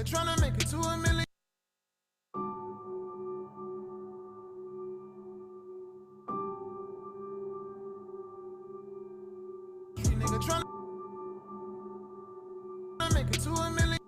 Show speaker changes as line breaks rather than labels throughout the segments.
nigga tryna make it to a million. Street nigga tryna make it to a million.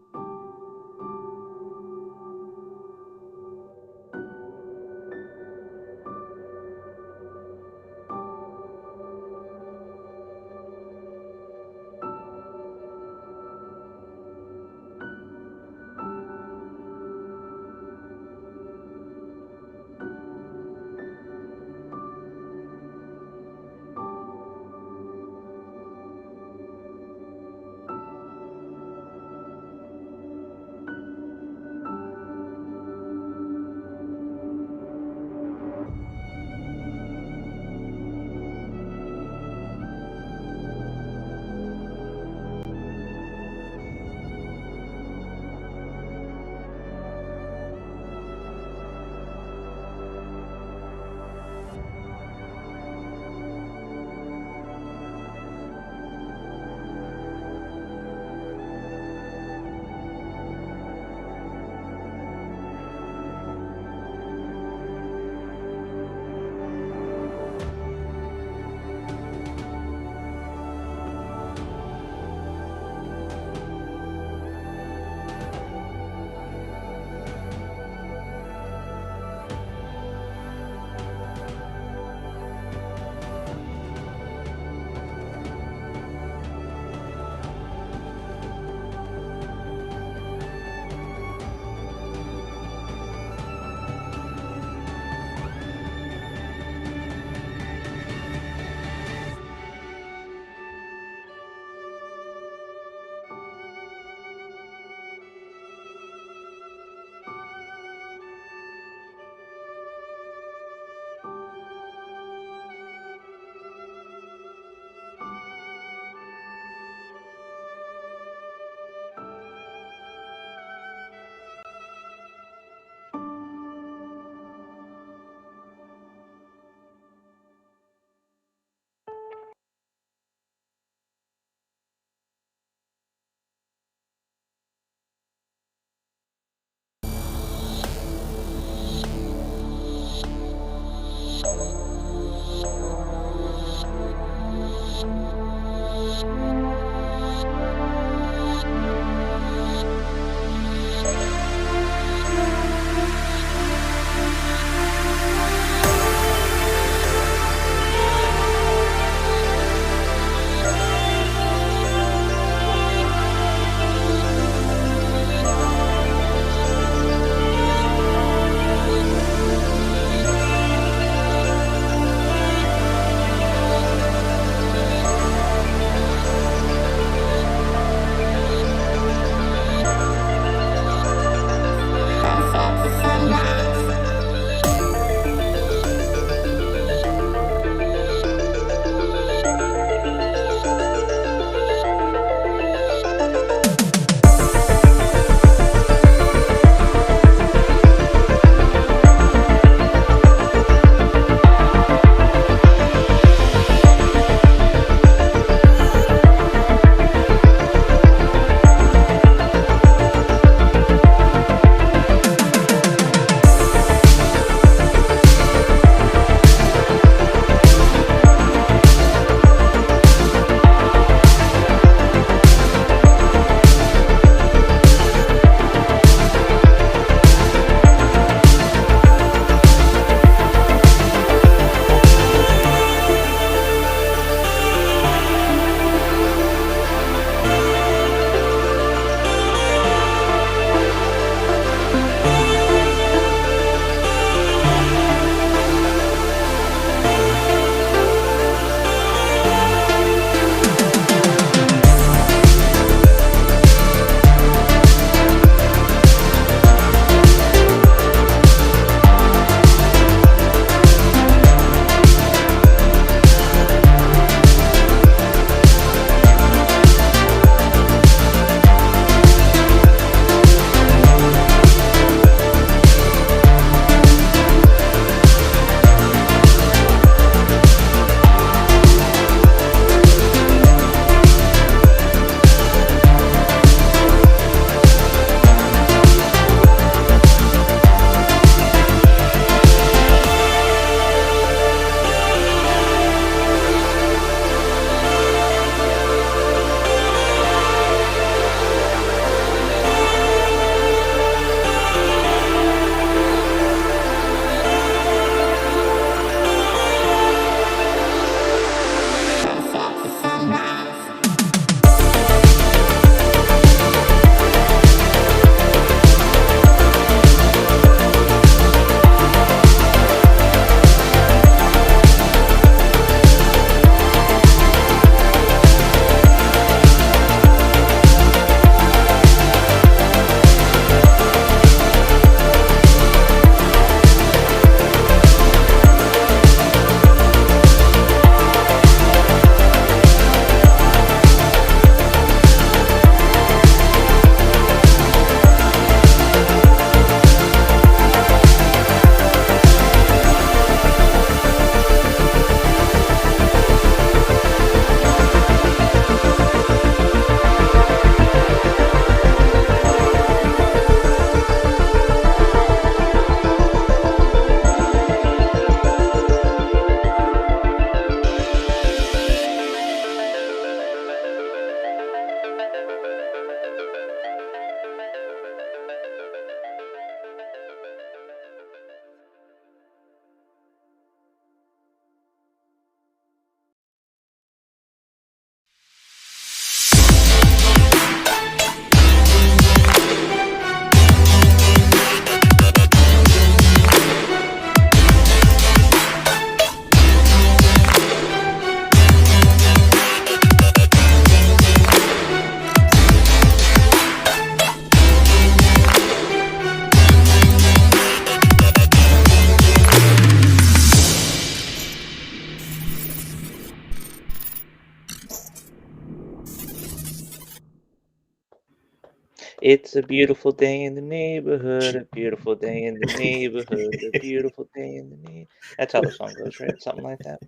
It's a beautiful day in the neighborhood, a beautiful day in the neighborhood, a beautiful day in the neighborhood. That's how the song goes, right? Something like that.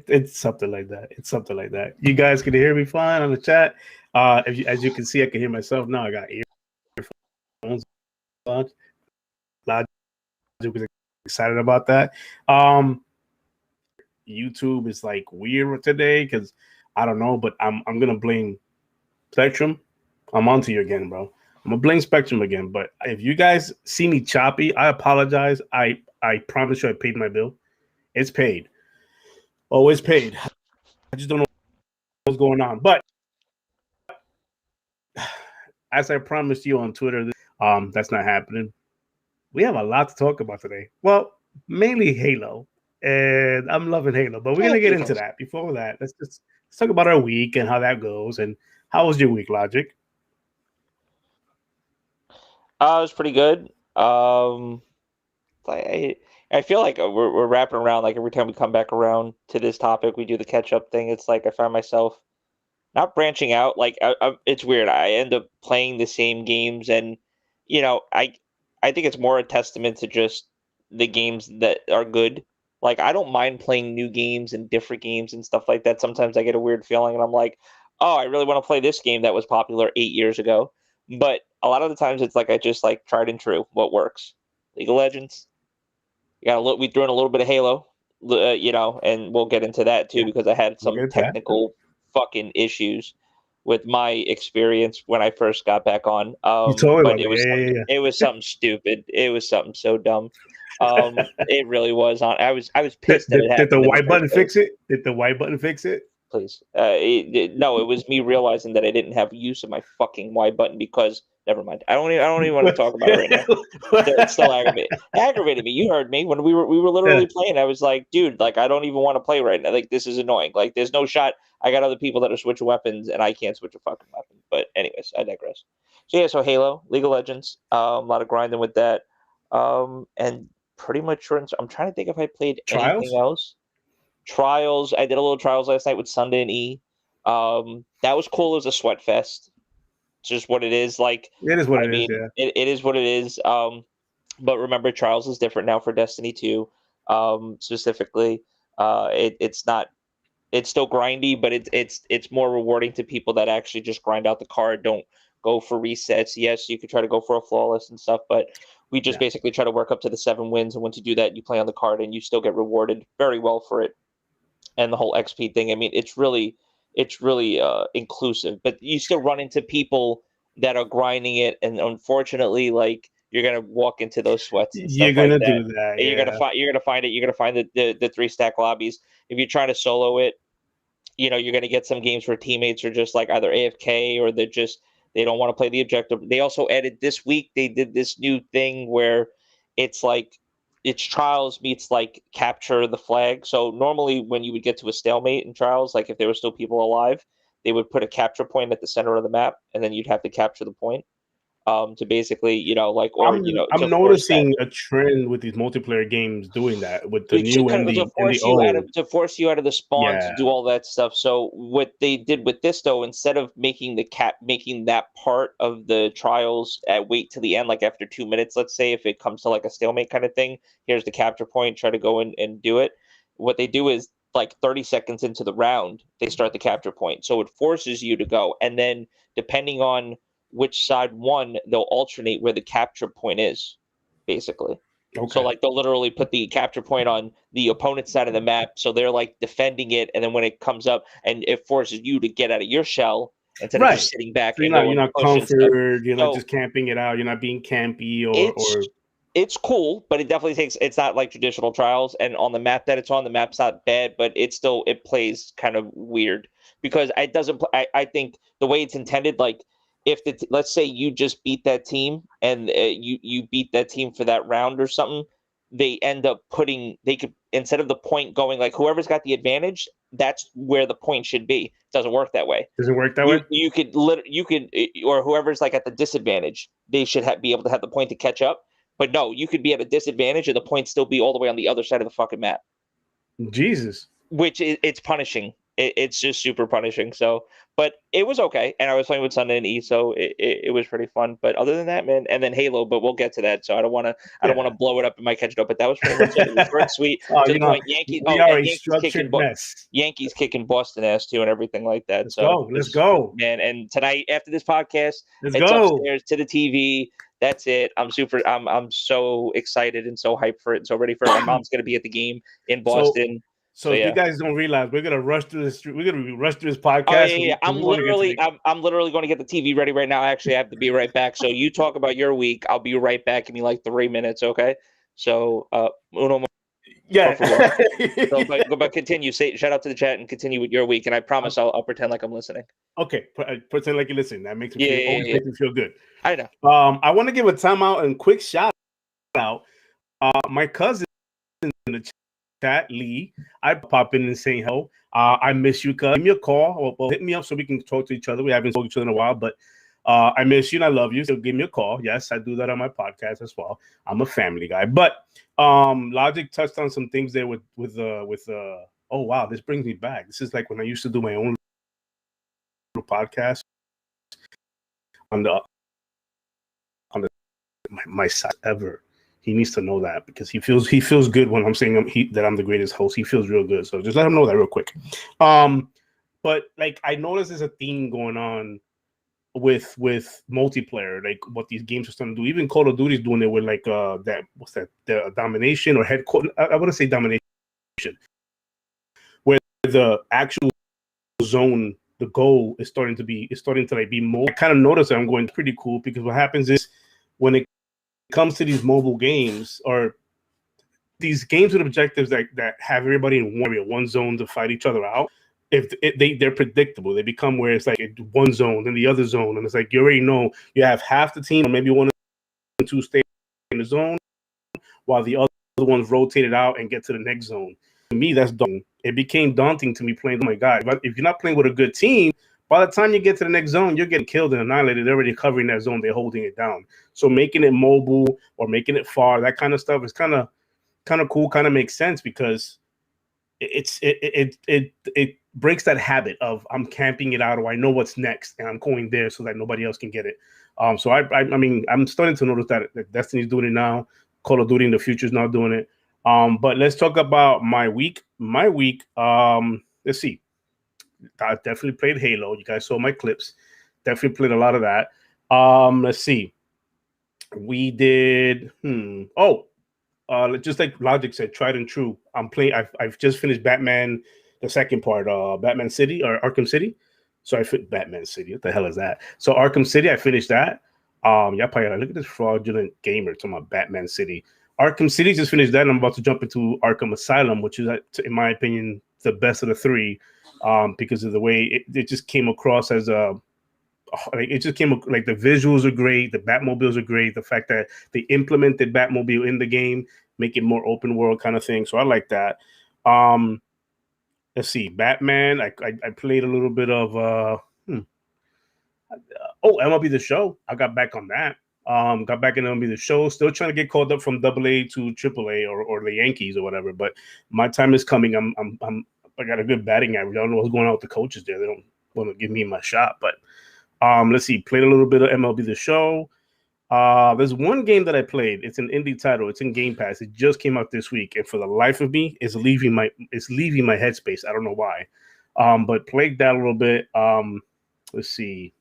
It's something like that. It's something like that. You guys can hear me fine on the chat. As you can see, I can hear myself now. I got earphones on. Logic was excited about that. YouTube is like weird today because I don't know, but I'm gonna blame Spectrum. I'm onto you again, bro. I'm gonna blame Spectrum again. But if you guys see me choppy, I apologize. I promise you, I paid my bill. It's paid. Always paid. I just don't know what's going on. But as I promised you on Twitter, that's not happening. We have a lot to talk about today. Well, mainly Halo, and I'm loving Halo. But we're
Yeah, a
gonna get
few
into
things.
that. Before that, let's talk about our week and how that goes. And how was your week, Logic?
It was pretty good. I I feel like we're wrapping around. Like every time we come back around to this topic, we do the catch up thing. It's like I find myself not branching out. Like it's weird. I end up playing the same games, and you know, I think it's more a testament to just the games that are good. Like I don't mind playing new games and different games and stuff like that. Sometimes I get a weird feeling, and I'm like, oh, I really want to play this game that was popular 8 years ago. But a lot of the times, it's like I just like tried and true what works. League of Legends. You got a little. We threw in a little bit of Halo, and we'll get into that too
Yeah,
because I had
we'll
some
get into that.
technical fucking issues with my experience when I first got back on.
You told me
But
about that. Yeah.
it was something stupid. It was something so dumb. It really was. I was
Did,
pissed that
did,
it
did the
happened in the
white
first
button
place.
fix it? Did the white button fix it?
Please. No, it was me realizing that I didn't have use of my fucking Y button because never mind. I don't even want to talk about it right now. It still aggravated me. You heard me when we were
Yeah.
literally playing. I was like, dude, like I don't even want to play right now. Like this is annoying. Like there's no shot. I got other people that are switching weapons, and I can't switch a fucking weapon. But anyways, I digress. So yeah, so Halo, League of Legends, a lot of grinding with that, and pretty much. I'm trying to think if I played anything
Trials?
else. Trials. I did a little trials last night with Sunday and E. That was cool as a sweat fest. It's just what it is. Like,
It is what
I
it is.
mean,
Yeah.
it is what it is. But remember, Trials is different now for Destiny 2. Specifically, it's not. It's still grindy, but it's more rewarding to people that actually just grind out the card. Don't go for resets. Yes, you could try to go for a flawless and stuff, but we just
Yeah.
basically try to work up to the 7 wins. And once you do that, you play on the card, and you still get rewarded very well for it. And the whole XP thing. I mean, it's really inclusive, but you still run into people that are grinding it, and unfortunately, like you're gonna walk into those sweats and
You're
stuff like
gonna
that.
do that.
And
Yeah.
you're gonna find the 3 stack lobbies. If you're trying to solo it, you're going to get some games where teammates are just like either AFK or they don't want to play the objective. They also added this week. They did this new thing where it's like it's trials meets like capture the flag. So normally when you would get to a stalemate in trials, like if there were still people alive, they would put a capture point at the center of the map, and then you'd have to capture the point to basically like
I'm
to force that
noticing a trend with these multiplayer games doing that with the
to
new
kind
and
of
the old.
to force you out of the spawn to
Yeah.
do all that stuff. So what they did with this though, instead of making that part of the trials at wait to the end, like after 2 minutes, let's say if it comes to like a stalemate kind of thing, here's the capture point, try to go in and do it. What they do is like 30 seconds into the round, they start the capture point. So it forces you to go. And then depending on which side won, they'll alternate where the capture point is, basically. So
Okay.
like they'll literally put the capture point on the opponent's side of the map, so they're like defending it, and then when it comes up and it forces you to get out of your shell instead of
Right.
just sitting back
So
and
you're
going to
not
push and stuff.
comfort. You're not
So
just camping it out. You're not being campy
it's
or
it's cool, but it definitely takes. It's not like traditional trials, and on the map that it's on, the map's not bad, but it plays kind of weird because it doesn't. I think the way it's intended, like if let's say you just beat that team and you beat that team for that round or something, they end up they could instead of the point going like whoever's got the advantage, that's where the point should be. It doesn't work that way.
doesn't work that way.
You could or whoever's like at the disadvantage, they should be able to have the point to catch up. But no, you could be at a disadvantage and the point still be all the way on the other side of the fucking map,
Jesus.
which it's punishing. it's just super punishing. So, but it was okay, and I was playing with Sunday and E, so it was pretty fun. But other than that, man, and then Halo, but we'll get to that. So I don't want to blow it up in my catch it up. But that was pretty much it. It was short and sweet to the point. Yankees.
We
Oh,
are
and
a structured mess.
Yankees kicking Boston ass too, and everything like that.
Let's go,
man. And tonight after this podcast,
it's
upstairs to the TV. That's it. I'm so excited and so hyped for it and so ready for it. My mom's gonna be at the game in Boston.
So if you guys don't realize, we're gonna rush through this. We're gonna rush through this podcast.
Oh yeah. I'm literally going to get the TV ready right now. Actually, I have to be right back. So you talk about your week. I'll be right back. Give me like 3 minutes, okay? So uno.
Yeah.
So, but continue. Say shout out to the chat and continue with your week. And I promise I'll pretend like I'm listening.
Okay, pretend like you're listening. That makes me makes me feel good.
I know.
I want to give a timeout and quick shout out. My cousin in the chat, Lee. I pop in and say hello. I miss you, cuz. Give me a call or hit me up so we can talk to each other. We haven't spoken to each other in a while, but I miss you and I love you. So give me a call. Yes, I do that on my podcast as well. I'm a family guy. But Logic touched on some things there with oh wow, this brings me back. This is like when I used to do my own podcast on the my side ever. He needs to know that because he feels good when I'm saying that I'm the greatest host. He feels real good. So just let him know that real quick. But like I noticed there's a theme going on with multiplayer, like what these games are starting to do. Even Call of Duty is doing it with like the domination or headquarters. I want to say domination, where the actual zone, the goal is starting to like be more. I kind of notice that I'm going pretty cool because what happens is when it comes to these mobile games or these games with objectives that have everybody in one zone to fight each other out, they're predictable. They become where it's like one zone, then the other zone, and it's like you already know you have half the team or maybe one or two stay in the zone while the other ones rotate it out and get to the next zone. To me, that's daunting. It became daunting to me playing. Oh my God, if you're not playing with a good team, by the time you get to the next zone, you're getting killed and annihilated. They're already covering that zone. They're holding it down. So making it mobile or making it far, that kind of stuff is kind of cool. Kind of makes sense because it breaks that habit of I'm camping it out or I know what's next and I'm going there so that nobody else can get it. So I mean I'm starting to notice that Destiny's doing it now. Call of Duty in the future is now doing it. But let's talk about my week. Let's see. I definitely played Halo. You guys saw my clips. Definitely played a lot of that. Let's see. We did. Just like Logic said, tried and true. I'm playing. I've just finished Batman, the second part, Batman City or Arkham City. So I fit Batman City. What the hell is that? So Arkham City, I finished that. Yeah, probably look at this fraudulent gamer talking about Batman City. Arkham City just finished that, and I'm about to jump into Arkham Asylum, which is, in my opinion, the best of the three, because of the way it just came across as a. It just came like the visuals are great, the Batmobiles are great, the fact that they implemented Batmobile in the game, make it more open world kind of thing. So I like that. Let's see, Batman. I played a little bit of MLB The Show. I got back on that. Got back in MLB The Show. Still trying to get called up from AA to AAA or the Yankees or whatever. But my time is coming. I got a good batting average. I don't know what's going on with the coaches there. They don't want to give me my shot. But let's see. Played a little bit of MLB The Show. There's one game that I played. It's an indie title. It's in Game Pass. It just came out this week, and for the life of me, it's leaving my headspace. I don't know why. But played that a little bit. Let's see.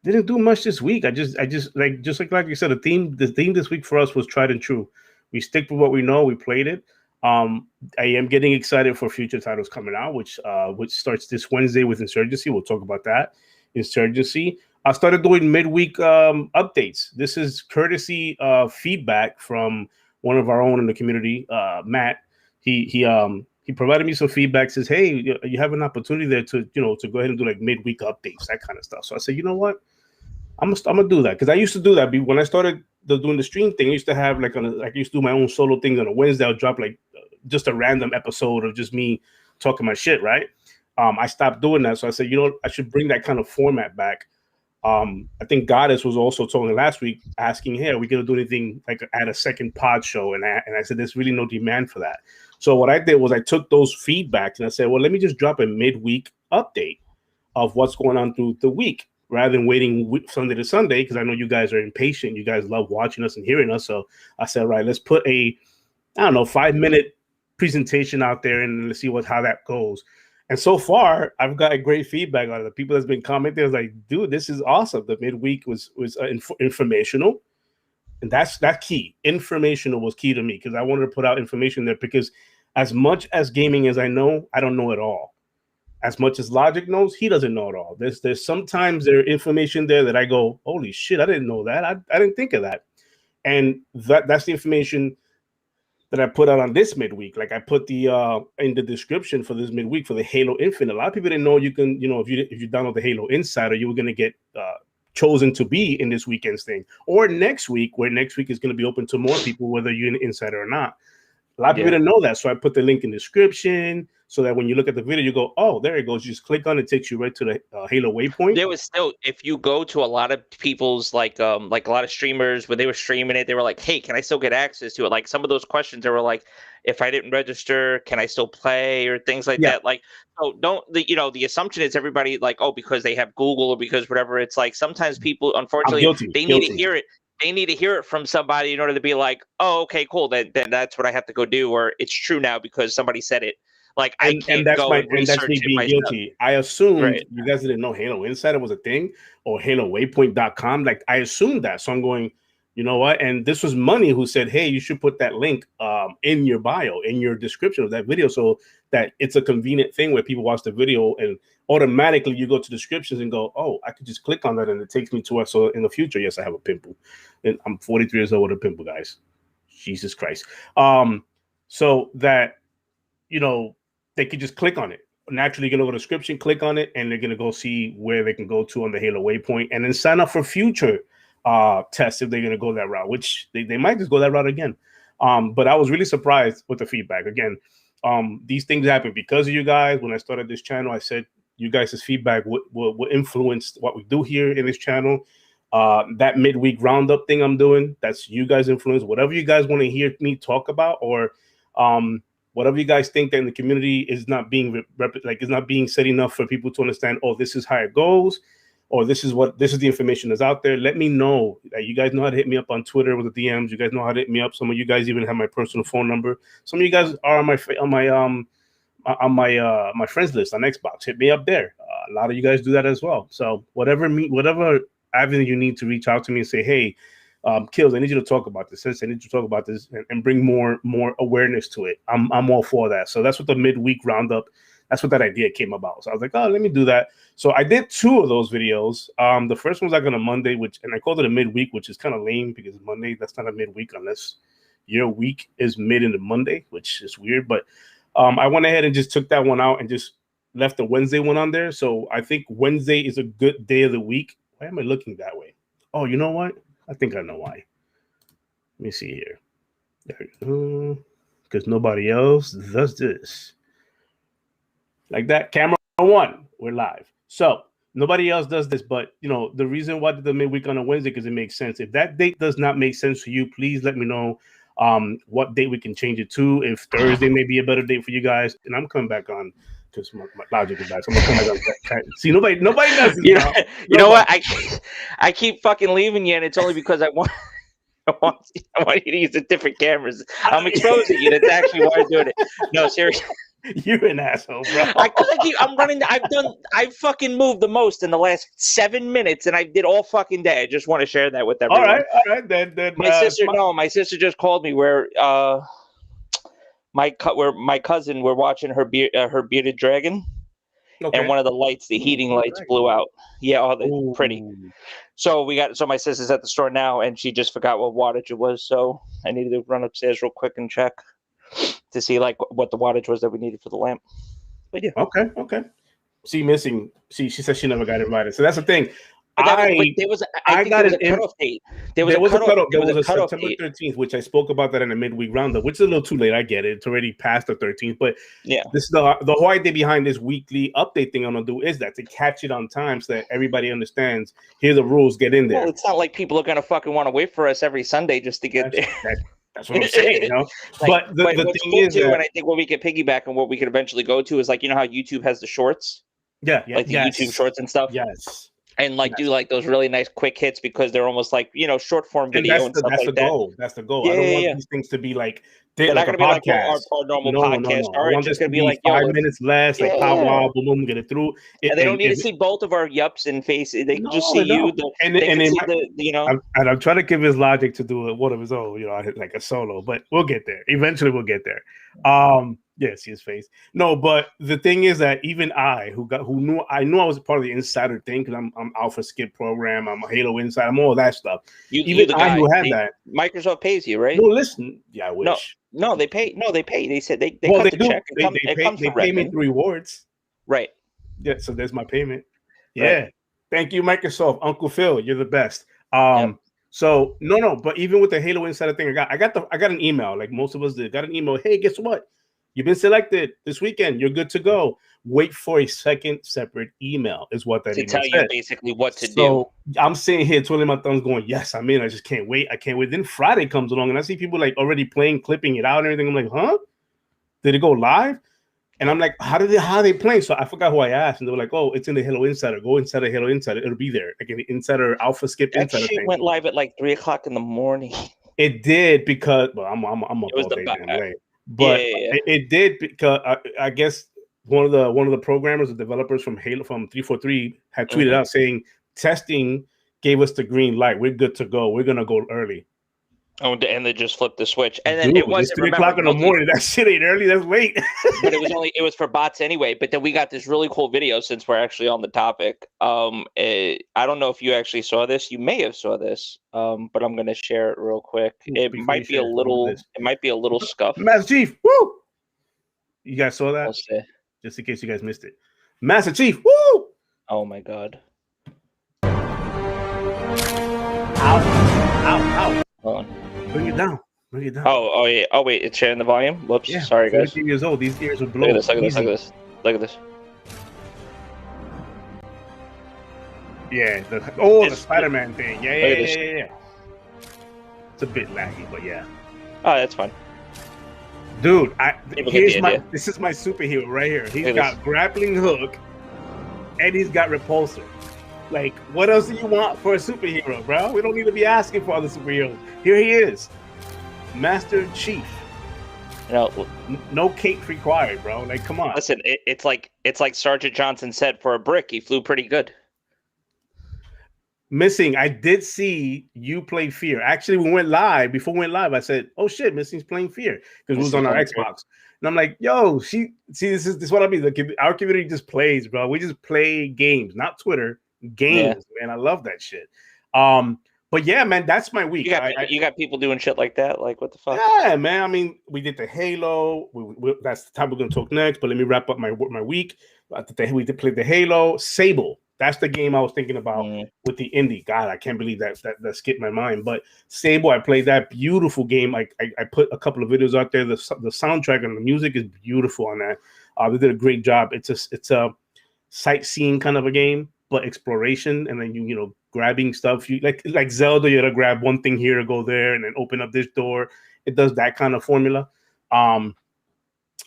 Didn't do much this week. I just like you said, the theme this week for us was tried and true. We stick with what we know. We played it. I am getting excited for future titles coming out, which starts this Wednesday with Insurgency. We'll talk about that. Insurgency. I started doing midweek updates. This is courtesy feedback from one of our own in the community, Matt. He provided me some feedback. Says, "Hey, you have an opportunity there to go ahead and do like midweek updates, that kind of stuff." So I said, you know what, I'm gonna do that because I used to do that when I started doing the stream thing. I used to have I used to do my own solo things on a Wednesday. I'll drop like just a random episode of just me talking my shit, right? I stopped doing that, so I said, I should bring that kind of format back. I think Goddess was also talking last week, asking, "Hey, are we gonna do anything like add a second pod show?" And I said, "There's really no demand for that." So what I did was I took those feedbacks and I said, well, let me just drop a midweek update of what's going on through the week rather than waiting Sunday to Sunday, because I know you guys are impatient. You guys love watching us and hearing us. So I said, right, let's put a, I don't know, 5-minute presentation out there and let's see how that goes. And so far, I've got a great feedback on it. The people that's been commenting was like, dude, this is awesome. The midweek was informational. And that's key. Informational was key to me because I wanted to put out information there, because as much as gaming as I know, I don't know it all. As much as Logic knows, he doesn't know it all. There's sometimes there information there that I go, holy shit, I didn't know that. I didn't think of that. And that's the information that I put out on this midweek. Like I put the in the description for this midweek for the Halo Infinite. A lot of people didn't know you can, if you download the Halo Insider, you were going to get chosen to be in this weekend's thing, or next week, where next week is going to be open to more people, whether you're an insider or not. A lot of people didn't know that, so I put the link in the description so that when you look at the video, you go, oh, there it goes. You just click on it, takes you right to the Halo waypoint.
There was still, if you go to a lot of people's like a lot of streamers when they were streaming it, they were like, hey, can I still get access to it? Like some of those questions, they were like, if I didn't register, can I still play, or things like that? Like, so the assumption is everybody like, oh, because they have Google or because whatever. It's like sometimes people, unfortunately, they need to hear it. They need to hear it from somebody in order to be like, oh, okay, cool. Then that's what I have to go do, or it's true now because somebody said it. Like I can't go and research it myself.
Guilty. I assumed you guys didn't know Halo Insider was a thing, or HaloWaypoint.com. Like I assumed that. So I'm going, you know what? And this was Money who said, hey, you should put that link in your bio, in your description of that video, so that it's a convenient thing where people watch the video and automatically you go to descriptions and go, oh, I could just click on that and it takes me to us. So in the future, yes, I have a pimple. And I'm 43 years old with a pimple, guys. Jesus Christ. So that, they could just click on it. Naturally, you're going to go to description, click on it, and they're going to go see where they can go to on the Halo Waypoint, and then sign up for future tests if they're going to go that route, which they might just go that route again. But I was really surprised with the feedback. Again, these things happen because of you guys. When I started this channel, I said you guys' feedback will influence what we do here in this channel. That midweek roundup thing I'm doing, that's you guys' influence. Whatever you guys want to hear me talk about, or whatever you guys think that in the community is not being is not being said enough for people to understand, oh, this is how it goes, or this is the information that's out there. Let me know. You guys know how to hit me up on Twitter with the DMs. You guys know how to hit me up. Some of you guys even have my personal phone number. Some of you guys are on my friends list on Xbox. Hit me up there. A lot of you guys do that as well. So whatever avenue you need to reach out to me and say, hey, Kills, I need you to talk about this. Sensei, I need you to talk about this and bring more awareness to it. I'm all for that. So that's what the midweek roundup, that's what that idea came about. So I was like, oh, let me do that. So I did 2 of those videos. The first one was like on a Monday, and I called it a midweek, which is kind of lame because Monday, that's not a midweek unless your week is mid into Monday, which is weird. But I went ahead and just took that one out and just left the Wednesday one on there. So I think Wednesday is a good day of the week. Why am I looking that way? Oh, you know what? I think I know why. Let me see here. Because nobody else does this. Like that. Camera 1. We're live. So nobody else does this, but the reason why the midweek on a Wednesday, because it makes sense. If that date does not make sense for you, please let me know what date we can change it to. If Thursday may be a better date for you guys, and I'm coming back on because my Logic is back. So I'm gonna come back on. See, nobody does this.
You know what? I keep fucking leaving you, and it's only because I want you to use the different cameras. I'm exposing you. That's actually why I'm doing it. No, seriously.
You're an asshole, bro.
I'm running. I've fucking moved the most in the last 7 minutes, and I did all fucking day. I just want to share that with everyone.
All right. Then
my sister just called me where my cousin, we're watching her bearded dragon, and one of the lights, the heating lights, blew out. Yeah, pretty. So my sister's at the store now, and she just forgot what wattage it was. So I needed to run upstairs real quick and check to see like what the wattage was that we needed for the lamp. But yeah. Okay. She said she never got invited. So that's the thing. There was a cutoff date. There was a September 13th, which I spoke about that in a midweek roundup, which is a little too late. I get it. It's already past the 13th. But yeah, this is the whole idea behind this weekly update thing I'm going to do is that to catch it on time so that everybody understands, here are the rules, get in there. Well, it's not like people are going to fucking want to wait for us every Sunday just to get there.
That's what I'm saying, you know.
Like,
but the
what's
thing
cool
is
too,
that
and I think what we could piggyback and what we could eventually go to is like, you know how YouTube has the shorts, like the YouTube shorts and stuff, and like do like those really nice quick hits because they're almost like, you know, short form
And
video and stuff
that's
like
the
that.
goal. That's the goal.
Yeah,
I don't
yeah,
want
yeah.
these things to be like
They're not
a
gonna be like
podcast.
our normal
No.
podcast.
I
Or
want
it's
this
just
to
gonna be
be
like, yo,
5 minutes less, like pow wow, boom, boom, get it through.
And they don't need to see both of our yups and faces. They can just see you.
And
They can see
might,
the, you know.
I'm trying to give his logic to do one of his own, you know, like a solo, but we'll get there. Eventually, we'll get there. Yeah, see his face. No, but the thing is that even I knew I was part of the insider thing because I'm Alpha Skip program, I'm a Halo Insider, I'm all that stuff.
You the guy
who had that.
Microsoft pays you, right?
No, listen. Yeah, I wish.
No, they pay. No, they pay. They said they
well,
cut
they
the
do.
check.
They pay me through rewards.
Right.
Yeah, so there's my payment. Yeah.
Right.
Thank you, Microsoft. Uncle Phil, you're the best. So no, but even with the Halo Insider thing, I got an email, like most of us did. Got an email. Hey, guess what? You've been selected this weekend. You're good to go. Wait for a second separate email is what that email said. To tell you
basically what to do.
So I'm sitting here twiddling my thumbs going, yes, I'm in. I just can't wait. I can't wait. Then Friday comes along and I see people like already playing, clipping it out and everything. I'm like, huh? Did it go live? And I'm like, how are they playing? So I forgot who I asked. And they were like, oh, it's in the Halo Insider. Go inside the Halo Insider. It'll be there. Like an Insider Alpha Skip
that
Insider
shit
thing.
Went live at like 3:00 in the morning.
It did because I'm up all day damn late. But it did because I guess one of the programmers or developers from Halo from 343 had tweeted out saying testing gave us the green light. We're good to go. We're gonna go early.
Oh, and they just flipped the switch, and then it wasn't
3:00 in the morning. That shit ain't early. That's late.
But it was for bots anyway. But then we got this really cool video since we're actually on the topic. I don't know if you actually saw this. You may have saw this. But I'm gonna share it real quick. It might be a little scuffed.
Master Chief, woo! You guys saw that? Just in case you guys missed it. Master Chief, woo!
Oh my god.
Ow.
Hold on.
Bring it down.
Oh yeah. Oh wait, it's sharing the volume. Whoops. Yeah, sorry guys.
13 years old. These ears are blowing.
Look at this.
Yeah. The Spider-Man thing. Yeah. It's a bit laggy, but yeah.
Oh, that's fine.
Dude, this is my superhero right here. He's got grappling hook and he's got repulsor. Like, what else do you want for a superhero, bro? We don't need to be asking for other superheroes. Here he is, Master Chief. No cape required, bro. Like, come on.
Listen, it's like Sergeant Johnson said. For a brick, he flew pretty good.
Missing, I did see you play Fear. Actually, before we went live, I said, "Oh shit, Missing's playing Fear" because it was on our Xbox. And I'm like, "Yo, this is what I mean. Our community just plays, bro. We just play games, not Twitter." Games, man. I love that shit. But yeah, man, that's my week.
You got people doing shit like that. Like, what the fuck?
Yeah, man. I mean, we did the Halo. That's the time we're gonna talk next. But let me wrap up my week. We did play the Halo. Sable. That's the game I was thinking about with the indie. God, I can't believe that skipped my mind. But Sable, I played that beautiful game. I put a couple of videos out there. The soundtrack and the music is beautiful on that. They did a great job. It's a sightseeing kind of a game, but exploration, and then you know grabbing stuff. You like Zelda, you gotta grab one thing here to go there, and then open up this door. It does that kind of formula,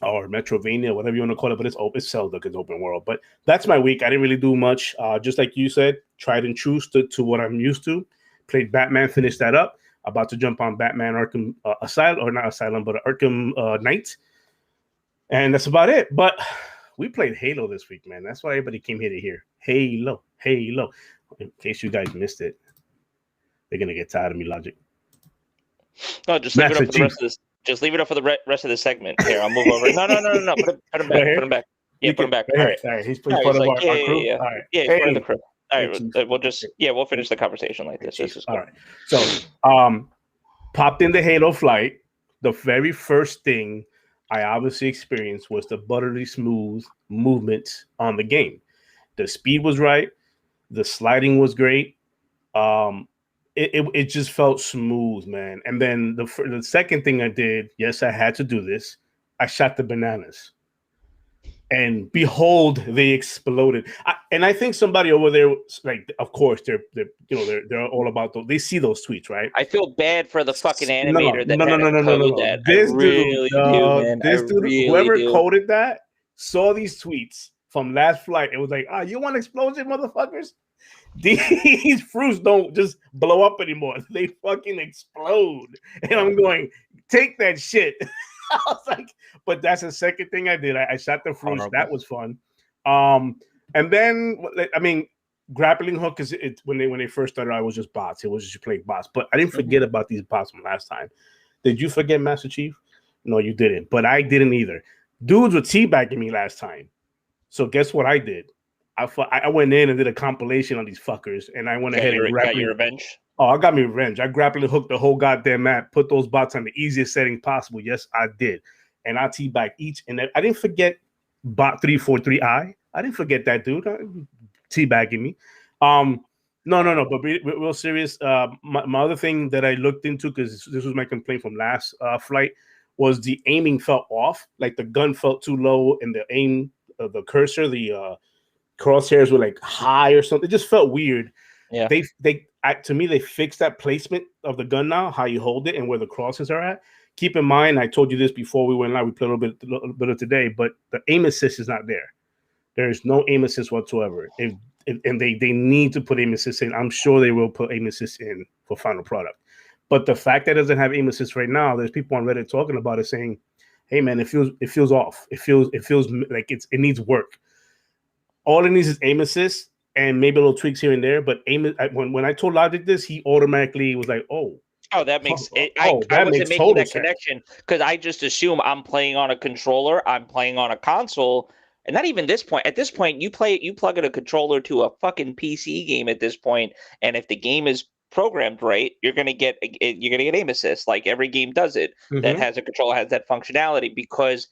or Metrovania, whatever you want to call it. But it's Zelda because it's open world. But that's my week. I didn't really do much. Just like you said, tried and true to what I'm used to. Played Batman, finished that up. About to jump on Batman Arkham Asylum, or not Asylum, but Arkham Knight, and that's about it. But we played Halo this week, man. That's why everybody came here to hear Halo. In case you guys missed it, they're gonna get tired of me, Logic.
No, just leave it up for the rest of this. Just leave it up for the rest of the segment. Here, I'll move over. No. Put him back. Put him back. Yeah, put him back. All right.
He's part of our crew.
Yeah.
All right.
Yeah, part of the crew. All right. We'll finish the conversation like this. This is cool.
All right. So, popped in the Halo flight. The very first thing I obviously experienced was the buttery smooth movement on the game. The speed was right. The sliding was great. It just felt smooth, man. And then the second thing I did, yes, I had to do this. I shot the bananas. And behold, they exploded. And I think somebody over there, like, of course, they're all about those. They see those tweets, right?
I feel bad for the fucking
No,
animator that
no, no,
had
no,
to
no, no, no,
code
no.
that.
This
I
dude,
really do, man. I
this dude,
really
whoever
do.
coded that, saw these tweets from last flight. It was like, you want explosion, motherfuckers? These fruits don't just blow up anymore. They fucking explode. And I'm going, take that shit. I was like, but that's the second thing I did. I shot the fruits.
Horrible.
That was fun. And then, I mean, grappling hook is it when they first started, I was just bots. It was just playing bots. But I didn't forget about these bots from last time. Did you forget, Master Chief? No, you didn't. But I didn't either. Dudes were teabagging me last time. So guess what I did? I went in and did a compilation on these fuckers, and I went ahead and
got your revenge.
Oh, I got me revenge. I grappling hooked the whole goddamn map, put those bots on the easiest setting possible. Yes, I did. And I teabagged each. And I didn't forget bot 343i. I didn't forget that dude. Teabagging me. No. But real serious. My other thing that I looked into, because this was my complaint from last flight, was the aiming felt off. Like the gun felt too low, and the aim, the cursor, the crosshairs were like high or something. It just felt weird.
Yeah.
To me, they fixed that placement of the gun now, how you hold it and where the crosses are at. Keep in mind, I told you this before we went live. We played a little bit of today, but the aim assist is not there. There is no aim assist whatsoever. And they need to put aim assist in. I'm sure they will put aim assist in for final product. But the fact that it doesn't have aim assist right now, there's people on Reddit talking about it, saying, "Hey man, it feels off. It feels like it needs work. All it needs is aim assist." And maybe little tweaks here and there, but when I told Logic this, he automatically was like, "Oh,
that makes it."
I
wasn't making that connection because I just assume I'm playing on a controller, I'm playing on a console, and not even this point. At this point, you plug in a controller to a fucking PC game at this point, and if the game is programmed right, you're gonna get aim assist. Like every game does it that has a controller, has that functionality, because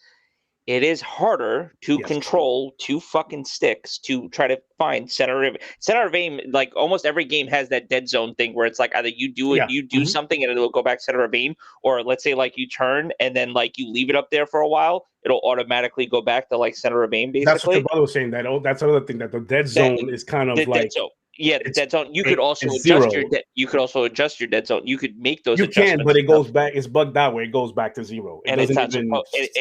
it is harder to control two fucking sticks to try to find center of aim. Like almost every game has that dead zone thing where it's like either you do something and it'll go back center of aim, or let's say like you turn and then like you leave it up there for a while, it'll automatically go back to like center of aim. Basically,
that's what your brother was saying. That's another thing, that the dead zone is kind of like.
Yeah, the dead zone. You could also adjust your dead zone. You could make those adjustments. You can,
but it goes back. It's bugged that way. It goes back to zero.
It's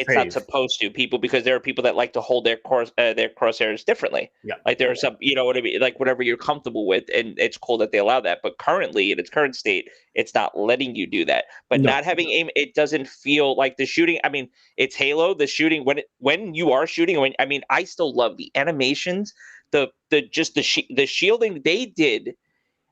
not supposed to, people, because there are people that like to hold their crosshairs differently.
Yeah.
Like there are some, you know what I mean? Like whatever you're comfortable with, and it's cool that they allow that. But currently, in its current state, it's not letting you do that. But not having aim, it doesn't feel like the shooting. I mean, it's Halo. The shooting when you are shooting. I still love the animations. The shielding they did,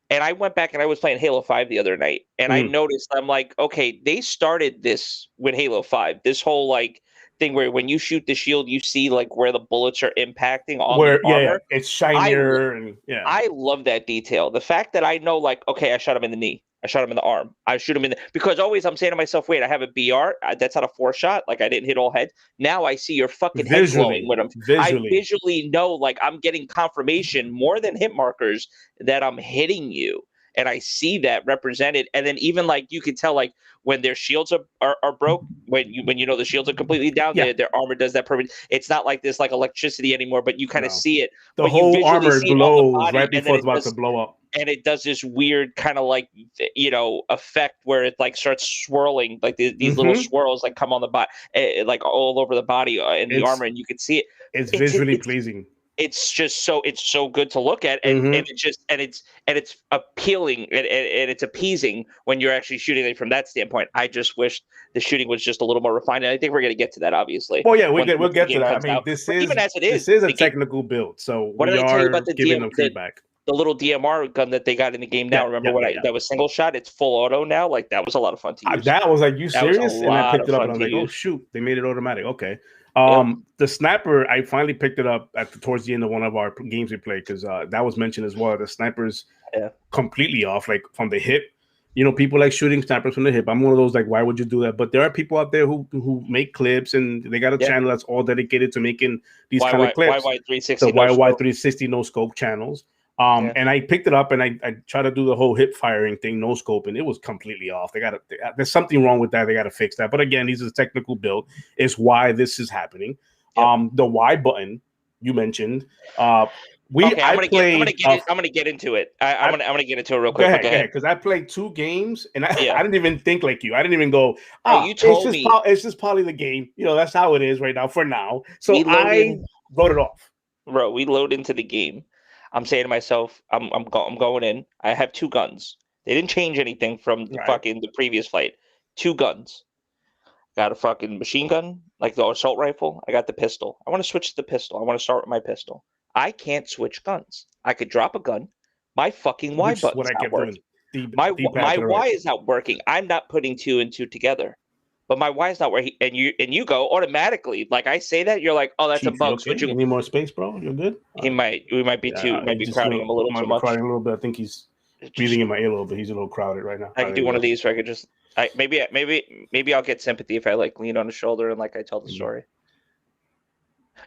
and I went back and I was playing Halo 5 the other night, and I noticed, I'm like, okay, they started this with Halo 5. This whole like thing where when you shoot the shield, you see like where the bullets are impacting on the armor.
It's shinier.
I love that detail. The fact that I know, like, okay, I shot him in the knee, I shot him in the arm, I shoot him because always I'm saying to myself, wait, I have a BR, that's not a 4-shot, like I didn't hit all heads. Now I see your fucking head glowing with him. I visually know, like I'm getting confirmation more than hit markers that I'm hitting you. And I see that represented, and then even like you could tell, like when their shields are broke, when you know the shields are completely down, their armor does that perfect. It's not like this like electricity anymore, but you kind of see it.
The whole armor glows right before it's about to blow up,
and it does this weird kind of like effect where it like starts swirling, like these little swirls like come on the body, like all over the body in the armor, and you can see it.
It's visually pleasing.
It's just it's so good to look at, and it's appealing, and it's appeasing when you're actually shooting it from that standpoint. I just wish the shooting was just a little more refined, and I think we're going to get to that, obviously.
Well, yeah, we'll get to that. I mean, this is a technical build, so
what did I tell you about
giving them feedback.
The little DMR gun that they got in the game now. That was single shot. It's full auto now. Like that was a lot of fun to use.
That was like, you serious? And I picked it up and I was like, oh shoot, they made it automatic. Okay. The sniper, I finally picked it up towards the end of one of our games we played, because that was mentioned as well. The sniper's completely off, like from the hip. You know, people like shooting snipers from the hip. I'm one of those, like, why would you do that? But there are people out there who make clips, and they got a channel that's all dedicated to making these kind of clips.
YY360,
the YY360 no scope channels. And I picked it up and I tried to do the whole hip firing thing, no scope, and it was completely off. There's something wrong with that. They got to fix that. But again, this is a technical build. It's why this is happening. The Y button you mentioned.
I'm gonna get into it. I'm gonna get into it real quick.
Go ahead, because I played 2 games and I didn't even think like you. I didn't even go.
You told me
it's just probably the game. That's how it is right now for now. So I wrote it off.
Bro, we load into the game. I'm saying to myself, I'm going in. I have 2 guns. They didn't change anything from the previous fight. 2 guns. Got a fucking machine gun, like the assault rifle. I got the pistol. I want to switch to the pistol. I want to start with my pistol. I can't switch guns. I could drop a gun. My fucking Y button's not working. My Y is not working. I'm not putting 2 and 2 together. But my Y is not working. And you go automatically. Like I say that, you're like, oh, that's a bug.
Okay? You need more space, bro? You're good?
We might be crowding him a little too much.
Crowding a little bit. I think he's breathing in my ear a little bit. He's a little crowded right now.
I could do one of these where I could just maybe I'll get sympathy if I like lean on his shoulder and like I tell the story.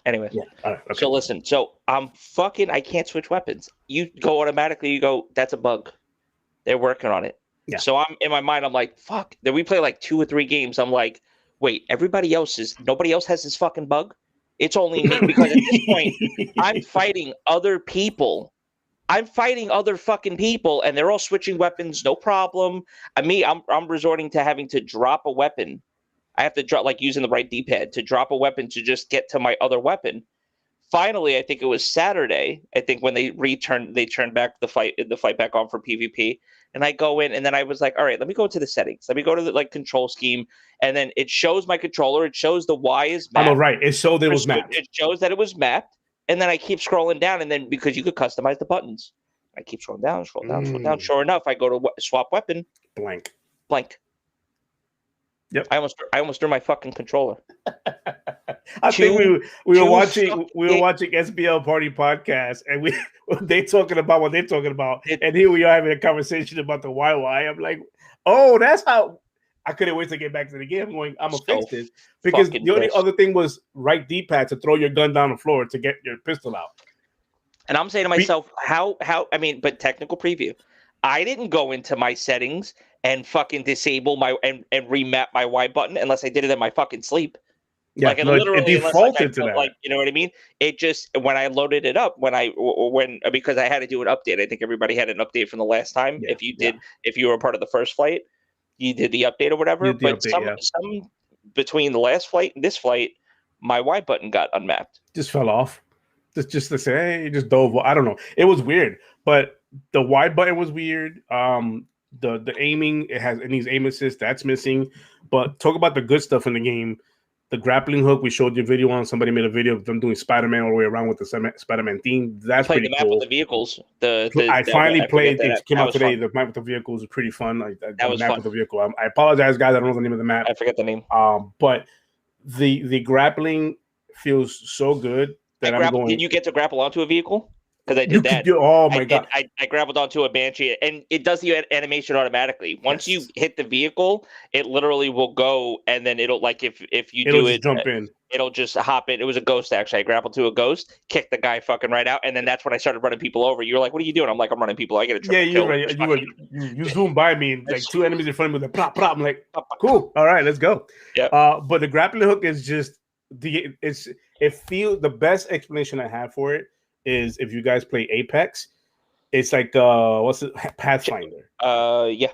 Anyway,
okay.
So listen, I can't switch weapons. You go automatically. You go, that's a bug. They're working on it. Yeah. So I'm in my mind. I'm like, fuck. Then we play like 2 or 3 games. I'm like, wait, nobody else has this fucking bug. It's only me because at this point I'm fighting other people. I'm fighting other fucking people, and they're all switching weapons, no problem. I'm resorting to having to drop a weapon. I have to drop, like using the right D-pad to drop a weapon to just get to my other weapon. Finally, I think it was Saturday. I think when they turned back the fight back on for PvP, and I go in, and then I was like, all right, let me go to the settings. Let me go to the control scheme, and then it shows my controller. It shows the Y is mapped.
Oh, right. It showed it was mapped.
It shows that it was mapped. And then I keep scrolling down, and then because you could customize the buttons, I keep scrolling down. Sure enough, I go to swap weapon.
Blank.
Yep. I almost threw my fucking controller.
I think we were watching SBL Party podcast, and they talking about what they're talking about, and here we are having a conversation about the YY. I'm like, oh, that's how. I couldn't wait to get back to the game. I'm gonna fix this because the only other thing was right D-pad to throw your gun down the floor to get your pistol out.
And I'm saying to myself, but technical preview. I didn't go into my settings and fucking disable and remap my Y button unless I did it in my fucking sleep.
Yeah,
like
it defaulted to that.
Like, you know what I mean? It just when I loaded it up because I had to do an update. I think everybody had an update from the last time. Yeah, if you were a part of the first flight. You did the update or whatever, but some between the last flight and this flight, my Y button got unmapped.
Just fell off. Just to say, hey, just dove. I don't know. It was weird, but the Y button was weird. The aiming, it needs aim assist. That's missing. But talk about the good stuff in the game. The grappling hook, we showed you a video on. Somebody made a video of them doing Spider-Man all the way around with the Spider-Man theme. That's pretty cool. The map with
the vehicles.
I finally played. It came out today. Fun. The map with the vehicles was pretty fun.
That was fun.
With the vehicle. I apologize, guys. I don't know the name of the map.
I forget the name.
But the grappling feels so good that I'm going.
Did you get to grapple onto a vehicle? Because I did that.
Oh my god!
I grappled onto a Banshee, and it does the animation automatically. Once you hit the vehicle, it literally will go, and then it'll if you do it,
jump in.
It'll just hop in. It was a ghost actually. I grappled to a ghost, kicked the guy fucking right out, and then that's when I started running people over. You're like, "What are you doing?" I'm like, "I'm running people. I get a triple kill."
Right. You zoom by me, and like 2 enemies in front of me, like plop. I'm like, cool. All right, let's go. Yeah. But the grappling hook is just the best explanation I have for it. Is if you guys play Apex, it's like Pathfinder.
Yeah.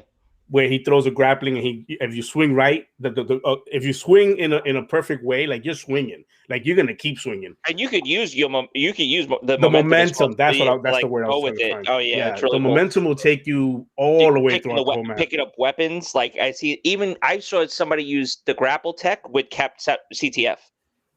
Where he throws a grappling and if you swing right, if you swing in a perfect way, like you're swinging, like you're gonna keep swinging.
And you could use the
momentum. That's the word I was trying to find.
Oh yeah, it's really
the momentum will take you all the way throughout the whole map.
Picking up weapons, like I saw somebody use the grapple tech with capped CTF.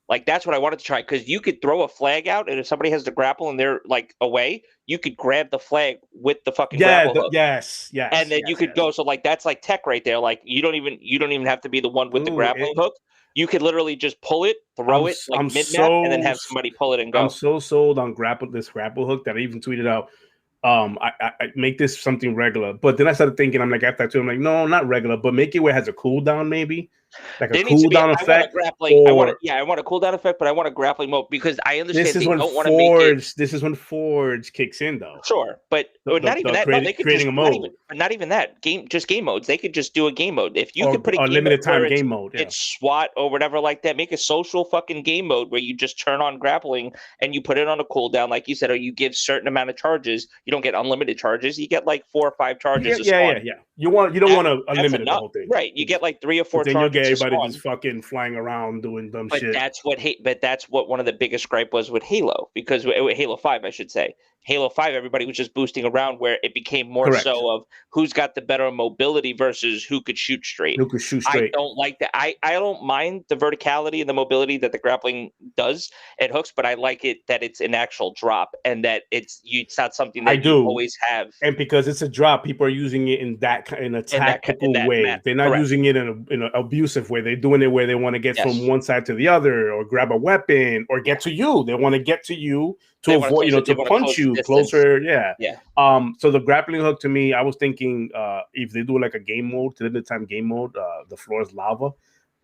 Like that's what I wanted to try because you could throw a flag out, and if somebody has the grapple and they're like away, you could grab the flag with the fucking grapple hook.
Yes,
and then you could go. So like that's like tech right there. Like you don't even have to be the one with the grappling hook. You could literally just pull it, throw it like mid-map, and then have somebody pull it and go.
I'm so sold on this grapple hook that I even tweeted out. I make this something regular, but then I started thinking, I'm like, after I tweeted, I'm like, no, not regular, but make it where it has a cooldown maybe. like a
There needs to be.
cooldown
I want a
effect,
grappling. I want
or
a cooldown effect, but I want a grappling mode because I understand they don't want to make it.
This is when Forge kicks in, though.
Sure, but not even that. No, they could
creating
just
a mode.
not even that. Game modes. They could just do a game mode. If you
Or
could put a game
limited
mode
time
where
game mode,
it's SWAT or whatever like that. Make a social fucking game mode where you just turn on grappling and you put it on a cooldown, like you said, or you give certain amount of charges. You don't get unlimited charges. You get like 4 or 5 charges.
Yeah. You don't want to unlimited the whole thing,
right? You get like 3 or 4
but then
charges.
You'll get everybody just fucking flying around doing dumb shit.
But that's what one of the biggest gripe was with Halo, because with Halo 5, I should say. Halo 5, everybody was just boosting around, where it became more so of who's got the better mobility versus who could shoot straight. I don't like that. I don't mind the verticality and the mobility that the grappling does at hooks, but I like it that it's an actual drop and that it's not something that you always have.
And because it's a drop, people are using it in a tactical way. They're not using it in an abusive way. They're doing it where they want to get from one side to the other, or grab a weapon, or get to you. They want to get to you to avoid, to punch you closer. Yeah. So the grappling hook, to me, I was thinking if they do like a game mode, limited time game mode, the floor is lava,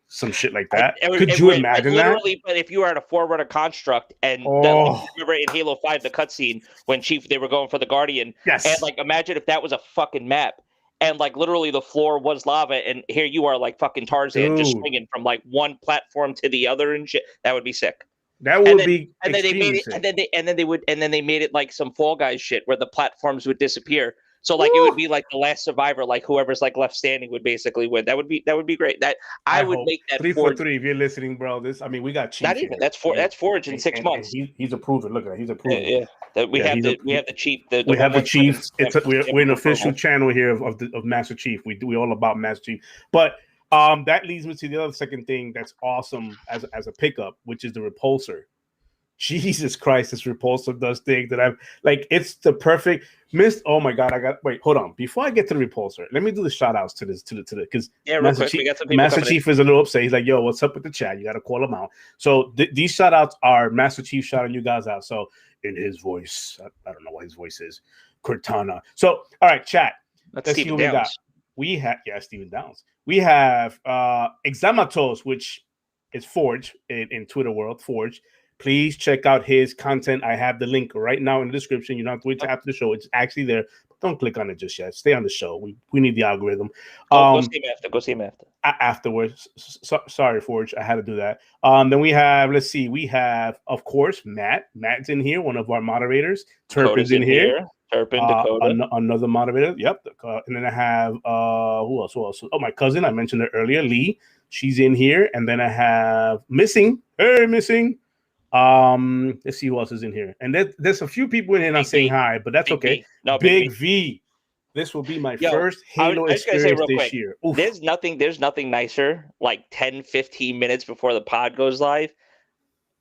some shit like that. Could you imagine that?
But if you are at a Forerunner construct, and remember in Halo 5, the cutscene when they were going for the Guardian, and like imagine if that was a fucking map. And like literally the floor was lava, and here you are like fucking Tarzan, just swinging from like one platform to the other and shit. That would be sick.
That would be.
And then they made it, and then they made it like some Fall Guys shit where the platforms would disappear. So like it would be like the last survivor, like whoever's like left standing would basically win. That would be great. That I would make that
3 for 3. If you're listening, bro, we got Chief.
Not even that's Forge in 6 months.
He's approving. Look at that. He's approving.
Yeah. We have the Chief.
We have the Chief. We're an official channel here of Master Chief. We all about Master Chief. But that leads me to the other second thing that's awesome as a pickup, which is the repulsor. Jesus Christ, this repulsor does things that I've like. It's the perfect missed. Oh my God, hold on. Before I get to the repulsor, let me do the shout outs to because Master Chief is a little upset. He's like, yo, what's up with the chat? You got to call him out. So these shout outs are Master Chief shouting you guys out. So in his voice, I don't know what his voice is, Cortana. So all right, chat. Let's see what we got. We have Steven Downs. We have Examatos, which is Forge in Twitter world, Forge. Please check out his content. I have the link right now in the description. You don't have to wait till after the show. It's actually there. But don't click on it just yet. Stay on the show. We need the algorithm.
Go see him after. Go see him after.
Afterwards. Sorry, Forge. I had to do that. Then we have, we have, of course, Matt. Matt's in here, one of our moderators. Turpin's in here.
Turpin, Dakota.
Another moderator. Yep. And then I have, who else? Oh, my cousin. I mentioned her earlier, Lee. She's in here. And then I have Missing. Hey, Missing. Let's see who else is in here, and there's a few people in here not saying hi, but that's okay. Big V. This will be my first Halo experience this year. Oof.
There's nothing nicer. Like 10-15 minutes before the pod goes live,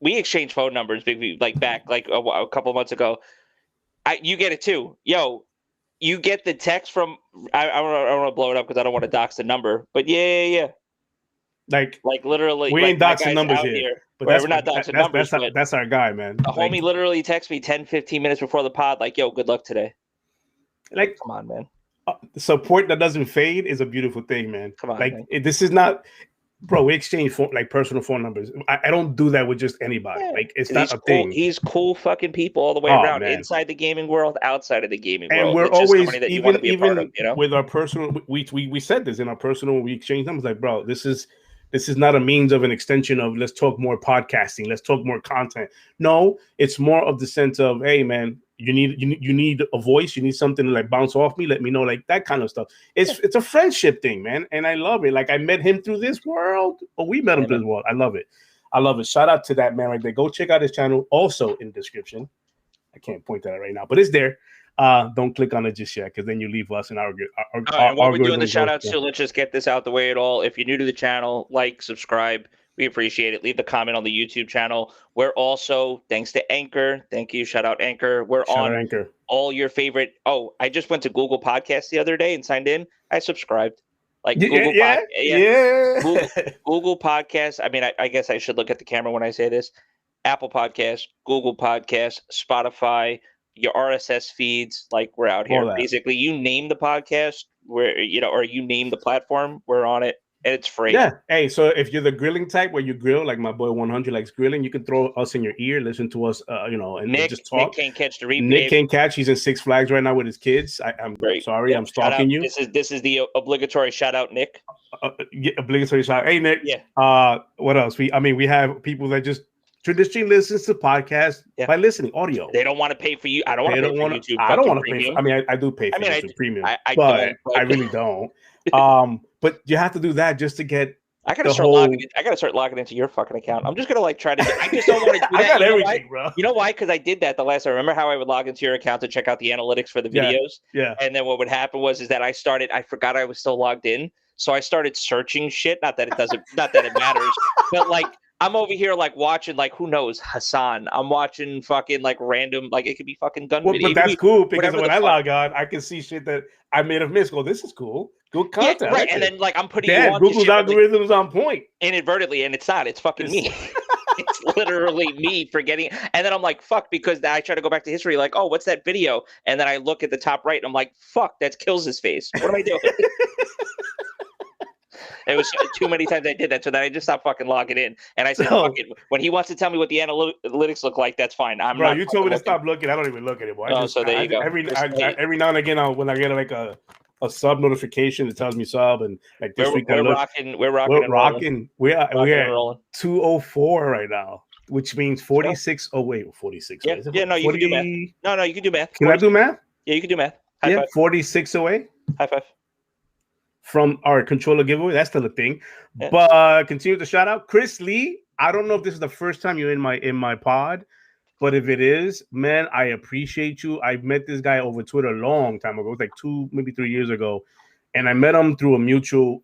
we exchange phone numbers. Big V, like back like a couple months ago. You get it too, yo. You get the text from. I don't want to blow it up because I don't want to dox the number, but yeah. Like literally,
we ain't doxing numbers here. But
we're not doxing numbers.
That's our guy, man.
A homie literally texted me 10-15 minutes before the pod, like, yo, good luck today.
Like,
come on, man.
Support that doesn't fade is a beautiful thing, man.
Come on,
like
man.
This is not, bro. We exchange personal phone numbers. I don't do that with just anybody. Yeah. Like it's not a thing.
He's cool fucking people all the way around, man. Inside the gaming world, outside of the gaming world.
And we're always even with our personal. We said this in our personal. We exchange numbers. Like, bro, this is not a means of an extension of let's talk more podcasting, let's talk more content. No, it's more of the sense of, hey man, you need a voice, you need something to like bounce off me, let me know, like that kind of stuff. It's a friendship thing, man, and I love it. Like I met him through this world, or we met him through this world. I love it. Shout out to that man right there. Go check out his channel, also in the description. I can't point that out right now, but it's there. Don't click on it just yet, because then you leave us and our
while we're doing the shout outs too, let's just get this out the way at all. If you're new to the channel, like, subscribe. We appreciate it. Leave the comment on the YouTube channel. We're also, thanks to Anchor. Thank you. Shout out Anchor. We're on Anchor. All your favorite. Oh, I just went to Google Podcasts the other day and signed in. I subscribed. Like Google Google Podcasts. I mean, I guess I should look at the camera when I say this. Apple Podcasts, Google Podcasts, Spotify, your RSS feeds, like we're out here. Basically, you name the podcast, or you name the platform, we're on it. and it's free.
Yeah. Hey, so if you're the grilling type where you grill, like my boy 100 likes grilling, you can throw us in your ear, listen to us, and just talk.
Nick can't catch the replay.
Nick can't catch. He's in Six Flags right now with his kids. I'm
Right.
sorry, I'm stalking you.
This is the obligatory shout out, Nick.
Obligatory shout. Hey, Nick.
Yeah.
What else? We have people that just traditionally listens to podcasts by listening audio.
They don't want to pay for you. I don't want to pay for YouTube.
I don't want to pay. I do pay for YouTube Premium. But I really don't. But you have to do that just to get.
I gotta start logging into your fucking account. I'm just gonna try to. I just don't want to do that.
I got everything, bro.
You know why? Because I did that the last. I remember how I would log into your account to check out the analytics for the videos.
Yeah.
And then what would happen is that I forgot I was still logged in, so I started searching shit. Not that it matters, but like. I'm over here watching who knows Hassan. I'm watching fucking random it could be fucking gun video.
But that's cool because when I log on, I can see shit that I may have missed. Go, this is cool. Good content.
Yeah, right. And then I'm putting you on
Google's algorithms on point.
Inadvertently, and it's not. It's fucking me. It's literally me forgetting. And then I'm like, fuck, because I try to go back to history, oh, what's that video? And then I look at the top right, and I'm like, fuck, that's Kills' face. What am I doing? It was too many times I did that, so then I just stopped fucking logging in. And I said, fuck it. When he wants to tell me what the analytics look like, that's fine.
You told me to stop looking. I don't even look anymore.
So there you go.
Every now and again, when I get a sub notification, it tells me sub, and this week
we're rocking.
We're at 204 right now, which means 46. Oh wait, 46.
Yeah, no, you can do math. No, you can do math.
Can I do math?
Yeah, you can do math. High five.
46 away.
High five.
From our controller giveaway. That's still a thing. Yeah. But continue to shout out. Chris Lee. I don't know if this is the first time you're in my pod, but if it is, man, I appreciate you. I met this guy over Twitter a long time ago. It was 2, maybe 3 years ago. And I met him through a mutual.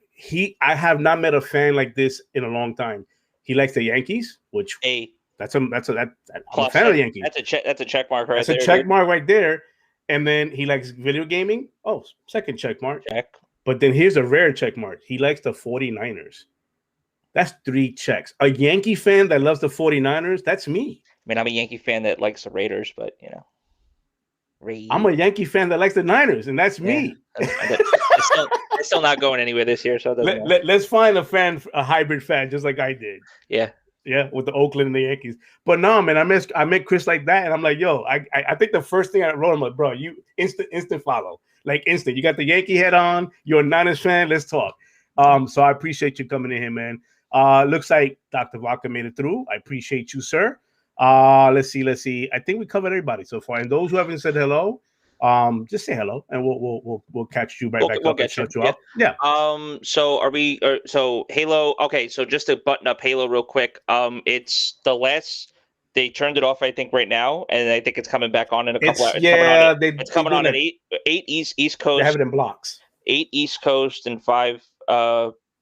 I have not met a fan like this in a long time. He likes the Yankees, which I'm a fan of the Yankees.
That's a check mark right there.
That's a check mark right there. And then he likes video gaming. Oh, second check mark.
Check.
But then here's a rare check mark. He likes the 49ers. That's 3 checks. A Yankee fan that loves the 49ers, that's me.
I mean, I'm a Yankee fan that likes the Raiders, but,
I'm a Yankee fan that likes the Niners, and that's me.
It's still not going anywhere this year, so
let's find a hybrid fan just like I did.
Yeah.
Yeah, with the Oakland and the Yankees. But no, man, I met Chris like that, and I'm like, yo, I think the first thing I wrote, I'm like, bro, you instant follow. Instant. You got the Yankee head on. You're a Niners fan. Let's talk. So I appreciate you coming in here, man. Looks like Dr. Vaca made it through. I appreciate you, sir. Let's see. I think we covered everybody so far. And those who haven't said hello, just say hello, and we'll catch you back up and shut you up. Yeah.
So are we? So Halo. Okay. So just to button up Halo real quick. It's the last. They turned it off, I think, right now, and I think it's coming back on in a couple hours. It's coming on at 8 East Coast.
They have it in blocks.
8 East Coast and 5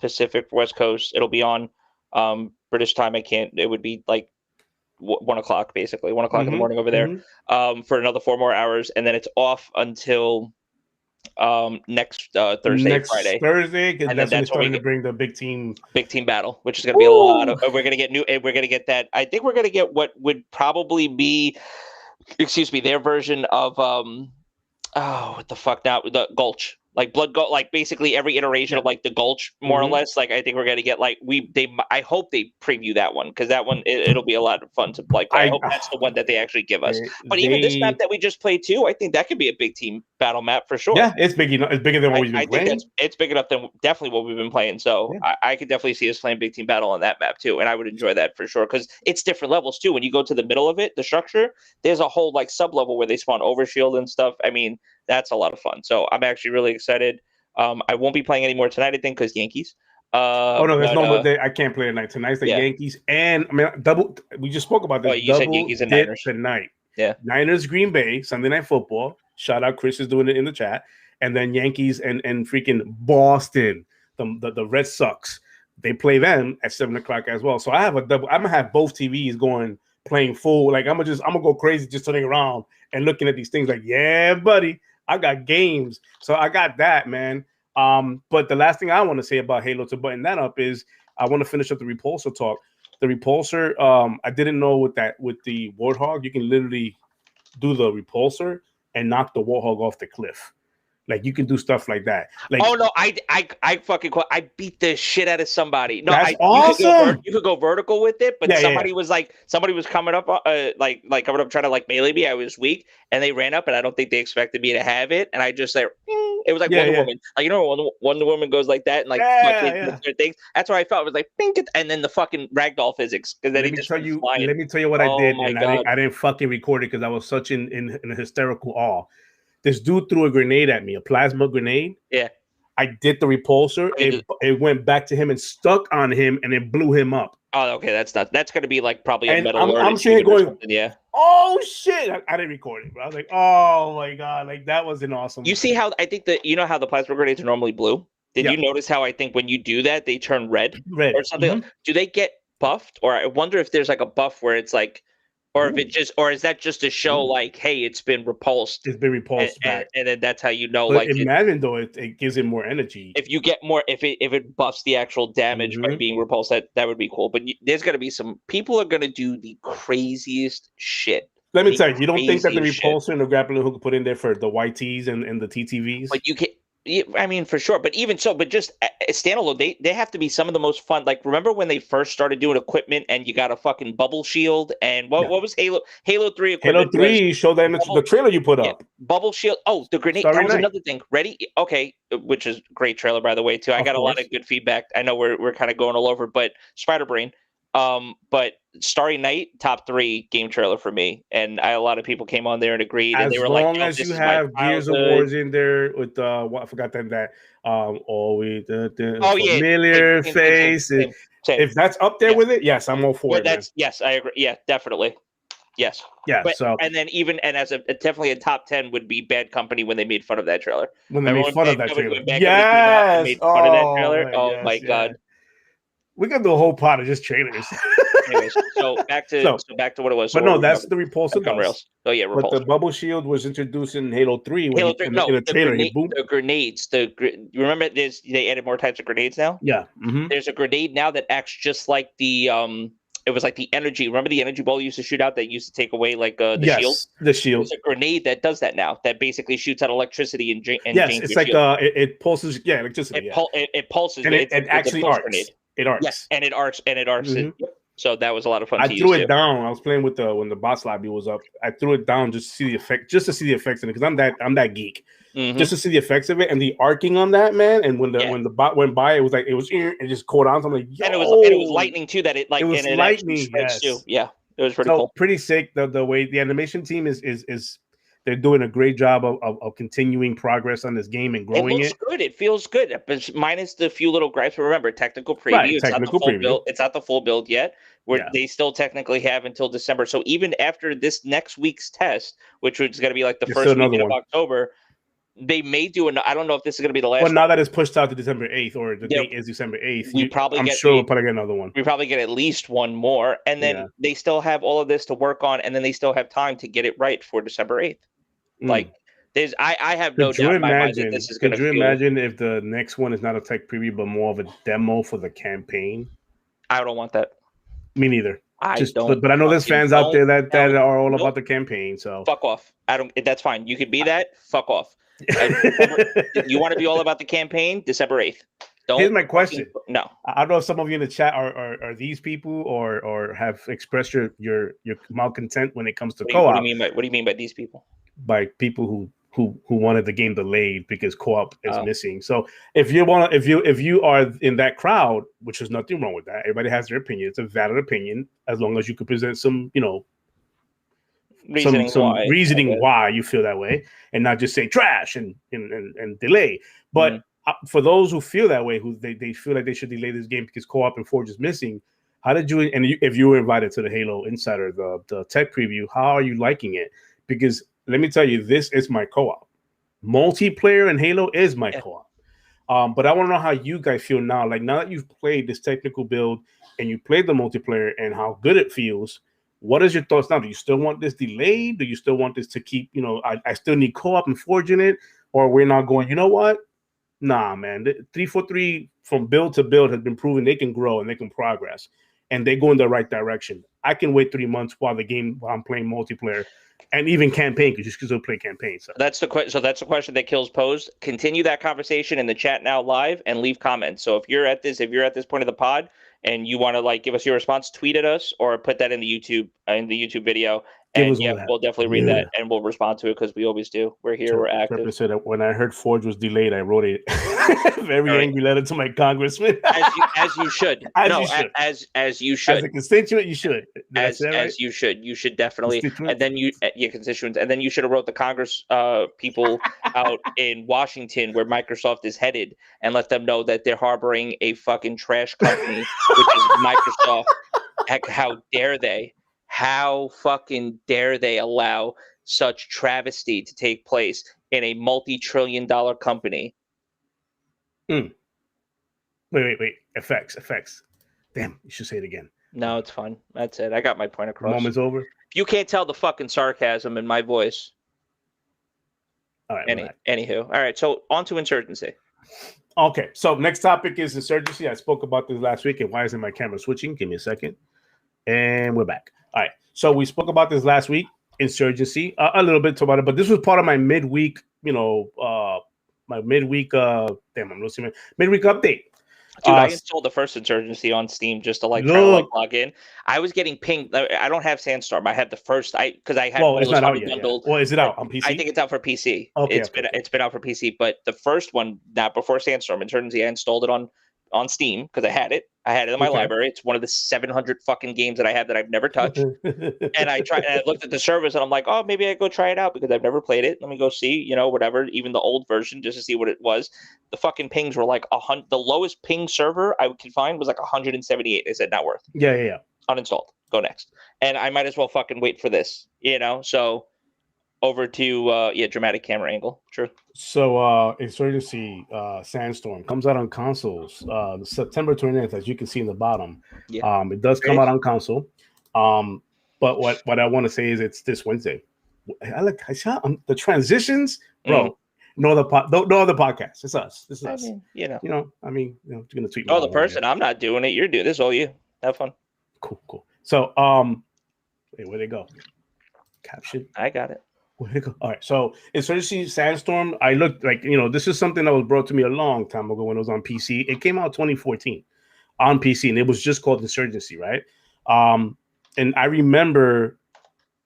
Pacific West Coast. It'll be on British time. It would be 1 o'clock, basically 1 o'clock in the morning over there, for another 4 more hours, and then it's off until next Friday,
because that's when we're starting to bring the big team
battle, which is going to be a lot of. We're going to get that. I think we're going to get what would probably be, their version of what the fuck now, the Gulch. Blood Gulch, basically every iteration of the Gulch, more or less. I think we're gonna get I hope they preview that one, because that one it'll be a lot of fun to play. I hope that's the one that they actually give us. But even this map that we just played too, I think that could be a big team battle map for sure.
Yeah, it's big. It's bigger than what we've been playing.
Think it's big enough than definitely what we've been playing. So I could definitely see us playing big team battle on that map too, and I would enjoy that for sure, because it's different levels too. When you go to the middle of it, the structure, there's a whole sub level where they spawn overshield and stuff. I mean, that's a lot of fun. So I'm actually really excited. I won't be playing anymore tonight, I think, because Yankees.
There's no more day. I can't play tonight. Tonight's the Yankees, and double. We just spoke about this.
You said Yankees and Niners
tonight.
Yeah,
Niners, Green Bay, Sunday Night Football. Shout out, Chris is doing it in the chat, and then Yankees and freaking Boston, the Red Sox. They play them at 7 o'clock as well. So I have a double. I'm gonna have both TVs going, playing full. I'm gonna go crazy just turning around and looking at these things. Yeah, buddy. I got games, so I got that, man. But the last thing I want to say about Halo, to button that up, is I want to finish up the repulsor talk. The repulsor, I didn't know with the Warthog, you can literally do the repulsor and knock the Warthog off the cliff. Like you can do stuff like that. Like,
oh no, I fucking I beat the shit out of somebody. No,
that's awesome.
You could go vertical with it, but
Yeah,
somebody was coming up, like coming up trying to like melee me. I was weak, and they ran up, and I don't think they expected me to have it, and I just like it was like Wonder Woman, like when Wonder Woman goes like that and like fucking things. That's what I felt. It was like and then the fucking ragdoll physics because then
let me tell you what I did, and I didn't fucking record it because I was such in a hysterical awe. This dude threw a grenade at me, a plasma grenade.
Yeah.
I did the repulsor. It went back to him and stuck on him, and it blew him up.
Oh, okay. That's going to be like probably a metal.
I'm sitting going,
yeah.
Oh shit! I didn't record it, bro. I was like, oh my god, like that was an awesome.
You see how I think that how the plasma grenades are normally blue? Did you notice how I think when you do that they turn red or something? Mm-hmm. Do they get buffed, or I wonder if there's like a buff where it's like. Or if it just, or is that just to show like, hey, it's been repulsed?
It's been repulsed back,
and then that's how you know.
But
like,
imagine though, it gives it more energy.
If you get more, if it buffs the actual damage by being repulsed, that would be cool. But there's gonna be some people are gonna do the craziest shit.
Let me tell you, you don't think that the repulsor and the grappling hook put in there for the YTs and the TTVs?
But you can. I mean, for sure, but even so, but just standalone, they have to be some of the most fun. Like, remember when they first started doing equipment and you got a fucking bubble shield and what was Halo 3 equipment?
Halo 3 showed that in the trailer you put up.
Bubble shield. Oh, the grenade. That was another thing. Ready? Okay, which is great trailer by the way too. I got a lot of good feedback. I know we're kind of going all over, but Spider Brain. But Starry Night, top 3 game trailer for me, and a lot of people came on there and agreed. And they were like,
as long as you have Gears of Wars in there with what I forgot that always the familiar face. Same. If that's up there with it, yes, I'm all for it.
Yes, I agree. Yeah, definitely. Yes.
Yeah.
And then as definitely a top 10 would be Bad Company when they made fun of that trailer.
When they made fun of that trailer.
Yes. Made fun of that trailer. Oh my god.
We got the whole pot of just trailers.
Anyways, so back to what it was.
But no, that's the repulsor
rails. Oh yeah, repulsor.
But the bubble shield was introduced in Halo 3.
In the trailer. The grenades. You remember they added more types of grenades now?
Yeah. Mm-hmm.
There's a grenade now that acts just like the It was like the energy. Remember the energy ball you used to shoot out that used to take away like the shield?
The shield.
There's a grenade that does that now. That basically shoots out electricity and
yes, it's like it pulses. Yeah, electricity.
It pulses.
And it actually arcs. Grenade. It arcs.
Yes, and it arcs. Mm-hmm. So that was a lot of fun.
I threw it down. I was playing with when the boss lobby was up. I threw it down just to see the effect, in it, because I'm that geek. Mm-hmm. Just to see the effects of it and the arcing on that, man. And when the bot went by, it was like it just caught on. So I'm like, yo.
And it was lightning too. That it was
lightning. Yes.
Too. Yeah, it was pretty cool.
Pretty sick. The way the animation team is they're doing a great job of continuing progress on this game and growing it.
It looks good. It feels good, but minus the few little gripes. Remember, technical preview.
Right,
it's not the full build. It's not the full build yet. They still technically have until December. So even after this next week's test, which is going to be like the first weekend of October, they may do I don't know if this is going to be the last.
Well, now that it's pushed out to December 8th, or the date is December 8th, we'll probably get another one.
We probably get at least one more, and then they still have all of this to work on, and then they still have time to get it right for December 8th. Like, I have no doubt in my mind that this is going to.
Could you imagine if the next one is not a tech preview, but more of a demo for the campaign?
I don't want that.
Me neither. But I know there's fans out there that are all about the campaign. So
fuck off. That's fine. You could be that. Fuck off. You want to be all about the campaign? December 8th.
Here's my question.
No,
I don't know if some of you in the chat are these people or have expressed your malcontent when it comes to co-op.
What do you mean by these people?
By people who wanted the game delayed because co-op is missing. So if you are in that crowd, which there's nothing wrong with that. Everybody has their opinion. It's a valid opinion as long as you can present some, reasoning why you feel that way, and not just say trash and delay. But for those who feel that way, who they feel like they should delay this game because co-op and Forge is missing, how did you? And if you were invited to the Halo Insider, the tech preview, how are you liking it? Because let me tell you, this is my co-op. Multiplayer in Halo is my co-op. But I want to know how you guys feel now. Like, now that you've played this technical build and you played the multiplayer and how good it feels, what is your thoughts now? Do you still want this delayed? Do you still want this to keep, I still need co-op and Forge in it? Or we're not going, you know what? Nah, man. The 343 from build to build has been proven they can grow and they can progress. And they go in the right direction. I can wait 3 months while I'm playing multiplayer and even campaign because you can still play campaign. So
that's the question that Kills posed. Continue that conversation in the chat now live and leave comments. So if you're at this point of the pod and you want to like give us your response, tweet at us or put that in the YouTube video. And we'll definitely read that and we'll respond to it because we always do. We're here. We're active.
Said that when I heard Forge was delayed, I wrote a very angry letter to my congressman.
as you should. As you should.
As a constituent, you should.
As you should. You should definitely. And then constituents. And then you should have wrote the Congress people out in Washington where Microsoft is headed and let them know that they're harboring a fucking trash company, which is Microsoft. Heck, how dare they? How fucking dare they allow such travesty to take place in a multi-trillion-dollar company?
Wait. Effects. Damn, you should say it again.
No, it's fine. That's it. I got my point across.
The moment's over.
You can't tell the fucking sarcasm in my voice.
All right.
Anywho. All right, so on to Insurgency.
Okay, so next topic is Insurgency. I spoke about this last week, and why isn't my camera switching? Give me a second. And we're back. All right. So we spoke about this last week, Insurgency, a little bit about it, but this was part of my midweek, midweek update.
Dude, I installed the first Insurgency on Steam just to try to log in. I was getting pinged. I don't have Sandstorm. I have the first. Because I had.
Well, it's not out yet. Well, is it out on PC?
I think it's out for PC.
Okay,
it's been out for PC, but the first one, not before Sandstorm, Insurgency, I installed it on Steam because I had it. I had it in my library. It's one of the 700 fucking games that I have that I've never touched. And I looked at the service and I'm like, oh, maybe I go try it out because I've never played it. Let me go see, whatever, even the old version just to see what it was. The fucking pings were like 100. The lowest ping server I could find was like 178. They said not worth.
Yeah.
Uninstalled. Go next. And I might as well fucking wait for this, So over to dramatic camera angle. True.
So Insurgency Sandstorm comes out on consoles September 29th, as you can see in the bottom. Yeah. It does come out on console. But what I want to say is it's this Wednesday. I saw the transitions, bro. No other podcast. It's us. This is us. You're gonna tweet.
Oh, the person. I'm not doing it. You're doing this. All you. Have fun.
Cool. So wait, where'd they go? Caption.
I got it.
All right, so Insurgency Sandstorm, I looked this is something that was brought to me a long time ago when it was on PC. It came out 2014 on PC, and it was just called Insurgency, right? And I remember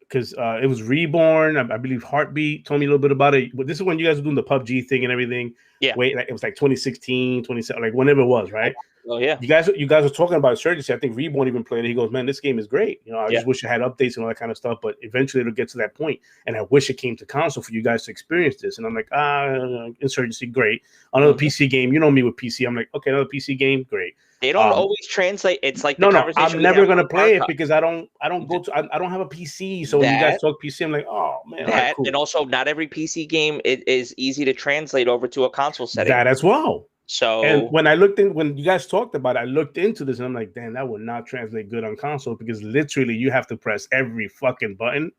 because it was Reborn. I believe Heartbeat told me a little bit about it. But this is when you guys were doing the PUBG thing and everything.
Yeah.
It was like 2016, 27, like whenever it was, right?
Oh yeah.
You guys were talking about Insurgency. I think Reborn even played it. He goes, man, this game is great. I just wish it had updates and all that kind of stuff. But eventually it'll get to that point. And I wish it came to console for you guys to experience this. And I'm like, Insurgency, great. Another PC game. You know me with PC. I'm like, okay, another PC game, great.
They don't always translate. It's like
no. I'm never gonna play it because I don't have a PC. So when you guys talk PC, I'm like, oh man. Cool.
And also, not every PC game is easy to translate over to a console setting.
That as well.
So
and when you guys talked about it, I looked into this and I'm like, damn, that would not translate good on console because literally you have to press every fucking button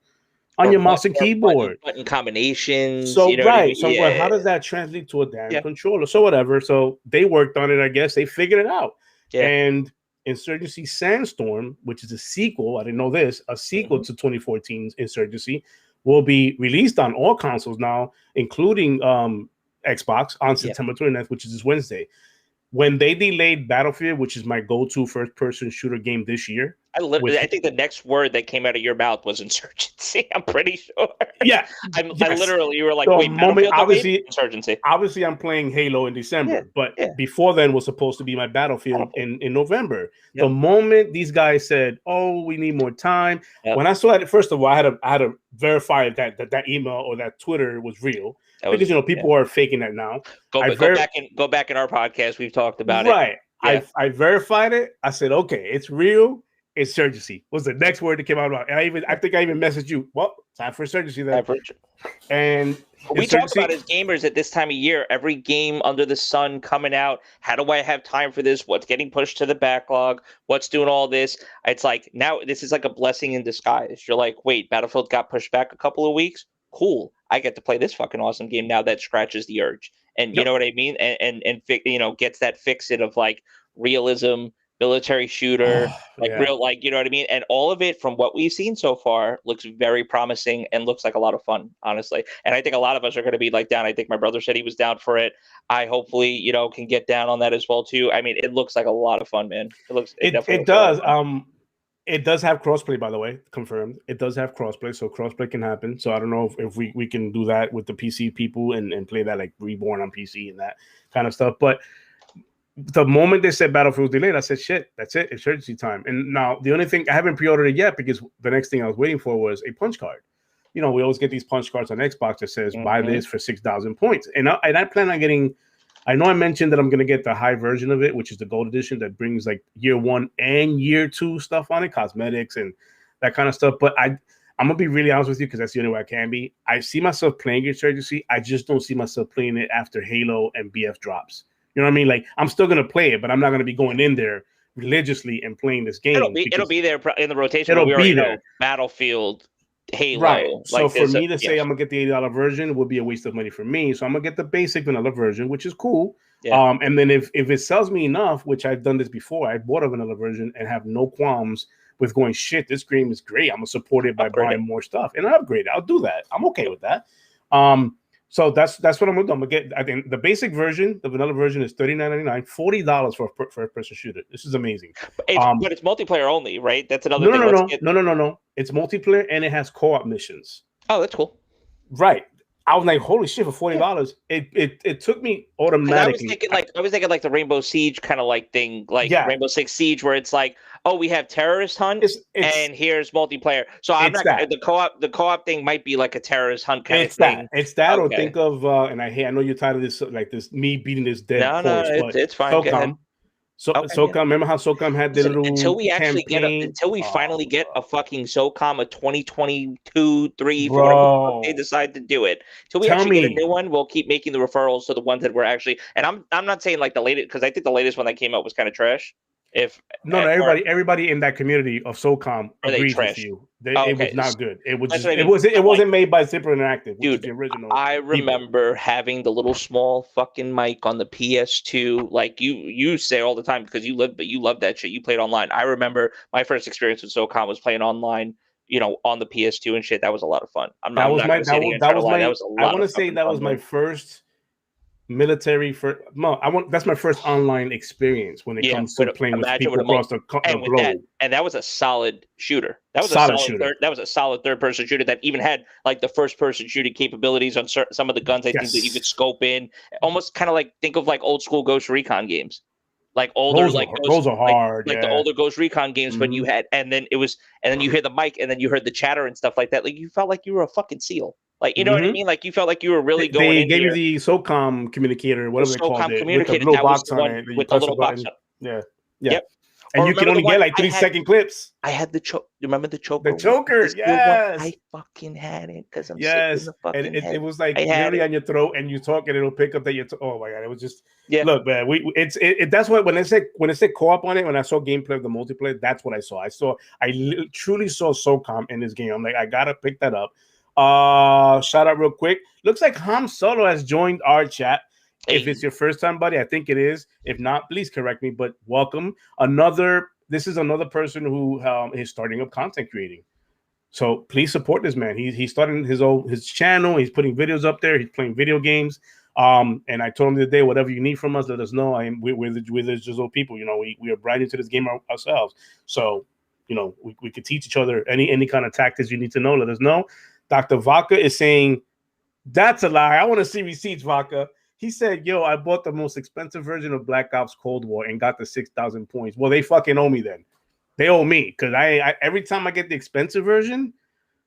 on your mouse and keyboard.
Button combinations.
So right. So how does that translate to a damn controller? So whatever. So they worked on it, I guess. They figured it out. Yeah. And Insurgency Sandstorm, which is a sequel, I didn't know this, a sequel to 2014's Insurgency, will be released on all consoles now, including Xbox on September 29th, which is this Wednesday. When they delayed Battlefield, which is my go-to first-person shooter game this year.
I think the next word that came out of your mouth was Insurgency. I'm pretty sure.
Yeah.
You were like,
wait,
obviously, Insurgency.
Obviously, I'm playing Halo in December, but before then was supposed to be my Battlefield in November. Yep. The moment these guys said, oh, we need more time. Yep. When I saw it, first of all, I had to verify that email or that Twitter was real. Because people are faking that now. Go
back in our podcast. We've talked about it.
Right. Yeah. I verified it. I said, okay, it's real. Insurgency was the next word that came out about. And I think I even messaged you. Well, time for Insurgency then. And
we talk about as gamers at this time of year, every game under the sun coming out. How do I have time for this? What's getting pushed to the backlog? What's doing all this? It's like now this is like a blessing in disguise. You're like, wait, Battlefield got pushed back a couple of weeks. Cool. I get to play this fucking awesome game now that scratches the urge. And you know what I mean? And gets that fix it of like realism, military shooter, like
Yeah.
real, like, you know what I mean? And all of it, from what we've seen so far, looks very promising and looks like a lot of fun, honestly. And I think a lot of us are going to be like down. I think my brother said he was down for it. I hopefully, can get down on that as well too. I mean, it looks like a lot of fun, man. It definitely
It
looks like a lot of
does.
fun.
It does have crossplay, by the way, confirmed. It does have crossplay, so crossplay can happen. So I don't know if we can do that with the PC people and play that like Reborn on PC and that kind of stuff. But the moment they said Battlefield delayed, I said, shit, that's it. Insurgency time. And now the only thing, I haven't pre-ordered it yet because the next thing I was waiting for was a punch card. We always get these punch cards on Xbox that says buy this for 6,000 points. And I plan on getting, I know I mentioned that I'm going to get the high version of it, which is the gold edition that brings like year 1 and year 2 stuff on it, cosmetics and that kind of stuff. But I'm going to be really honest with you because that's the only way I can be. I see myself playing Insurgency. I just don't see myself playing it after Halo and BF drops. You know what I mean? Like, I'm still going to play it, but I'm not going to be going in there religiously and playing this game.
It'll be there in the rotation.
It'll be there.
Battlefield, Halo.
Right. So
like
for me to say I'm gonna get the $80 version would be a waste of money for me. So I'm gonna get the basic vanilla version, which is cool.
Yeah.
And then if it sells me enough, which I've done this before, I bought a vanilla version and have no qualms with going, shit, this game is great. I'm gonna support it by buying more stuff and upgrade it. I'll do that. I'm okay with that. So that's what I'm gonna do. I'm gonna get, I think the basic version, the vanilla version is $39.99, $40 for a first person shooter. This is amazing.
But it's multiplayer only, right? That's another thing.
No. It's multiplayer and it has co-op missions.
Oh, that's cool.
Right. I was like, holy shit, for $40. It took me automatically.
I was thinking like the Rainbow Siege kind of like thing, like Rainbow Six Siege, where it's like, oh, we have terrorist hunt and here's multiplayer. So I'm not the co-op thing might be like a terrorist hunt kind of thing.
It's that, or think of and I know you're tired of this, like this me beating this dead horse.
No, it's fine.
SOCOM. SOCOM, remember how SOCOM had the little
until we actually
campaign?
Finally get a fucking SOCOM, a 2022, 3, 4,
bro.
They decide to do it. Until we actually get a new one, we'll keep making the referrals to the ones that were actually. And I'm not saying like the latest, because I think the latest one that came out was kind of trash.
Everybody in that community of SOCOM agrees with you. It was not good. It wasn't made by Zipper Interactive, which is the original.
I remember having the little small fucking mic on the PS2, like you say all the time because you love that shit. You played online. I remember my first experience with SOCOM was playing online, on the PS2 and shit. That was a lot of fun. That was my first
military that's my first online experience when it comes to playing with people across the globe.
And that was a solid shooter. That was a solid third person shooter that even had like the first person shooting capabilities on some of the guns. I think that you could scope in, almost kind of like think of like old school Ghost Recon games. Like older,
those are hard,
like the older Ghost Recon games. But you had, and then you hear the mic, and then you heard the chatter and stuff like that. Like you felt like you were a fucking SEAL. Like, you know what I mean? Like you felt like you were really going.
They gave you the SOCOM communicator, whatever they called it, with the little box on it.
With the little box.
Yeah.
Yep.
And you can only get like 3-second clips.
I had the choke. You remember the choker?
The choker, yes.
I fucking had it because I'm sick in the
and
fucking head.
It was like nearly on your throat, and you talk, and it'll pick up that you. Oh my god, it was just.
Yeah.
Look, man, that's what when I said co-op on it, when I saw gameplay of the multiplayer, that's what I saw. I truly saw SOCOM in this game. I'm like, I gotta pick that up. Shout out real quick. Looks like Ham Solo has joined our chat. If it's your first time, buddy, I think it is. If not, please correct me. But welcome. This is another person who is starting up content creating. So please support this man. He's starting his channel. He's putting videos up there. He's playing video games. And I told him today, whatever you need from us, let us know. We're just old people. We are bright into this game ourselves. So we could teach each other any kind of tactics you need to know. Let us know. Dr. Vaca is saying that's a lie. I want to see receipts, Vaca. He said, yo, I bought the most expensive version of Black Ops Cold War and got the 6,000 points. Well, they fucking owe me then. They owe me because I every time I get the expensive version,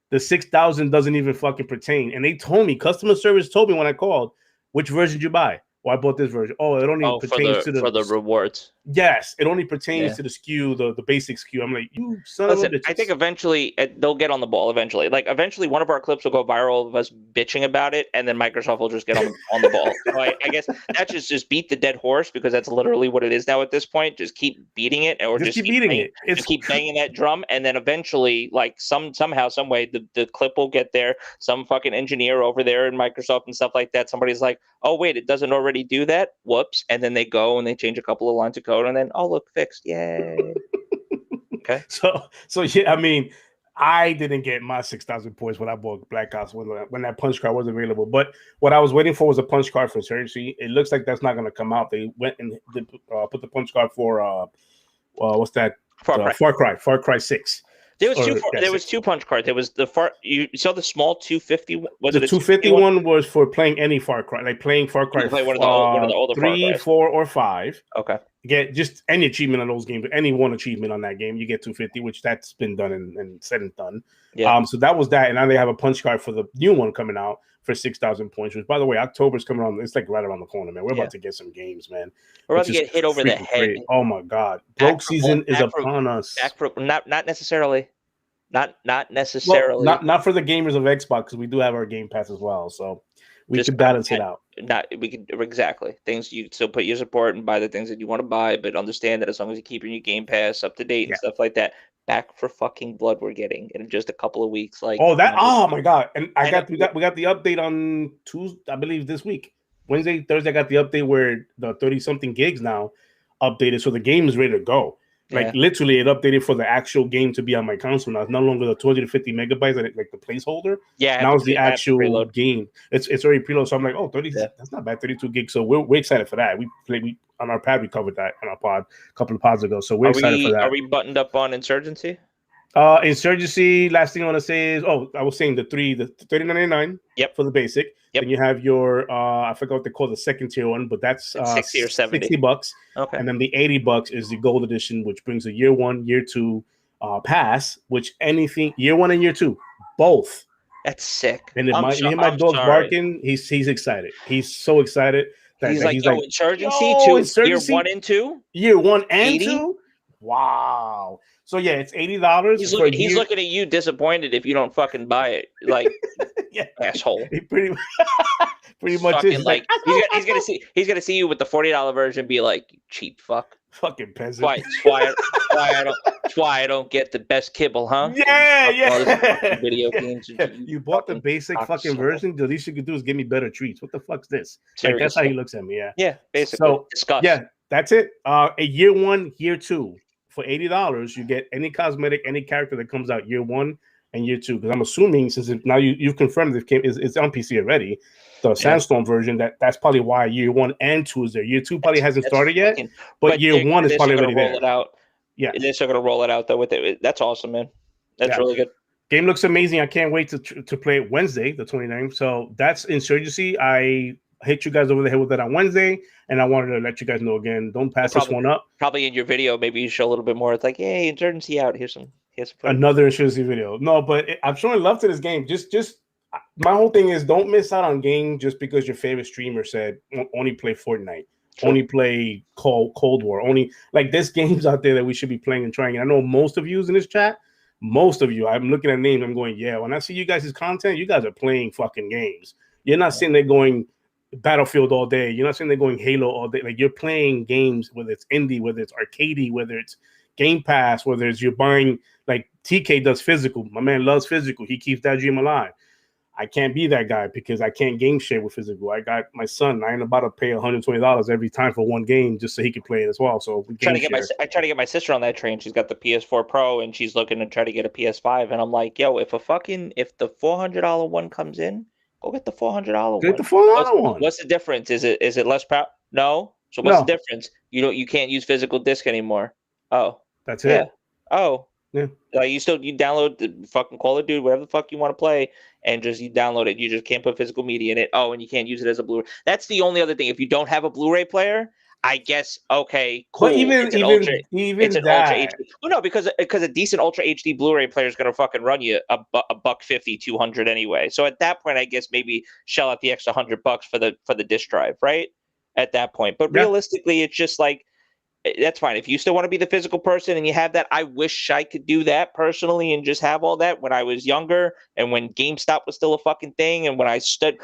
the 6,000 doesn't even fucking pertain. And they told me, customer service told me when I called, which version did you buy? Well, I bought this version. Oh, it only pertains to
the rewards.
Yes, it only pertains to the SKU, the basic SKU. I'm like, you son of a bitch.
I think eventually they'll get on the ball. Eventually, one of our clips will go viral of us bitching about it, and then Microsoft will just get on the ball. So I guess that's just beat the dead horse because that's literally what it is now at this point. Just keep beating it, or just keep beating it. Just keep banging that drum, and then eventually, like somehow, some way, the clip will get there. Some fucking engineer over there in Microsoft and stuff like that. Somebody's like, oh wait, it doesn't already already do that. Whoops. And then they go and they change a couple of lines of code and then, oh, look, fixed. Yay. Okay.
So yeah, I mean, I didn't get my 6,000 points when I bought Black Ops when that punch card was available. But what I was waiting for was a punch card for Insurgency. It looks like that's not going to come out. They went and put the punch card for what's that? Far Cry 6.
There was two punch cards. There was you saw the small 250. Was
the
it
250 one was for playing any Far Cry, like playing Far Cry
one of the older
3, 4, or 5.
Okay.
Get just any achievement on those games, any one achievement on that game, you get 250, which that's been done and said and done.
Yeah.
So that was that, and now they have a punch card for the new one coming out for 6,000 points. Which, by the way, October's coming on. It's like right around the corner, man. We're about to get some games, man.
We're about to get hit over the head.
Great. Oh my god, broke season is upon us.
Not necessarily. Not necessarily.
Well, not for the gamers of Xbox, because we do have our Game Pass as well, so we can balance it out.
We can exactly things you still put your support and buy the things that you want to buy, but understand that as long as you keep your Game Pass up to date and stuff like that. Back for fucking Blood we're getting in just a couple of weeks. Like
oh my god! And we got the update on Tuesday, I believe this week, Wednesday, Thursday. I got the update where the 30-something gigs now updated, so the game is ready to go. Like literally, it updated for the actual game to be on my console now. It's no longer the 250 megabytes like the placeholder.
Yeah,
now it's the actual game. It's already preloaded. So I'm like, oh, 30. Yeah. That's not bad. 32 gigs. So we're excited for that. We on our pad we covered that on our pod a couple of pods ago. So we're excited for that.
Are we buttoned up on Insurgency?
Insurgency. Last thing I want to say is, I was saying the $30.99.
Yep.
For the basic.
Yep.
Then you have your I forgot what they call the second tier one, but that's
$60 or $70.
$60.
Okay.
And then the $80 is the gold edition, which brings a year 1, year 2 pass, which anything year 1 and year 2, both.
That's sick.
And if my dog's barking, he's excited. He's so excited that
he's like Insurgency 2, year 1 and 2?
Year 1 and 2? Wow. So yeah, it's $80.
He's looking at you disappointed if you don't fucking buy it. Like asshole.
He pretty much is
like he's gonna see you with the $40 version, be like, cheap fuck.
Fucking peasant.
Why I don't get the best kibble, huh?
Yeah.
Video games.
You bought the basic fucking version. The least you could do is give me better treats. What the fuck's this? Like, that's how he looks at me. Yeah.
Yeah, basically.
So
disgust.
Yeah, that's it. A year 1, year 2 for $80. You get any cosmetic, any character that comes out year 1 and year 2. Because I'm assuming since now you've confirmed it's on PC already. The Sandstorm version, that's probably why year 1 and 2 is there. Year 2 probably hasn't started yet, but year 1 is probably already there.
Roll it out.
Yeah,
they're still gonna roll it out though. With it, that's awesome, man. That's really good.
Game looks amazing. I can't wait to play it Wednesday, the 29th. So that's Insurgency. I hit you guys over the head with that on Wednesday, and I wanted to let you guys know again. Don't pass this one up.
Probably in your video, maybe you show a little bit more. It's like, hey, Insurgency out. Here's
another Insurgency video. No, but I'm showing love to this game. Just my whole thing is don't miss out on game just because your favorite streamer said only play Fortnite, only play Cold War, only like there's games out there that we should be playing and trying. And I know most of you in this chat, I'm looking at names, I'm going, yeah, when I see you guys' content, you guys are playing fucking games. You're not sitting there going Battlefield all day. You're not sitting there going Halo all day. Like you're playing games, whether it's indie, whether it's arcadey, whether it's Game Pass, whether it's you're buying, like TK does physical. My man loves physical. He keeps that dream alive. I can't be that guy because I can't game share with physical. I got my son. I ain't about to pay $120 every time for one game just so he can play it as well. So I try
to get my sister on that train. She's got the PS4 Pro and she's looking to try to get a PS5. And I'm like, yo, if the $400 one comes in, go get the $400 one.
Get the $400 one.
What's the difference? Is it less power? No. So what's the difference? You can't use physical disc anymore. Oh,
that's it.
Oh.
Yeah.
Like you download the fucking Call of Duty, whatever the fuck you want to play, and you download it. You just can't put physical media in it. Oh, and you can't use it as a Blu-ray. That's the only other thing. If you don't have a Blu-ray player, I guess okay, cool.
But even Ultra HD.
Well, no, because a decent Ultra HD Blu-ray player is gonna fucking run you a $150, $200 anyway. So at that point, I guess maybe shell out the extra $100 for the disc drive, right? At that point, but realistically, it's just like. That's fine. If you still want to be the physical person and you have that, I wish I could do that personally and just have all that when I was younger and when GameStop was still a fucking thing and when I used to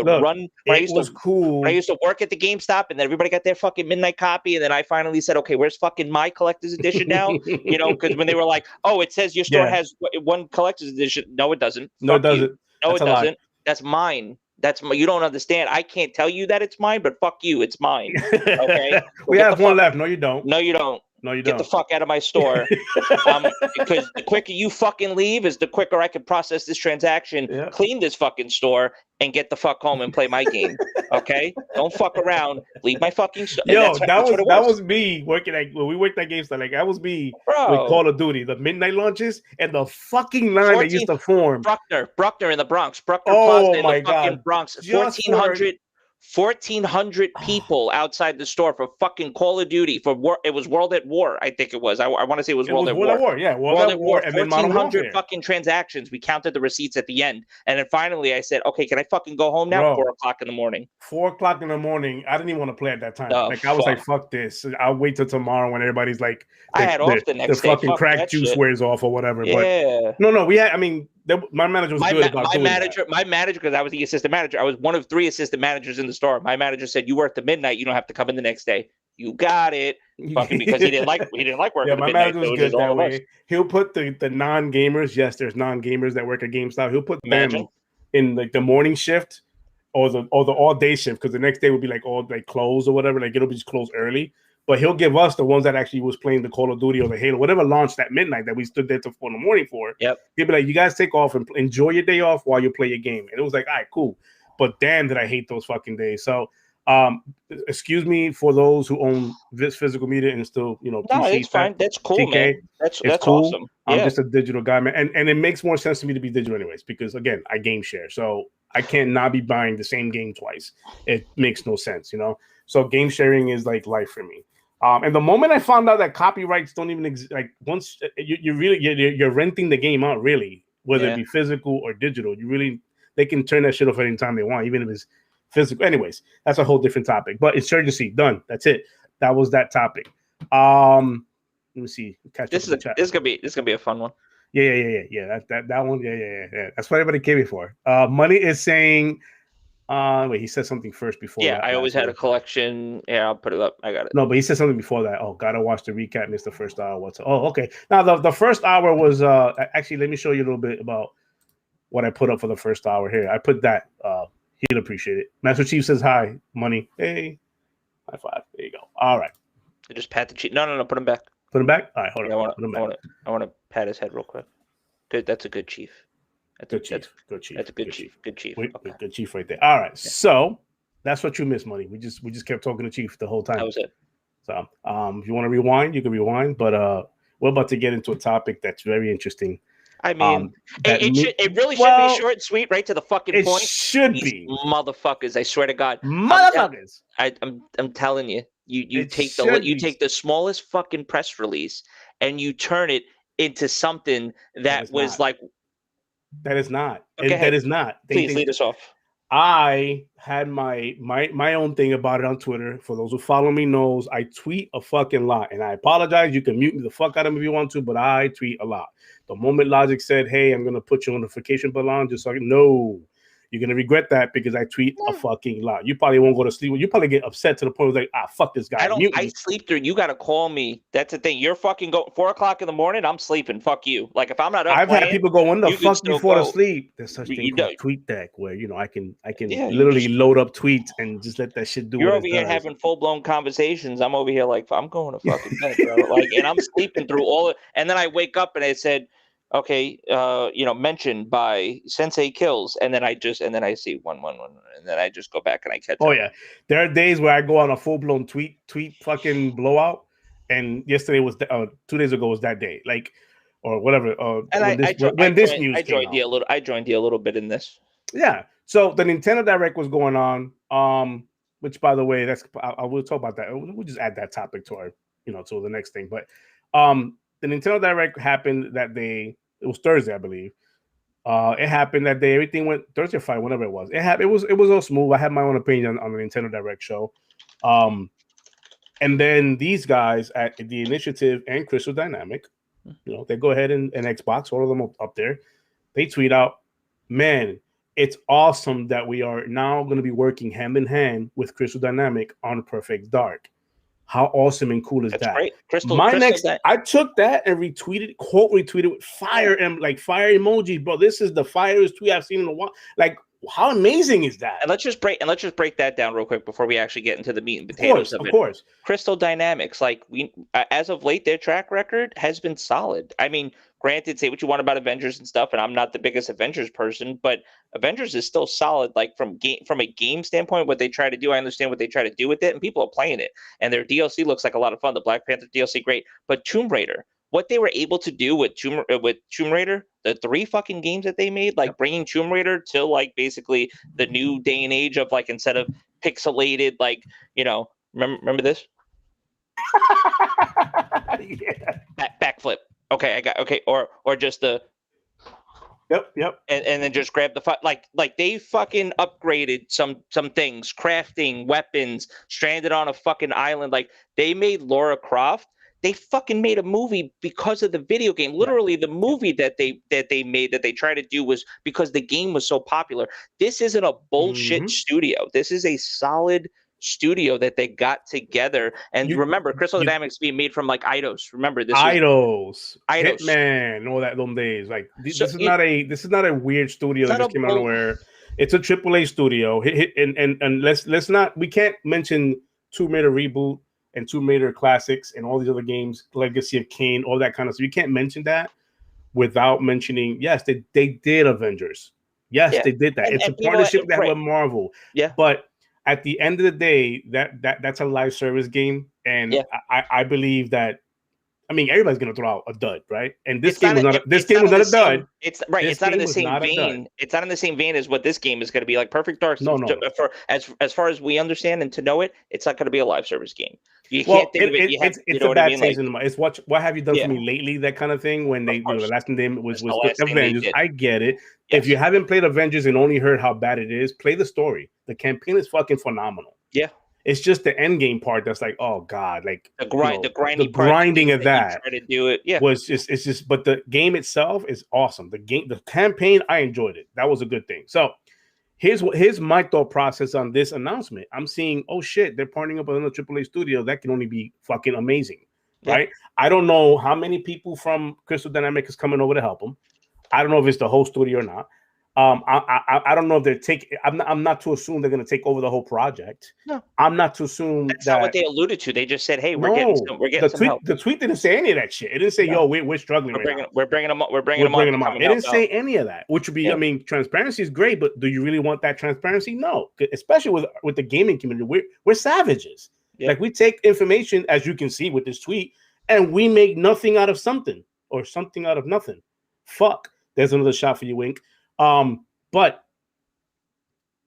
work at the GameStop and then everybody got their fucking midnight copy and then I finally said, okay, where's fucking my collector's edition now? Because when they were like, oh, it says your store has one collector's edition. No, it doesn't.
No, it doesn't.
No, it doesn't. That's mine. You don't understand. I can't tell you that it's mine, but fuck you, it's mine. Okay.
We have one left. No, you don't.
No, you don't.
No, you
Get
don't.
the fuck out of my store. Because the quicker you fucking leave is the quicker I can process this transaction, clean this fucking store, and get the fuck home and play my game. Okay? Don't fuck around. Leave my fucking store.
Yo, that was me working when we worked at Gamestop. Like that was me with Call of Duty, the midnight launches and the fucking line that used to form.
Bruckner in the Bronx. Bruckner Plaza in the fucking Bronx. 1,400 people outside the store for fucking Call of Duty. It was World at War, I think it was. I want to say it was World at War.
Yeah, World at War.
1,400 fucking transactions. We counted the receipts at the end. And then finally I said, okay, can I fucking go home now? 4 o'clock in the morning.
4 o'clock in the morning. I didn't even want to play at that time. I was like, fuck this. I'll wait till tomorrow when everybody's like,
I had off the next day.
The fucking crack juice wears off or whatever. Yeah. But no, we had, my manager was good about doing that.
My manager, because I was the assistant manager, I was one of 3 assistant managers in the store. My manager said, you work to midnight, you don't have to come in the next day. You got it. Fucking because he didn't like working.
Yeah, my manager was good that way. He'll put the non-gamers. Yes, there's non-gamers that work at GameStop. He'll put them in like the morning shift or the all day shift, because the next day would be like all like closed or whatever. Like it'll be just closed early. But he'll give us the ones that actually was playing the Call of Duty or the Halo, whatever launched at midnight that we stood there till 4 in the morning for.
Yep.
He'll be like, you guys take off and enjoy your day off while you play your game. And it was like, all right, cool. But damn, did I hate those fucking days. So, excuse me for those who own this physical media and still,
no, it's fine. That's cool, TK, man. That's cool. Awesome. Yeah.
I'm just a digital guy, man. And it makes more sense to me to be digital anyways, because again, I game share. So I can't not be buying the same game twice. It makes no sense, So game sharing is like life for me. And the moment I found out that copyrights don't even exist, like once you're renting the game out, really, whether it be physical or digital, they can turn that shit off anytime they want, even if it's physical. Anyways, that's a whole different topic. But Insurgency, done. That's it. That was that topic. Let me see.
This is gonna be a fun one.
Yeah. That one. Yeah. That's what everybody came here for. Money is saying. Wait, he said something first before that.
I always had a collection. Yeah, I'll put it up. I got it.
No, but he said something before that. Oh, gotta watch the recap. Missed the first hour. Okay. Now the first hour was actually, let me show you a little bit about what I put up for the first hour here. I put that. He'll appreciate it. Master Chief says hi. Money. Hey. High five. There you go. All right.
Just pat the chief. No. Put him back.
Put him back. All right. Hold on.
I want to pat his head real quick. Good. That's a good chief.
Good chief.
That's a good chief. Good chief.
Good chief right there. All right. Yeah. So that's what you miss, Money. We just kept talking to Chief the whole time.
That was it.
So if you want to rewind, you can rewind. But we're about to get into a topic that's very interesting.
I mean, it really should be short and sweet, right to the fucking point.
It should be.
Motherfuckers, I swear to God.
Motherfuckers.
I'm telling you, you take the smallest fucking press release and you turn it into something that was like.
That is not.
Okay,
that is not.
Please lead us off.
I had my own thing about it on Twitter. For those who follow me knows I tweet a fucking lot. And I apologize. You can mute me the fuck out of me if you want to, but I tweet a lot. The moment Logic said, hey, I'm going to put you on notification button, just like, no. You're going to regret that because I tweet a fucking lot. You probably won't go to sleep. You probably get upset to the point where like, fuck this guy.
I sleep through. You got to call me. That's the thing. You're fucking going 4 o'clock in the morning. I'm sleeping. Fuck you. Like if I'm not up
I've
playing,
had people go, when the fuck you fall asleep? There's such thing called Tweet Deck where, I can literally load up tweets and just let that shit do
You're over here having full-blown conversations. I'm over here like, I'm going to fucking bed, bro. Like, and I'm sleeping through all it. And then I wake up and it said, okay, mentioned by Sensei kills, and then I see 111, and then I just go back and I catch.
Oh yeah, there are days where I go on a full blown tweet fucking blowout, and yesterday was 2 days ago was that day, like or whatever. And I joined you a little bit in this. Yeah, so the Nintendo Direct was going on, which by the way, I will talk about that. We'll just add that topic to our to the next thing, but the Nintendo Direct happened that day. It was Thursday, I believe. It happened that day. Everything went Thursday or Friday, whatever it was. It was all smooth. I had my own opinion on the Nintendo Direct show. And then these guys at the Initiative and Crystal Dynamic, they go ahead and Xbox, all of them up there. They tweet out, man, it's awesome that we are now going to be working hand in hand with Crystal Dynamic on Perfect Dark. How awesome and cool is that?
Great.
I took that and quote retweeted with fire emoji, bro. This is the firest tweet I've seen in a while. Like How amazing is that?
And let's just break that down real quick before we actually get into the meat and potatoes of it.
Of course.
Crystal Dynamics, like as of late, their track record has been solid. I mean, granted, say what you want about Avengers and stuff, and I'm not the biggest Avengers person, but Avengers is still solid. Like from a game standpoint, what they try to do, I understand what they try to do with it, and people are playing it. And their DLC looks like a lot of fun. The Black Panther DLC, great, but Tomb Raider, what they were able to do with Tomb Raider, the 3 fucking games that they made, like bringing Tomb Raider to like basically the new day and age of like instead of pixelated, like, you know, remember this?
Yeah.
Backflip. Okay, or just the
Yep.
and then just grab the like they fucking upgraded some things, crafting weapons, stranded on a fucking island. Like they made Lara Croft. They fucking made a movie because of the video game. Literally, the movie that they made that they tried to do was because the game was so popular. This isn't a bullshit studio. This is a solid studio that they got together. And remember, Crystal Dynamics being made from like Eidos. Remember this?
Eidos, Hitman, all that them days. Like this is not a weird studio that just came out of nowhere. It's a AAA studio. And let's not, we can't mention Tomb Raider reboot and Tomb Raider classics and all these other games, Legacy of Kain, all that kind of stuff. You can't mention that without mentioning, yes, they did Avengers. Yes, they did that. It's a partnership that with Marvel.
Yeah.
But at the end of the day, that's a live service game. And I believe that, I mean, everybody's gonna throw out a dud, right? And this game was not a dud.
It's right. It's not in the same vein. It's not in the same vein as what this game is going to be. Like Perfect Dark. No. For as far as we understand and to know it, it's not going to be a live service game. You can't think of it.
It's a bad taste in the mouth. It's what have you done for me lately? That kind of thing. When they the last thing was Avengers. I get it. Yes. If you haven't played Avengers and only heard how bad it is, play the story. The campaign is fucking phenomenal.
Yeah.
It's just the end game part that's like, oh god, like
the
grinding of that.
Try to do it,
it's just. But the game itself is awesome. The campaign, I enjoyed it. That was a good thing. So here's my thought process on this announcement. I'm seeing, oh shit, they're partnering up with another AAA studio. That can only be fucking amazing, right? I don't know how many people from Crystal Dynamics is coming over to help them. I don't know if it's the whole studio or not. I don't know if they're taking. I'm not to assume they're going to take over the whole project. No, I'm not to assume
that's not what they alluded to. They just said, "Hey, we're getting some help."
The tweet didn't say any of that shit. It didn't say, "Yo, we're struggling
We're bringing them up. We're bringing them up."
It didn't say any of that. Which would be, I mean, transparency is great, but do you really want that transparency? No, especially with the gaming community. We're savages. Yeah. Like we take information, as you can see with this tweet, and we make nothing out of something or something out of nothing. Fuck. There's another shot for you, Wink. But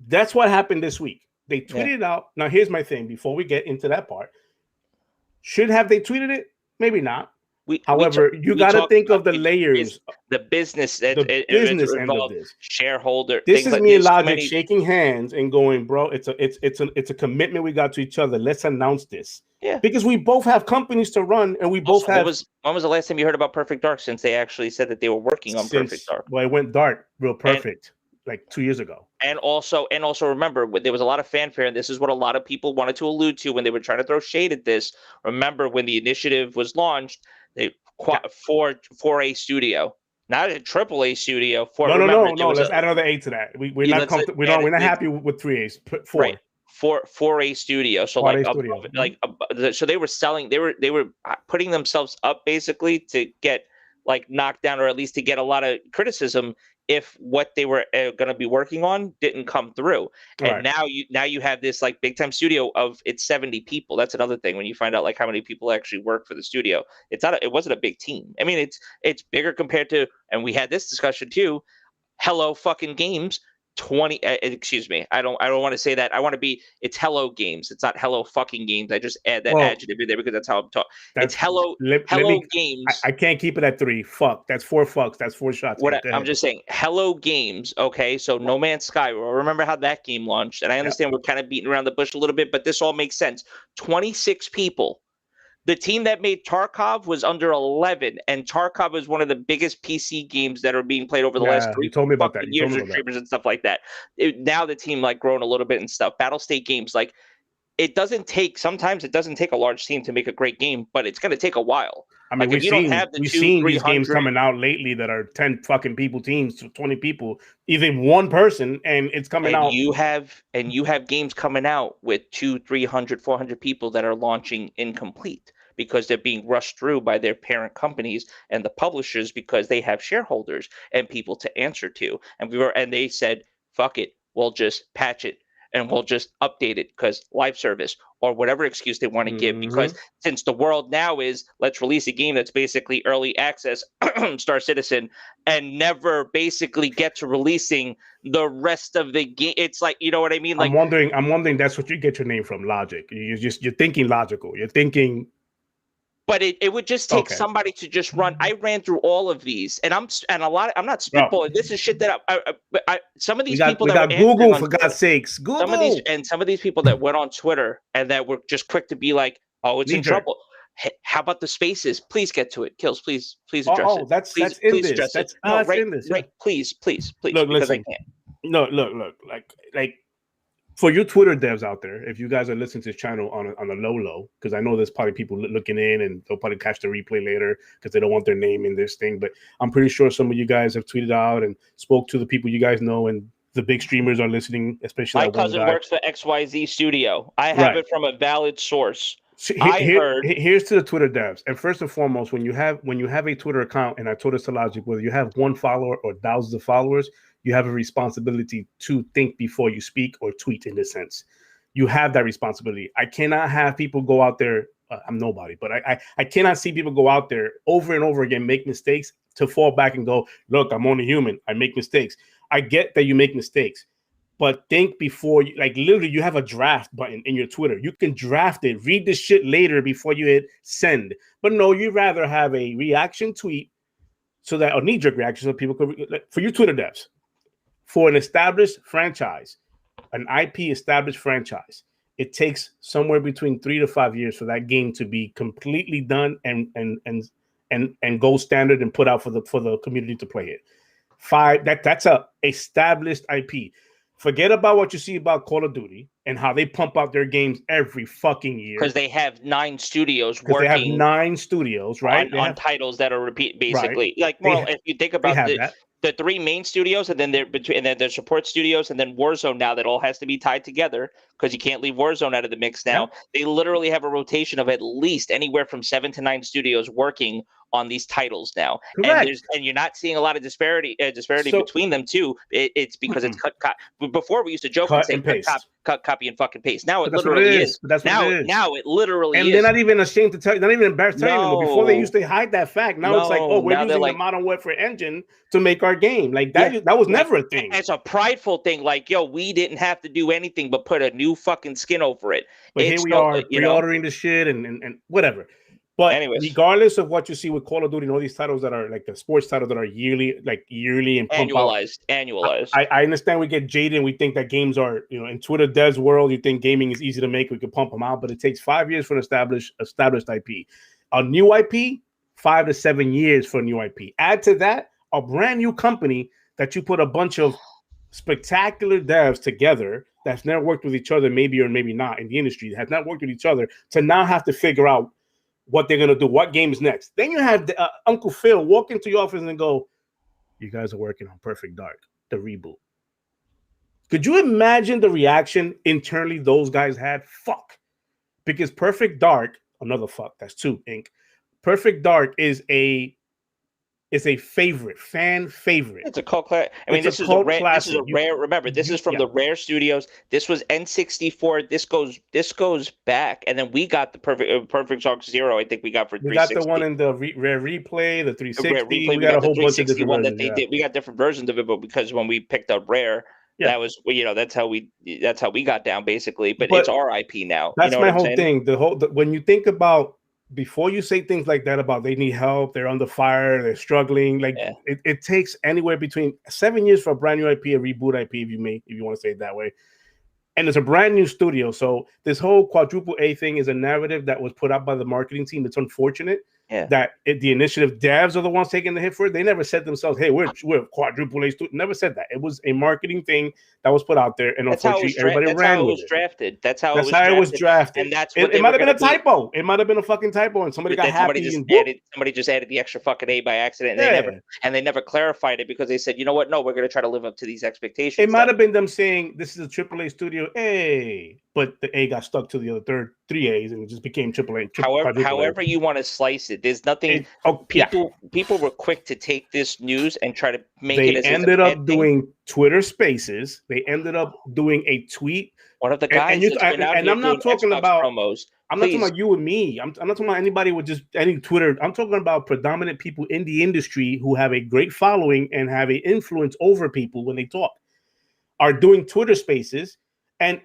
that's what happened this week. They tweeted it out. Now, here's my thing before we get into that part. Should have they tweeted it? Maybe not. However, you got to think of the layers.
The business
business end of this.
Shareholder.
This is me and Logic shaking hands and going, bro, it's a commitment we got to each other. Let's announce this. Yeah. Because we both have companies to run and we both have.
When was the last time you heard about Perfect Dark since they actually said that they were working on Perfect Dark?
Well, it went dark real perfect like 2 years ago.
And also remember, there was a lot of fanfare, and this is what a lot of people wanted to allude to when they were trying to throw shade at this. Remember when the initiative was launched, they for a studio, not a AAA studio.
No. Let's add another A to that. We're not happy with 3 A's. Put 4.
Right. For a studio. So so they were selling. They were putting themselves up basically to get like knocked down, or at least to get a lot of criticism if what they were going to be working on didn't come through. And now you have this like big time studio of it's 70 people. That's another thing when you find out like how many people actually work for the studio. It wasn't a big team. I mean, it's bigger compared to, and we had this discussion too. Hello fucking Games. 20 excuse me, I don't want to say that. It's Hello Games. It's not Hello fucking Games. I just add that adjective in there because that's how I'm talking. It's Hello Games.
I can't keep it at 3. Fuck. That's 4 fucks. That's 4 shots.
I'm just saying Hello Games. Okay, so No Man's Sky. Remember how that game launched, and I understand we're kind of beating around the bush a little bit, but this all makes sense. 26 people. The team that made Tarkov was under 11, and Tarkov is one of the biggest PC games that are being played over the last 3 years with streamers and stuff like that. Now the team like grown a little bit and stuff. Battlestate Games, like sometimes it doesn't take a large team to make a great game, but it's going to take a while.
I mean,
like if you don't have the
we've
200,
seen these games coming out lately that are 10 fucking people teams, 20 people, even one person, and it's coming out.
You have games coming out with 200, 300, 400 people that are launching incomplete because they're being rushed through by their parent companies and the publishers because they have shareholders and people to answer to. And they said, fuck it, we'll just patch it and we'll just update it because live service or whatever excuse they want to give. Because since the world now is, let's release a game that's basically early access, Star Citizen, and never basically get to releasing the rest of the game. It's like, you know what I mean? Like,
I'm wondering that's what you get your name from, logic. You're thinking logical. You're thinking.
But it would just take somebody to just run. I ran through all of these, and I'm not spitballing. This is shit that some of these people
we got Google, for God's sakes. Google.
Some of these people that went on Twitter and that were just quick to be like, "Oh, it's in trouble." Hey, how about the spaces? Please get to it. Kills, please address it.
That's in this. That's in this.
Right, please.
Look,
because
listen. I can't. No, look. Like. For you Twitter devs out there, if you guys are listening to this channel on a low, because I know there's probably people looking in and they'll probably catch the replay later because they don't want their name in this thing. But I'm pretty sure some of you guys have tweeted out and spoke to the people you guys know, and the big streamers are listening, especially
my cousin works for XYZ Studio. I have it from a valid source.
So here's to the Twitter devs. And first and foremost, when you have a Twitter account, and I told this to Logic, whether you have one follower or thousands of followers, you have a responsibility to think before you speak or tweet. In this sense, you have that responsibility. I cannot have people go out there. I'm nobody, but I cannot see people go out there over and over again, make mistakes, to fall back and go, look, I'm only human. I make mistakes. I get that you make mistakes, but think before you, like, literally you have a draft button in your Twitter. You can draft it, read this shit later before you hit send. But no, you'd rather have a reaction tweet so that a knee-jerk reaction so people could, for you Twitter devs, for an established franchise, an IP established franchise, it takes somewhere between 3 to 5 years for that game to be completely done and gold standard and put out for the community to play it. That's a established IP. Forget about what you see about Call of Duty and how they pump out their games every fucking year.
Because they have 9 studios working.
They have 9 studios, right?
On titles that are repeat, basically. Right. Like, more, if you think about the 3 main studios, and then there's support studios, and then Warzone now, that all has to be tied together because you can't leave Warzone out of the mix now. Yep. They literally have a rotation of at least anywhere from 7 to 9 studios working on these titles now.
Correct.
And you're not seeing a lot of disparity between them too. It's because it's cut. Before we used to joke and say cut, copy, and fucking paste. Now it literally is. Now it literally is.
And they're not even ashamed to tell you, not even embarrassed to tell you. Before they used to hide that fact. Now it's like, oh, we're using the Modern Warfare engine to make our game. Like that, that was never a thing.
It's a prideful thing. Like, yo, we didn't have to do anything but put a new fucking skin over it.
But here we are pre-ordering the shit and whatever. But anyways, regardless of what you see with Call of Duty and all these titles that are like the sports titles that are yearly and
annualized.
I understand we get jaded and we think that games are, in Twitter devs world, you think gaming is easy to make. We can pump them out, but it takes 5 years for an established IP. A new IP, 5 to 7 years for a new IP. Add to that a brand new company that you put a bunch of spectacular devs together that's never worked with each other, maybe or maybe not in the industry, has not worked with each other, to now have to figure out what they're going to do, what game's next. Then you have Uncle Phil walk into your office and go, you guys are working on Perfect Dark, the reboot. Could you imagine the reaction internally those guys had? Fuck. Because Perfect Dark, another fuck, that's 2, Inc. Perfect Dark is a fan favorite.
It's a cult classic. I mean, this is a rare. Remember, this is from the Rare Studios. This was N64. This goes back, and then we got the Perfect Dark Zero. I think we got for 360. We got
the one in the Rare Replay, the 360. We got a whole bunch of different
versions. That they did. We got different versions of it, but because when we picked up Rare, that was that's how we got down basically. But it's our IP now.
That's my whole thing. When you think about, before you say things like that about they need help, they're under fire, they're struggling, it takes anywhere between 7 years for a brand new IP, a reboot IP, if you want to say it that way. And it's a brand new studio. So this whole quadruple A thing is a narrative that was put out by the marketing team. It's unfortunate.
Yeah.
that the initiative devs are the ones taking the hit for it. They never said themselves, "Hey, we're quadruple A student." Never said that. It was a marketing thing that was put out there, and unfortunately, everybody ran with it.
Drafted. That's how
That's
it was
how
drafted.
it was drafted.
And that's what
it might have been a typo. It might have been a fucking typo, and somebody got happy and
somebody just added the extra fucking A by accident,
yeah.
and they never clarified it because they said, you know what? No, we're going to try to live up to these expectations.
It might have been them saying this is a AAA studio A, but the A got stuck to the other three A's and it just became AAA.
However you want to slice it, there's nothing. People were quick to take this news and try to make it as
ended up doing Twitter Spaces. They ended up doing a tweet.
One of the guys
and I'm not talking about
promos.
I'm not talking about you and me. I'm not talking about anybody with just any Twitter. I'm talking about predominant people in the industry who have a great following and have an influence over people when they talk. Are doing Twitter Spaces and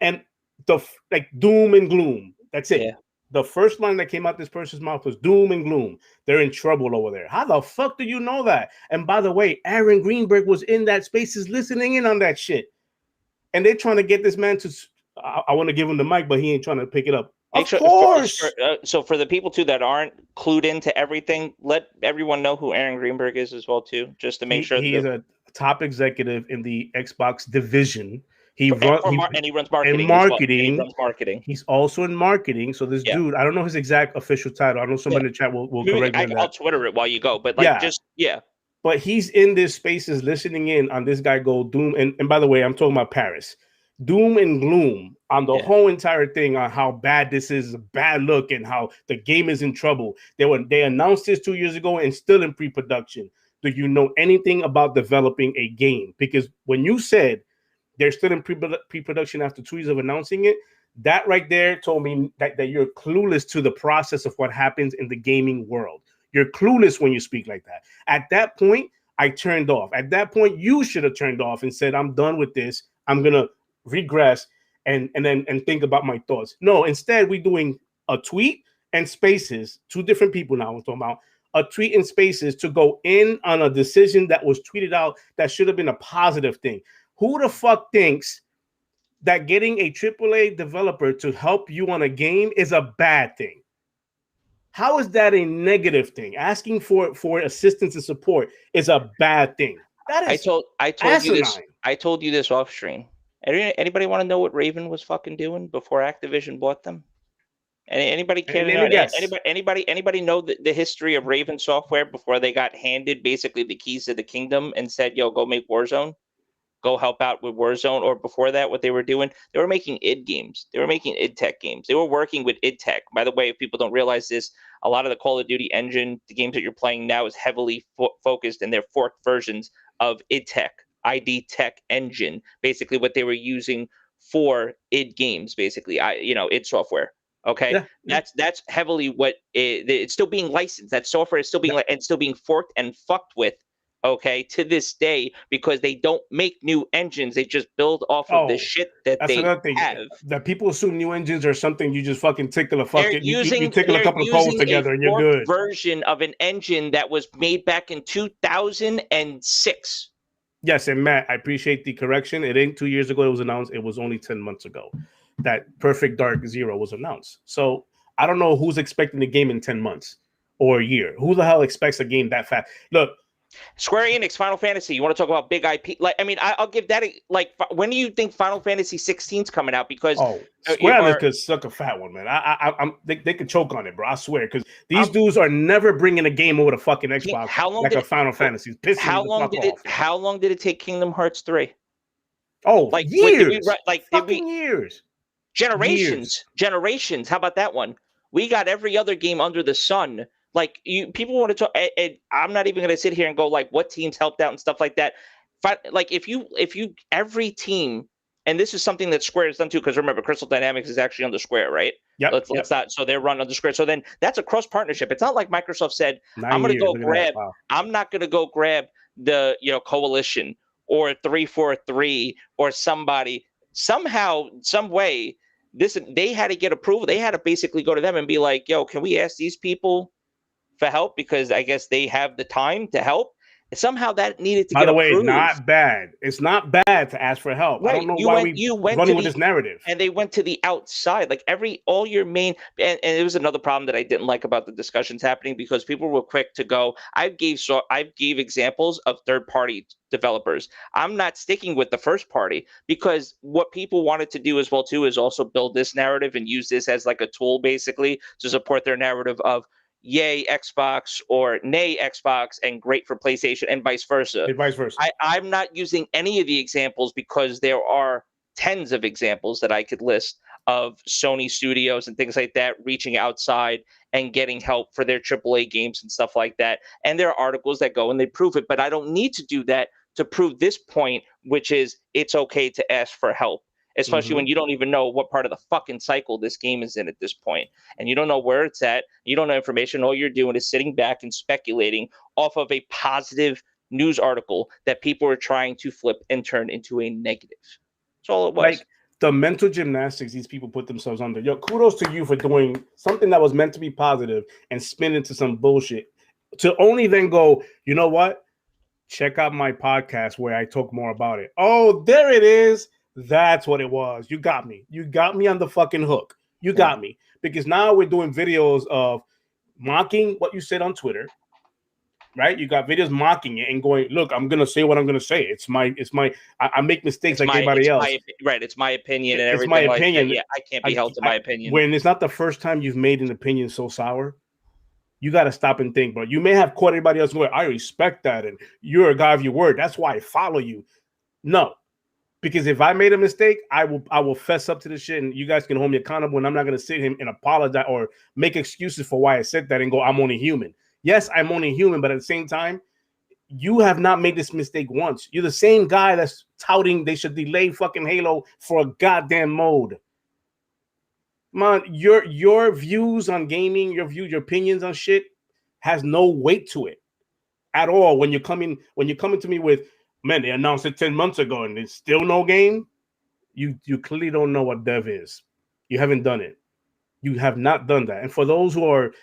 the like doom and gloom. That's it.
Yeah.
The first line that came out this person's mouth was doom and gloom. They're in trouble over there. How the fuck do you know that? And by the way, Aaron Greenberg was in that Spaces listening in on that shit. And they're trying to get this man to. I want to give him the mic, but he ain't trying to pick it up. Of course.
So for the people too that aren't clued into everything, let everyone know who Aaron Greenberg is as well too, just to make sure
he's a top executive in the Xbox division. He runs marketing.
And he runs marketing.
He's also in marketing. So this dude, I don't know his exact official title. I know somebody in the chat will correct me on that.
I'll Twitter it while you go, but
But he's in this Spaces listening in on this guy go doom. And by the way, I'm talking about Paris. Doom and gloom on the whole entire thing on how bad this is, a bad look, and how the game is in trouble. They announced this 2 years ago and still in pre-production. Do you know anything about developing a game? Because when you said they're still in pre-production after 2 years of announcing it, that right there told me that you're clueless to the process of what happens in the gaming world. You're clueless when you speak like that. At that point, I turned off. At that point, you should have turned off and said, I'm done with this. I'm going to regress and think about my thoughts. No, instead we're doing a tweet and Spaces, two different people now. I'm talking about a tweet and Spaces to go in on a decision that was tweeted out that should have been a positive thing. Who the fuck thinks that getting a AAA developer to help you on a game is a bad thing? How is that a negative thing? Asking for assistance and support is a bad thing. That is
I told you this off stream. Anybody want to know what Raven was fucking doing before Activision bought them? Anybody care? Anybody know the history of Raven Software before they got handed basically the keys to the kingdom and said, "Yo, go make Warzone, go help out with Warzone"? Or before that, what they were doing? They were making id games. They were making id Tech games. They were working with id Tech. By the way, if people don't realize this, a lot of the Call of Duty engine, the games that you're playing now, is heavily focused in their forked versions of id Tech. ID Tech engine, basically what they were using for id games, basically, id software. Okay, that's heavily what it's still being licensed. That software is still being forked and fucked with. Okay, to this day, because they don't make new engines, they just build off of the shit that they have.
That people assume new engines are something you just fucking tickle a fucking you tickle a couple of codes together and you're good.
Version of an engine that was made back in 2006.
Yes, and Matt, I appreciate the correction. It ain't 2 years ago it was announced. It was only 10 months ago that Perfect Dark Zero was announced. So I don't know who's expecting the game in 10 months or a year. Who the hell expects a game that fast? Look,
Square Enix, Final Fantasy. You want to talk about big IP? I'll give that. When do you think Final Fantasy 16's coming out? Because
Square Enix could suck a fat one, man. They could choke on it, bro. I swear, because these dudes are never bringing a game over the fucking Xbox a Final Fantasy.
How long did it take Kingdom Hearts 3?
Oh, years. Years.
Generations. How about that one? We got every other game under the sun. People want to talk, and I'm not even going to sit here and go what teams helped out and stuff like that. If you every team, and this is something that Square has done too, because remember, Crystal Dynamics is actually under Square, right?
Yeah.
Let's not. So they're run under Square. So then that's a cross partnership. It's not like Microsoft said, I'm going to go grab. Wow. I'm not going to go grab the Coalition or 343 or somebody. Somehow, some way, they had to get approval. They had to basically go to them and be like, "Yo, can we ask these people for help?" Because I guess they have the time to help. Somehow that needed to
By
get
the way,
approved.
not bad. It's not bad to ask for help.
Right.
I don't know why we running with this narrative.
And they went to the outside, like all your main, and it was another problem that I didn't like about the discussions happening, because people were quick to go. I gave examples of third party developers. I'm not sticking with the first party, because what people wanted to do as well too is also build this narrative and use this as like a tool basically to support their narrative of yay Xbox or nay Xbox and great for PlayStation and vice versa.
And vice versa.
I'm not using any of the examples, because there are tens of examples that I could list of Sony studios and things like that reaching outside and getting help for their AAA games and stuff like that. And there are articles that go and they prove it, but I don't need to do that to prove this point, which is it's okay to ask for help, especially when you don't even know what part of the fucking cycle this game is in at this point. And you don't know where it's at. You don't know information. All you're doing is sitting back and speculating off of a positive news article that people are trying to flip and turn into a negative. That's all it was.
Like the mental gymnastics these people put themselves under. Yo, kudos to you for doing something that was meant to be positive and spin into some bullshit to only then go, you know what? Check out my podcast where I talk more about it. Oh, there it is. That's what it was. You got me. You got me on the fucking hook. You got me. Because now we're doing videos of mocking what you said on Twitter. Right? You got videos mocking it and going, look, I'm gonna say what I'm gonna say. I make mistakes like everybody else.
Right. It's my opinion and
it's
everything.
My opinion.
Yeah, I can't be held to my opinion.
When it's not the first time you've made an opinion so sour, you gotta stop and think, bro. You may have caught everybody else going, I respect that, and you're a guy of your word. That's why I follow you. No. Because if I made a mistake, I will fess up to this shit, and you guys can hold me accountable, and I'm not gonna sit here and apologize or make excuses for why I said that and go, I'm only human. Yes, I'm only human, but at the same time, you have not made this mistake once. You're the same guy that's touting they should delay fucking Halo for a goddamn mode. Man, your views on gaming, your opinions on shit has no weight to it at all. When you're coming to me with, man, they announced it 10 months ago and there's still no game, you clearly don't know what dev is. You haven't done it. You have not done that. And for those who are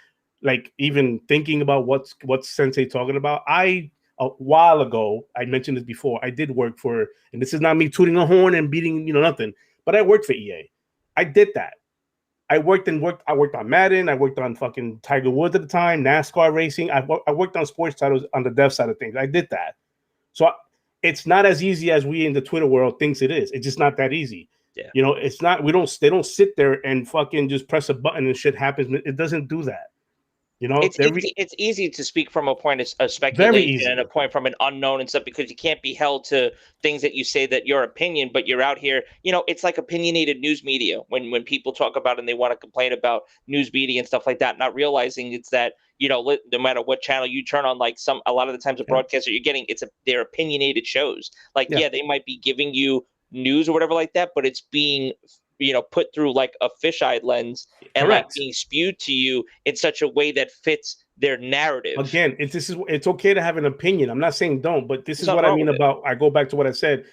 like even thinking about what's Sensei talking about, a while ago, I mentioned this before, I did work for, and this is not me tooting a horn and beating, nothing, but I worked for EA. I did that. I worked on Madden. I worked on fucking Tiger Woods at the time, NASCAR racing. I worked on sports titles on the dev side of things. I did that. So it's not as easy as we in the Twitter world thinks it is. It's just not that easy.
Yeah.
It's not, they don't sit there and fucking just press a button and shit happens. It doesn't do that.
It's easy to speak from a point of speculation and a point from an unknown and stuff, because you can't be held to things that you say that your opinion, but you're out here, it's like opinionated news media when people talk about and they want to complain about news media and stuff like that, not realizing it's that, no matter what channel you turn on, like a lot of the times the broadcasts that you're getting, they're opinionated shows. Like, they might be giving you news or whatever like that, but it's being put through like a fisheye lens and like being spewed to you in such a way that fits their narrative.
Again, it's okay to have an opinion. I'm not saying don't, but this is what I mean about, I go back to what I said.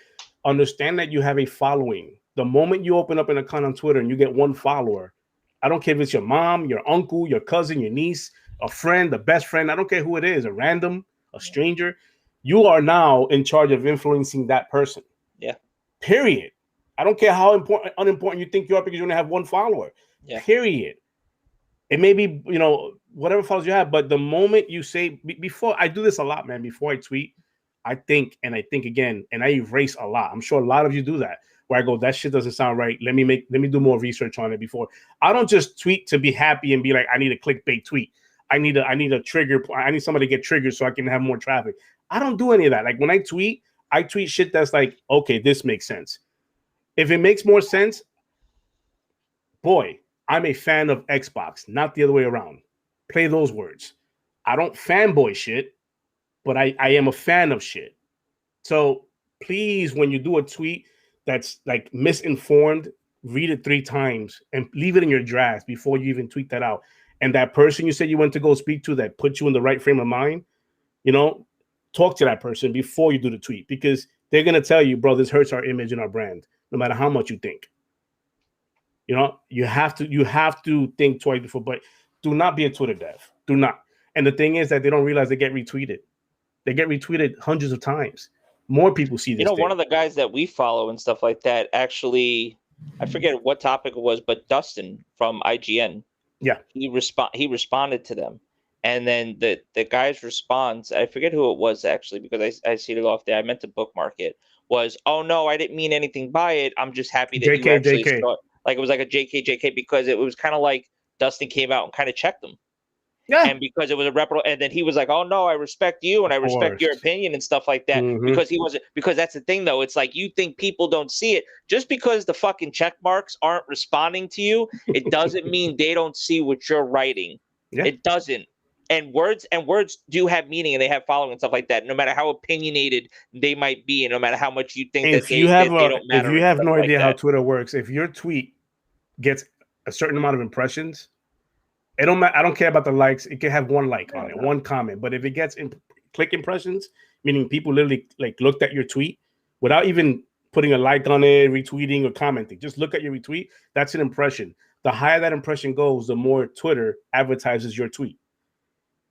Understand that you have a following. The moment you open up an account on Twitter and you get one follower, I don't care if it's your mom, your uncle, your cousin, your niece, a friend, a best friend, I don't care who it is, a stranger, you are now in charge of influencing that person.
Yeah.
Period. I don't care how unimportant you think you are because you only have one follower.
Yeah.
Period. It may be, whatever followers you have, but the moment you say, before, I do this a lot, man, before I tweet, I think again, and I erase a lot. I'm sure a lot of you do that, where I go, that shit doesn't sound right. Let me do more research on it before. I don't just tweet to be happy and be like, I need a clickbait tweet. I need a trigger. I need somebody to get triggered so I can have more traffic. I don't do any of that. Like when I tweet shit that's like, okay, this makes sense. If it makes more sense, boy, I'm a fan of Xbox, not the other way around. Play those words. I don't fanboy shit, but I am a fan of shit. So please, when you do a tweet that's like misinformed, read it 3 times and leave it in your drafts before you even tweet that out. And that person you said you went to go speak to that put you in the right frame of mind, talk to that person before you do the tweet, because they're going to tell you, bro, this hurts our image and our brand, no matter how much you think. You have to think twice before, but do not be a Twitter dev. Do not. And the thing is that they don't realize they get retweeted. They get retweeted hundreds of times. More people see this.
One of the guys that we follow and stuff like that actually, I forget what topic it was, but Dustin from IGN.
Yeah,
he responded to them, and then the guy's response, I forget who it was actually, because I seen it off there. I meant to bookmark it. Was, oh no, I didn't mean anything by it. I'm just happy that you actually saw it. Like it was like a JK, because it was kind of like Dustin came out and kind of checked them.
Yeah.
And because it was a reputable, and then he was like, "Oh no, I respect you and I respect your opinion and stuff like that." Because that's the thing though. It's like you think people don't see it. Just because the fucking check marks aren't responding to you, it doesn't mean they don't see what you're writing. Yeah. It doesn't. And words do have meaning and they have following and stuff like that. No matter how opinionated they might be, and no matter how much you think that they don't matter.
If you have no idea how Twitter works, if your tweet gets a certain amount of impressions, I don't care about the likes. It can have one like on it, one comment. But if it gets click impressions, meaning people literally like looked at your tweet without even putting a like on it, retweeting or commenting, just look at your retweet, that's an impression. The higher that impression goes, the more Twitter advertises your tweet.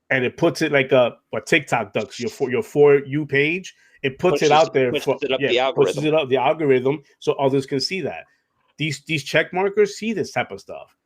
And it puts it like a TikTok does your For You page. It puts it out there. Pushes it up the algorithm so others can see that. These check markers see this type of stuff.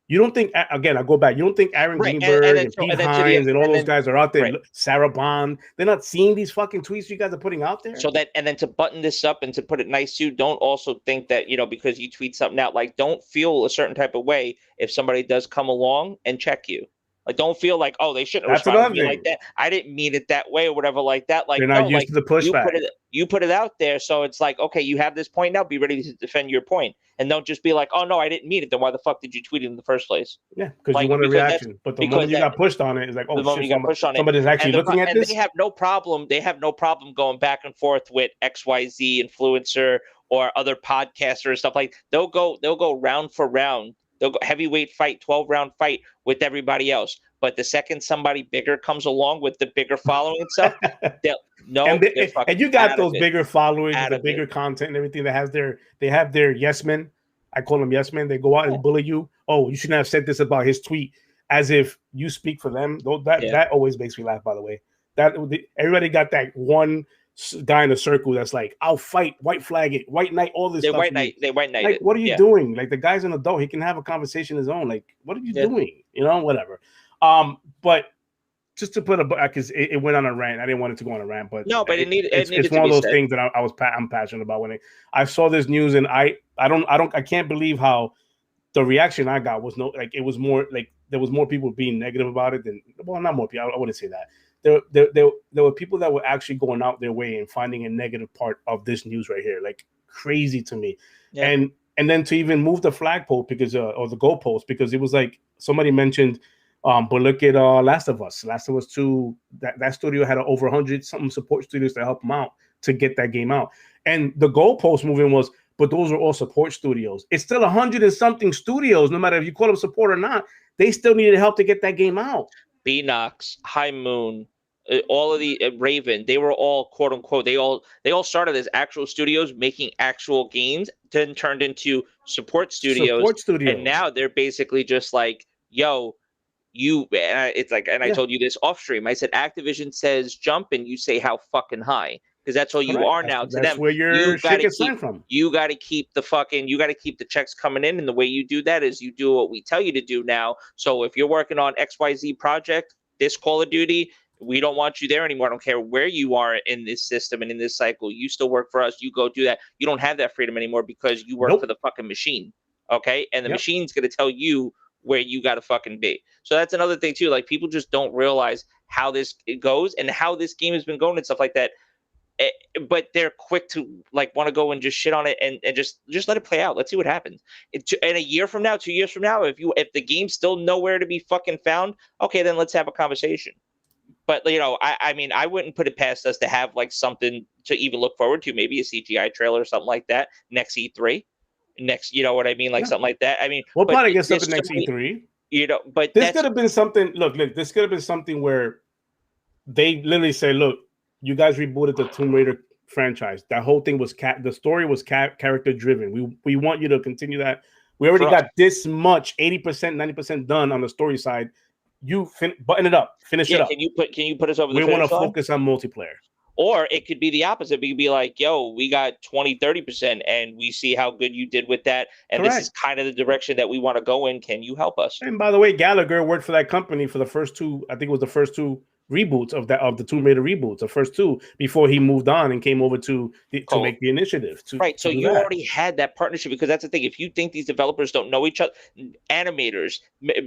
You don't think, again, I'll go back. You don't think Aaron Greenberg and Pete Hines and all those guys are out there, Sarah Bond, they're not seeing these fucking tweets you guys are putting out there?
And then to button this up and to put it nice too, don't also think that, because you tweet something out, like don't feel a certain type of way if somebody does come along and check you. Like, don't feel like, oh, they shouldn't respond to me like that. I didn't mean it that way or whatever like that. Like,
they're not used to the pushback.
You put it out there, so it's like, okay, you have this point now. Be ready to defend your point, and don't just be like, oh no, I didn't mean it. Then why the fuck did you tweet it in the first place?
Yeah, because you want a reaction. But the moment you got pushed on it, it's like, oh shit, somebody's actually looking at this.
They have no problem. They have no problem going back and forth with XYZ influencer or other podcasters and stuff like. They'll go round for round. They'll go heavyweight fight, 12-round fight with everybody else. But the second somebody bigger comes along with the bigger following and stuff,
and you got those bigger followers, the bigger content and everything that they have their yes men. I call them yes men. They go out and bully you. Oh, you shouldn't have said this about his tweet, as if you speak for them. That always makes me laugh. By the way, everybody got that one guy in a circle that's like, I'll fight, white flag it, white knight, all this stuff.
White knight
like, what are you doing? Like, the guy's an adult. He can have a conversation his own. Like, what are you doing? Whatever. But just to put because it went on a rant. I didn't want it to go on a rant, but
no, but
it's one of those things that I'm passionate about. When I saw this news, and I can't believe how the reaction I got was it was more like there was more people being negative about it than, well, not more people. I wouldn't say that. There were people that were actually going out their way and finding a negative part of this news right here, like crazy to me. Yeah. And then to even move the flagpole because or the goalpost, because it was like somebody mentioned. But look at Last of Us 2. That studio had over 100 something support studios to help them out to get that game out. And the goalpost moving was, but those are all support studios. It's still 100 and something studios, no matter if you call them support or not. They still needed help to get that game out.
Beanox, High Moon, all of the Raven, they were all quote unquote. They all started as actual studios making actual games, then turned into support studios. And now they're basically just like, yo. It's like, and I told you this off stream. I said Activision says jump, and you say how fucking high, because that's all you are now to them.
That's where your shit gets signed from.
You got to keep the checks coming in, and the way you do that is you do what we tell you to do now. So if you're working on XYZ project, this Call of Duty, we don't want you there anymore. I don't care where you are in this system and in this cycle. You still work for us. You go do that. You don't have that freedom anymore because you work for the fucking machine. Okay, and the machine's going to tell you where you got to fucking be. So that's another thing too. Like, people just don't realize how this goes and how this game has been going and stuff like that. But they're quick to like want to go and just shit on it and just let it play out. Let's see what happens. And a year from now, 2 years from now, if the game's still nowhere to be fucking found, okay, then let's have a conversation. But I mean, I wouldn't put it past us to have like something to even look forward to, maybe a CGI trailer or something like that next E3. Next, you know what I mean, like something like that. I mean,
we'll probably get something next E3.
But
this could have been something. Look, this could have been something where they literally say, "Look, you guys rebooted the Tomb Raider franchise. That whole thing was the story was character driven. We want you to continue that. We already got this much, 80%, 90% done on the story side. button it up, finish it up.
Can you put us over the
We want
finish
to
line?
focus on multiplayer.
Or it could be the opposite. We could be like, yo, we got 20-30% and we see how good you did with that. And
Correct.
This is kind of the direction that we want to go in. Can you help us?
And by the way, Gallagher worked for that company for the first two, I think it was the first two reboots of the Tomb Raider reboots, the first two, before he moved on and came over to make the initiative.
Right. So you already had that partnership, because that's the thing. If you think these developers don't know each other, animators,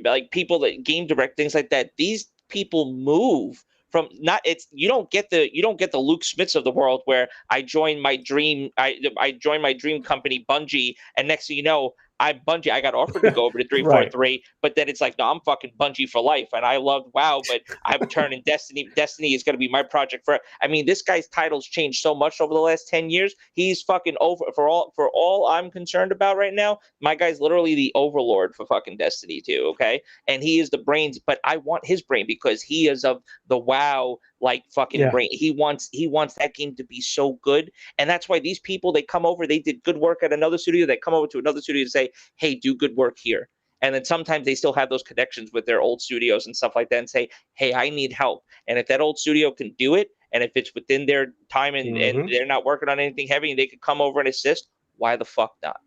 like people that game direct, things like that, these people move from you don't get the Luke Smiths of the world where I joined my dream company Bungie, and next thing you know, I got offered to go over to 343, but then it's like, no, I'm fucking Bungie for life, and I loved WoW, but I'm turning Destiny is going to be my project for. I mean, this guy's titles changed so much over the last 10 years. He's fucking over for all I'm concerned about right now. My guy's literally the overlord for fucking Destiny 2, okay? And he is the brains, but I want his brain because he is of the WoW brain. He wants that game to be so good, and that's why these people, they come over, they did good work at another studio, they come over to another studio to say, hey, do good work here. And then sometimes they still have those connections with their old studios and stuff like that and say, hey, I need help. And if that old studio can do it, and if it's within their time and they're not working on anything heavy and they could come over and assist, why the fuck not?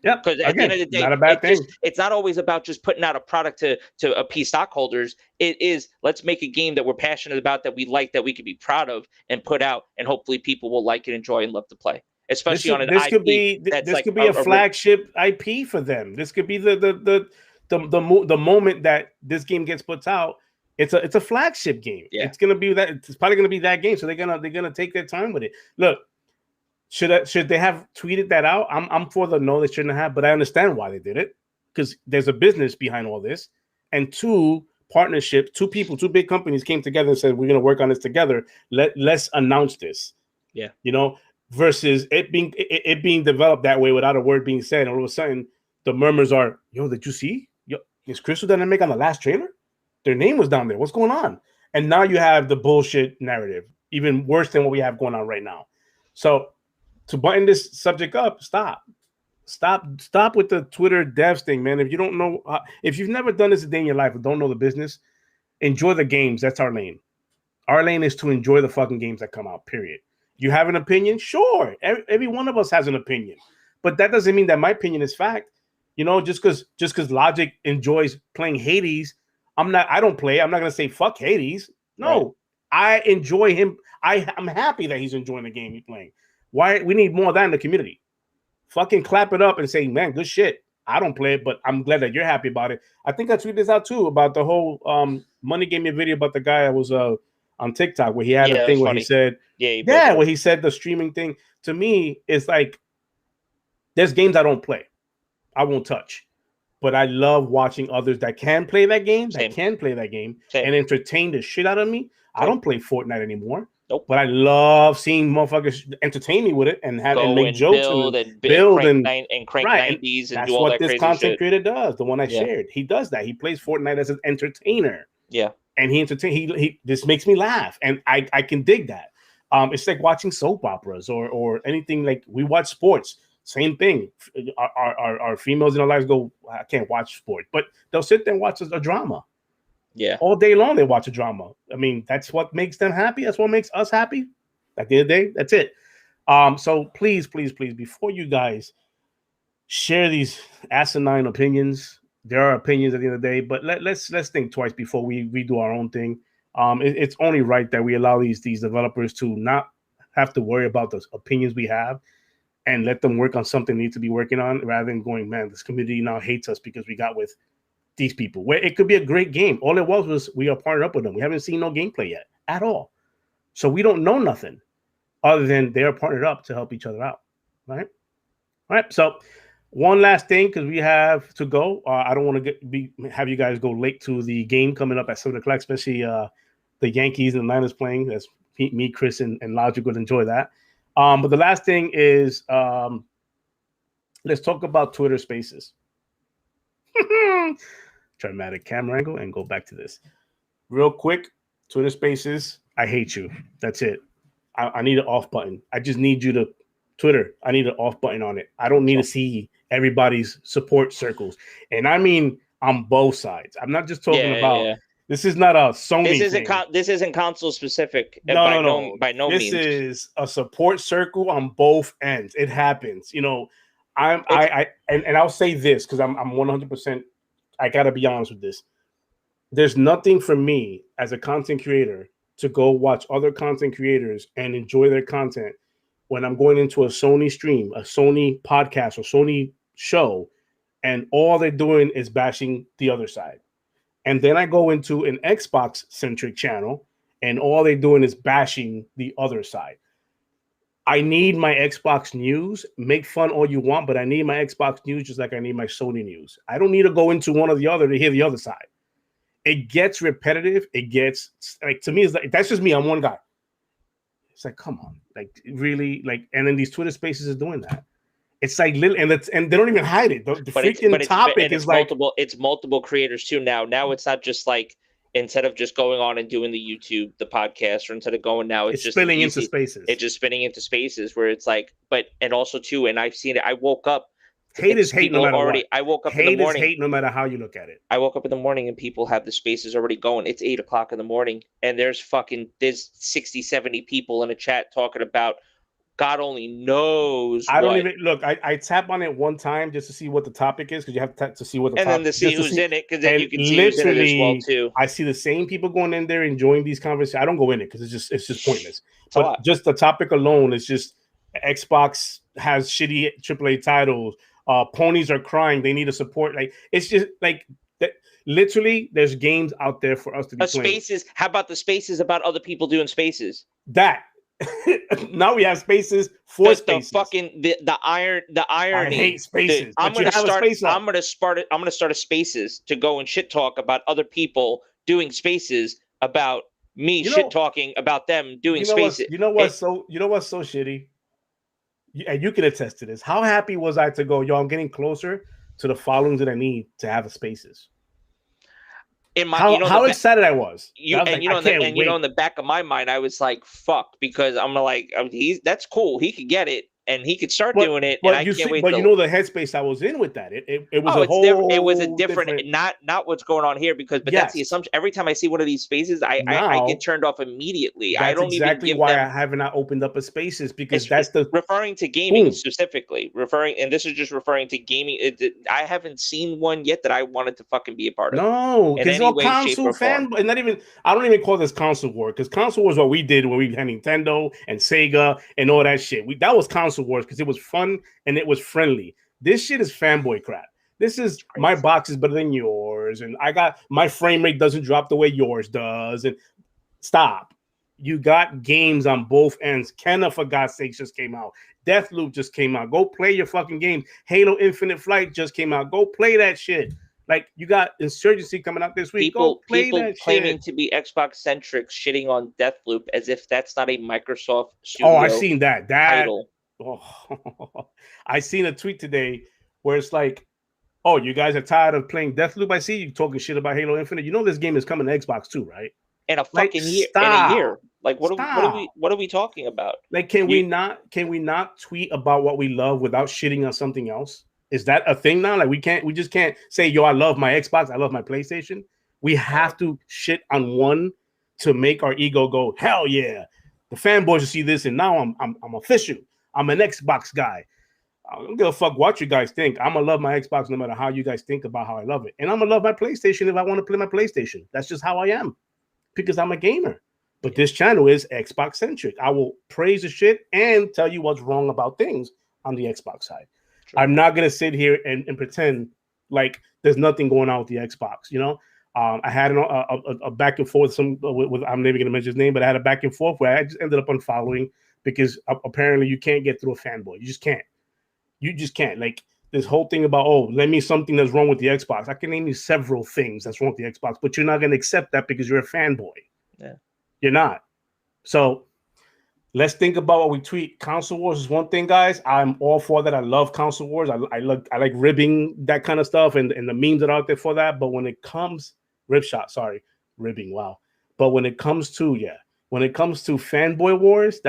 Yeah,
because at the end of the day,
not a bad thing.
It's not always about just putting out a product to appease stockholders. It is, let's make a game that we're passionate about, that we like, that we can be proud of, and put out, and hopefully people will like and enjoy and love to play. Especially on an
this
IP.
Could be a flagship IP for them. This could be the moment that this game gets put out. It's a flagship game. Yeah. It's gonna be that. It's probably gonna be that game. So they're gonna take their time with it. Look. Should they have tweeted that out? I'm for the no, they shouldn't have, but I understand why they did it, because there's a business behind all this, and two big companies came together and said, we're going to work on this together. Let's announce this. Yeah, versus it being developed that way without a word being said. And all of a sudden, the murmurs are, yo, did you see? Yo, is Crystal Dynamic on the last trailer? Their name was down there. What's going on? And now you have the bullshit narrative, even worse than what we have going on right now. So, to button this subject up, stop with the Twitter devs thing, man. If you don't know, if you've never done this a day in your life or don't know the business, enjoy the games. That's our lane. Our lane is to enjoy the fucking games that come out, period. You have an opinion? Sure. Every one of us has an opinion. But that doesn't mean that my opinion is fact. Just because Logic enjoys playing Hades, I don't play. I'm not going to say fuck Hades. No. Right. I enjoy him. I'm happy that he's enjoying the game he's playing. Why we need more of that in the community? Fucking clap it up and say, man, good shit. I don't play it, but I'm glad that you're happy about it. I think I tweeted this out too about the whole Money gave me a video about the guy that was on TikTok where he had a thing where he said, where he said the streaming thing. To me, it's like there's games I don't play. I won't touch. But I love watching others that can play that game, and entertain the shit out of me. I don't play Fortnite anymore. Nope. But I love seeing motherfuckers entertain me with it and make jokes and build and crank 90s and do all that crazy shit. That's what this content creator does. The one I shared, he does that. He plays Fortnite as an entertainer. Yeah, and he this makes me laugh, and I can dig that. It's like watching soap operas or anything. Like we watch sports, same thing. Our females in our lives go, I can't watch sport, but they'll sit there and watch a drama. Yeah, all day long they watch a drama. I mean, that's what makes them happy. That's what makes us happy. At the end of the day, that's it. So please, before you guys share these asinine opinions, there are opinions at the end of the day, but let's think twice before we do our own thing. It's only right that we allow these developers to not have to worry about the opinions we have and let them work on something they need to be working on, rather than going, man, this community now hates us because we got with these people, where it could be a great game. All it was we are partnered up with them. We haven't seen no gameplay yet at all. So we don't know nothing other than they're partnered up to help each other out. Right. All right. So one last thing, because we have to go. I don't want to have you guys go late to the game coming up at 7:00, especially the Yankees and the Niners playing. That's me, Chris, and Logic would enjoy that. But the last thing is let's talk about Twitter Spaces. Dramatic camera angle and go back to this real quick. Twitter Spaces, I hate you. That's it. I need an off button. I just need you to Twitter. I need an off button on it. I don't need to see everybody's support circles. And I mean, on both sides. I'm not just talking about.
Yeah.
This is not a Sony thing.
This isn't console specific.
No.
By no
this
means.
This is a support circle on both ends. It happens. You know, and I'll say this because I'm 100%. I gotta be honest with this. There's nothing for me as a content creator to go watch other content creators and enjoy their content when I'm going into a Sony stream, a Sony podcast, or Sony show, and all they're doing is bashing the other side. And then I go into an Xbox centric channel and all they're doing is bashing the other side. I need my Xbox news. Make fun all you want, but I need my Xbox news just like I need my Sony news. I don't need to go into one or the other to hear the other side. It gets repetitive. It gets like, to me, it's like, that's just me. I'm one guy. It's like, come on, like really, like, and then these Twitter Spaces are doing that. It's like little, and they don't even hide it. The freaking topic is like
multiple. It's multiple creators too now. Now it's not just like, instead of just going on and doing the YouTube, the podcast, or instead of going now, it's just
spinning into spaces.
It's just spinning into spaces where it's like, and also too, and I've seen it. I woke up.
Hate is hate no matter what.
I woke up in the morning.
Hate is hate no matter how you look at it.
I woke up in the morning and people have the spaces already going. It's 8 o'clock in the morning and there's 60, 70 people in a chat talking about God only knows.
I don't even look. I tap on it one time just to see what the topic is because you have to see what the
then to see who's in it, because then you can see who's in it as well too.
I see the same people going in there enjoying these conversations. I don't go in it because it's just pointless. But just the topic alone is just Xbox has shitty AAA titles. Ponies are crying. They need a support. Like it's just like that. Literally, there's games out there for us to be playing.
Spaces. How about the spaces about other people doing spaces?
That. Now we have spaces for spaces.
The irony.
I hate spaces.
I'm gonna start a spaces to go and shit talk about other people doing spaces about me shit talking about them doing spaces.
You know what's so shitty? And you can attest to this. How happy was I to go, yo, I'm getting closer to the followings that I need to have the spaces. How excited I was.
In the back of my mind, I was like, fuck, because I'm like, that's cool. He could get it and he could start doing it. And I can't wait.
But you know the headspace I was in with that. It was
it was a different, not what's going on here, that's the assumption. Every time I see one of these spaces, I get turned off immediately.
That's exactly why I have not opened up a spaces, because that's the
referring to gaming specifically, and this is just referring to gaming. I haven't seen one yet that I wanted to fucking be a part of.
No, because no console fan, and not even, I don't even call this console war, because console war is what we did when we had Nintendo and Sega and all that shit. That was console wars because it was fun and it was friendly. This shit is fanboy crap. This is my box is better than yours, and I got my frame rate doesn't drop the way yours does. And stop. You got games on both ends. Kenna, for God's sake, just came out. Deathloop just came out. Go play your fucking game. Halo Infinite Flight just came out. Go play that shit. Like, you got Insurgency coming out this week. Go play that
claiming
shit.
To be Xbox centric, shitting on Deathloop as if that's not a Microsoft studio.
Oh, I've seen that.
Title.
Oh, I seen a tweet today where it's like, oh, you guys are tired of playing Deathloop. I see you talking shit about Halo Infinite. You know this game is coming to Xbox too, right?
In a fucking year. In a year. Like, what are we talking about?
Like, can we not tweet about what we love without shitting on something else? Is that a thing now? Like, we just can't say, yo, I love my Xbox, I love my PlayStation. We have to shit on one to make our ego go, hell yeah. The fanboys will see this, and now I'm official. I'm an Xbox guy. I don't give a fuck what you guys think. I'm gonna love my Xbox no matter how you guys think about how I love it. And I'm gonna love my PlayStation if I want to play my PlayStation. That's just how I am, because I'm a gamer. But this channel is Xbox centric. I will praise the shit and tell you what's wrong about things on the Xbox side. True. I'm not gonna sit here and pretend like there's nothing going on with the Xbox. You know, I had a back and forth with I'm never gonna mention his name, but I had a back and forth where I just ended up unfollowing because apparently you can't get through a fanboy. You just can't. You just can't. Like, this whole thing about, oh, let me something that's wrong with the Xbox. I can name you several things that's wrong with the Xbox, but you're not going to accept that because you're a fanboy.
Yeah.
You're not. So let's think about what we tweet. Console wars is one thing, guys. I'm all for that. I love console wars. I like ribbing, that kind of stuff, and the memes that are out there for that. But when it comes, ribbing, wow. But when it comes to fanboy wars,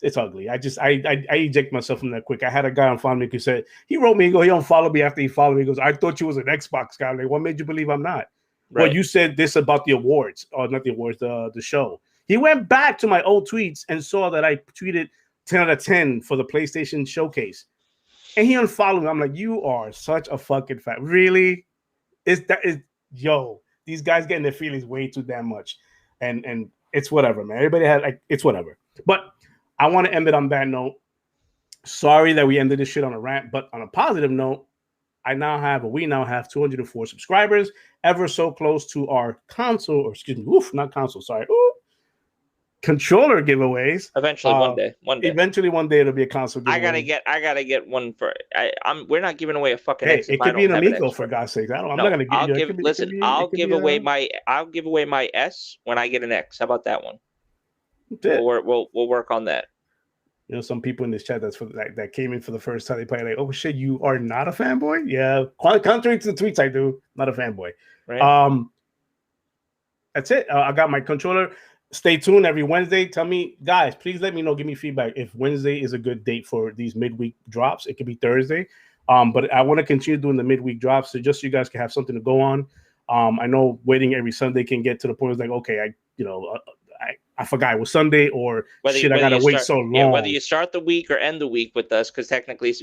it's ugly. I eject myself from that quick. I had a guy on Follow Me who said he wrote me. He unfollowed me after he followed me. He goes, I thought you was an Xbox guy. I'm like, what made you believe I'm not?
Right.
Well, you said this about the awards, or not the awards, the show. He went back to my old tweets and saw that I tweeted 10 out of 10 for the PlayStation Showcase, and he unfollowed me. I'm like, you are such a fucking fat. Really? Yo? These guys getting their feelings way too damn much, and it's whatever, man. Everybody had like it's whatever. But I want to end it on that note. Sorry that we ended this shit on a rant, but on a positive note, we now have 204 subscribers, ever so close to our console, or excuse me, not console, sorry, controller giveaways.
Eventually, one day.
Eventually, one day it'll be a console
giveaway. I gotta get one for. We're not giving away a fucking.
Hey, it could be an Amigo for God's sake. I'm not gonna give.
I'll give away my S when I get an X. How about that one? We'll work on that.
You know, some people in this chat that came in for the first time, they probably like, oh shit, you are not a fanboy? Yeah, contrary to the tweets I do, not a fanboy.
Right.
That's it. I got my controller. Stay tuned every Wednesday. Tell me, guys, please let me know. Give me feedback if Wednesday is a good date for these midweek drops. It could be Thursday, but I want to continue doing the midweek drops so just so you guys can have something to go on. I know waiting every Sunday can get to the point of like, okay, I forgot it was Sunday, or I gotta wait so long.
Yeah, whether you start the week or end the week with us, because technically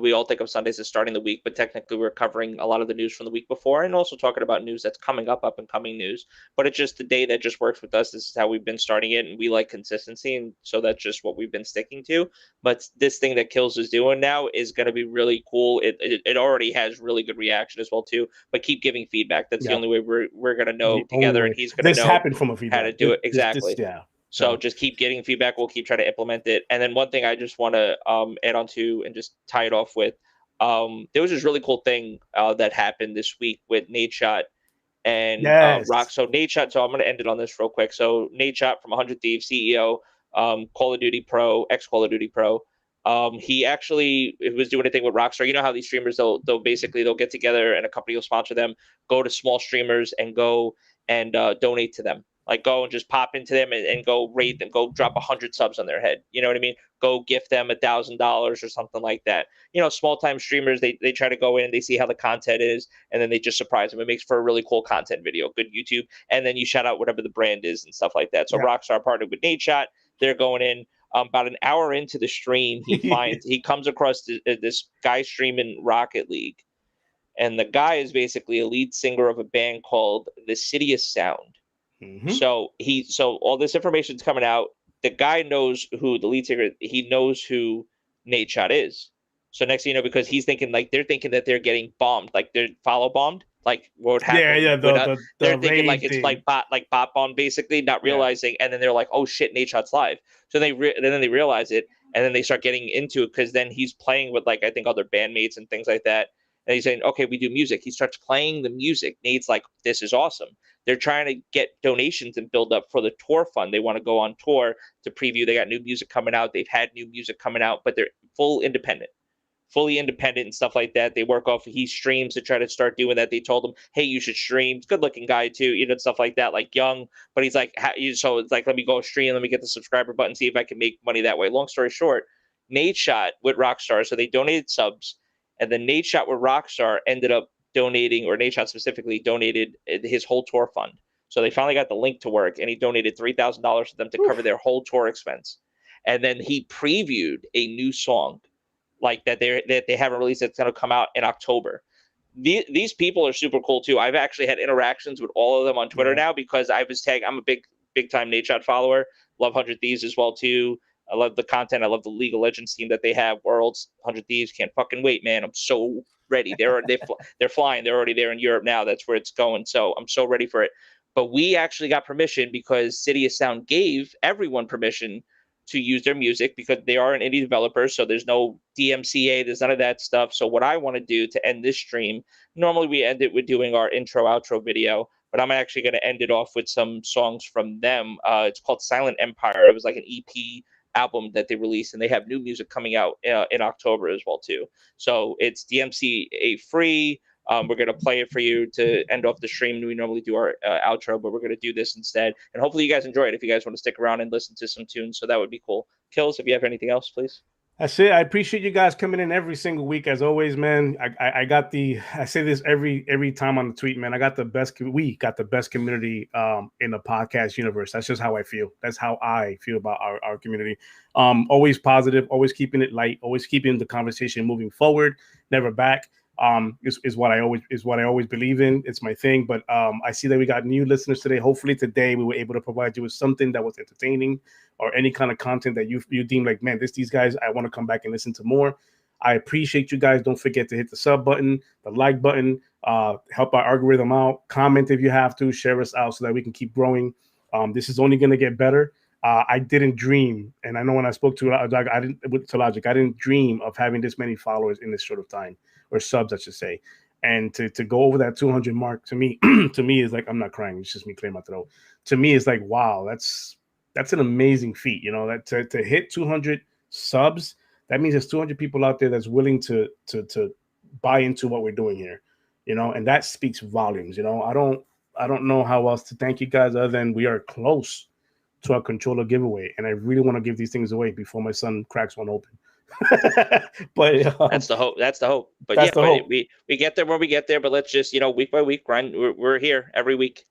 we all think of Sundays as starting the week, but technically we're covering a lot of the news from the week before and also talking about news that's coming up and coming news. But it's just the day that just works with us. This is how we've been starting it, and we like consistency, and so that's just what we've been sticking to. But this thing that Kills is doing now is going to be really cool. It already has really good reaction as well too. But keep giving feedback. That's the only way we're going to know together, and he's going to know
happened from a feedback.
How to do it exactly.
Yeah.
So just keep getting feedback. We'll keep trying to implement it. And then one thing I just want to add on to and just tie it off with, there was this really cool thing that happened this week with Nadeshot and Rock. So Nadeshot, so I'm going to end it on this real quick. So Nadeshot from 100 Thieves, CEO, Call of Duty Pro, ex-Call of Duty Pro. He actually was doing a thing with Rockstar. You know how these streamers, they'll get together and a company will sponsor them, go to small streamers and go and donate to them. Like go and just pop into them and go rate them, go drop 100 subs on their head. You know what I mean? Go gift them $1,000 or something like that. You know, small time streamers, they try to go in and they see how the content is, and then they just surprise them. It makes for a really cool content video, good YouTube. And then you shout out whatever the brand is and stuff like that. So Rockstar partnered with Nadeshot. They're going in about an hour into the stream. He comes across this guy streaming Rocket League. And the guy is basically a lead singer of a band called The City of Sound. Mm-hmm. So all this information is coming out. The guy knows who the lead singer. He knows who Nadeshot is. So next thing you know, because he's thinking they're thinking that they're getting bombed, like they're follow bombed, like what would happen?
Yeah.
They're thinking like it's like bot bomb, basically, not realizing, and then they're like, oh shit, Nadeshot's live. So then they realize it, and then they start getting into it because then he's playing with I think other bandmates and things like that. And he's saying, okay, we do music. He starts playing the music. Nate's like, this is awesome. They're trying to get donations and build up for the tour fund. They want to go on tour to preview. They got new music coming out. They've had new music coming out, but they're fully independent and stuff like that. They work off, he streams to try to start doing that. They told him, hey, you should stream. Good looking guy too, stuff like that, like young, but he's like, so it's like, let me go stream. Let me get the subscriber button, see if I can make money that way. Long story short, Nadeshot with Rockstar. So they donated subs. And then Nadeshot with Rockstar ended up donating, or Nadeshot specifically donated his whole tour fund. So they finally got the link to work, and he donated $3,000 to them to cover their whole tour expense. And then he previewed a new song like that they haven't released. It's going to come out in October. These people are super cool too. I've actually had interactions with all of them on Twitter now because I was tagged. I'm a big time Nadeshot follower. Love 100 Thieves as well too. I love the content. I love the League of Legends team that they have. Worlds, 100 Thieves, can't fucking wait, man. I'm so ready. They're flying. They're already there in Europe now. That's where it's going. So I'm so ready for it. But we actually got permission because City of Sound gave everyone permission to use their music because they are an indie developer. So there's no DMCA. There's none of that stuff. So what I want to do to end this stream, normally we end it with doing our intro outro video, but I'm actually going to end it off with some songs from them. It's called Silent Empire. It was like an EP album that they released, and they have new music coming out in October as well too. So it's DMCA free. We're going to play it for you to end off the stream. We normally do our outro, but we're going to do this instead. And hopefully you guys enjoy it if you guys want to stick around and listen to some tunes. So that would be cool. Kills, if you have anything else, please.
That's it. I appreciate you guys coming in every single week, as always, man. I got I say this every time on the tweet, man. We got the best community in the podcast universe. That's just how I feel. That's how I feel about our community. Always positive, always keeping it light, always keeping the conversation moving forward, never back. Is what I always believe in. It's my thing. But I see that we got new listeners today. Hopefully today we were able to provide you with something that was entertaining or any kind of content that you deem like, man, these guys, I want to come back and listen to more. I appreciate you guys. Don't forget to hit the sub button, the like button, help our algorithm out. Comment if you have to, share us out so that we can keep growing. This is only going to get better. I didn't dream, and I know when I spoke to Logic, I didn't dream of having this many followers in this short of time, or subs, I should say. And to go over that 200 mark to me is like, I'm not crying. It's just me clearing my throat. To me, it's like, wow, that's an amazing feat. You know, that to hit 200 subs, that means there's 200 people out there that's willing to buy into what we're doing here. You know, and that speaks volumes. You know, I don't know how else to thank you guys other than we are close to our controller giveaway, and I really want to give these things away before my son cracks one open. But
that's the hope. That's the hope. But
that's the hope.
We get there when we get there. But let's just, you know, week by week grind. We're here every week.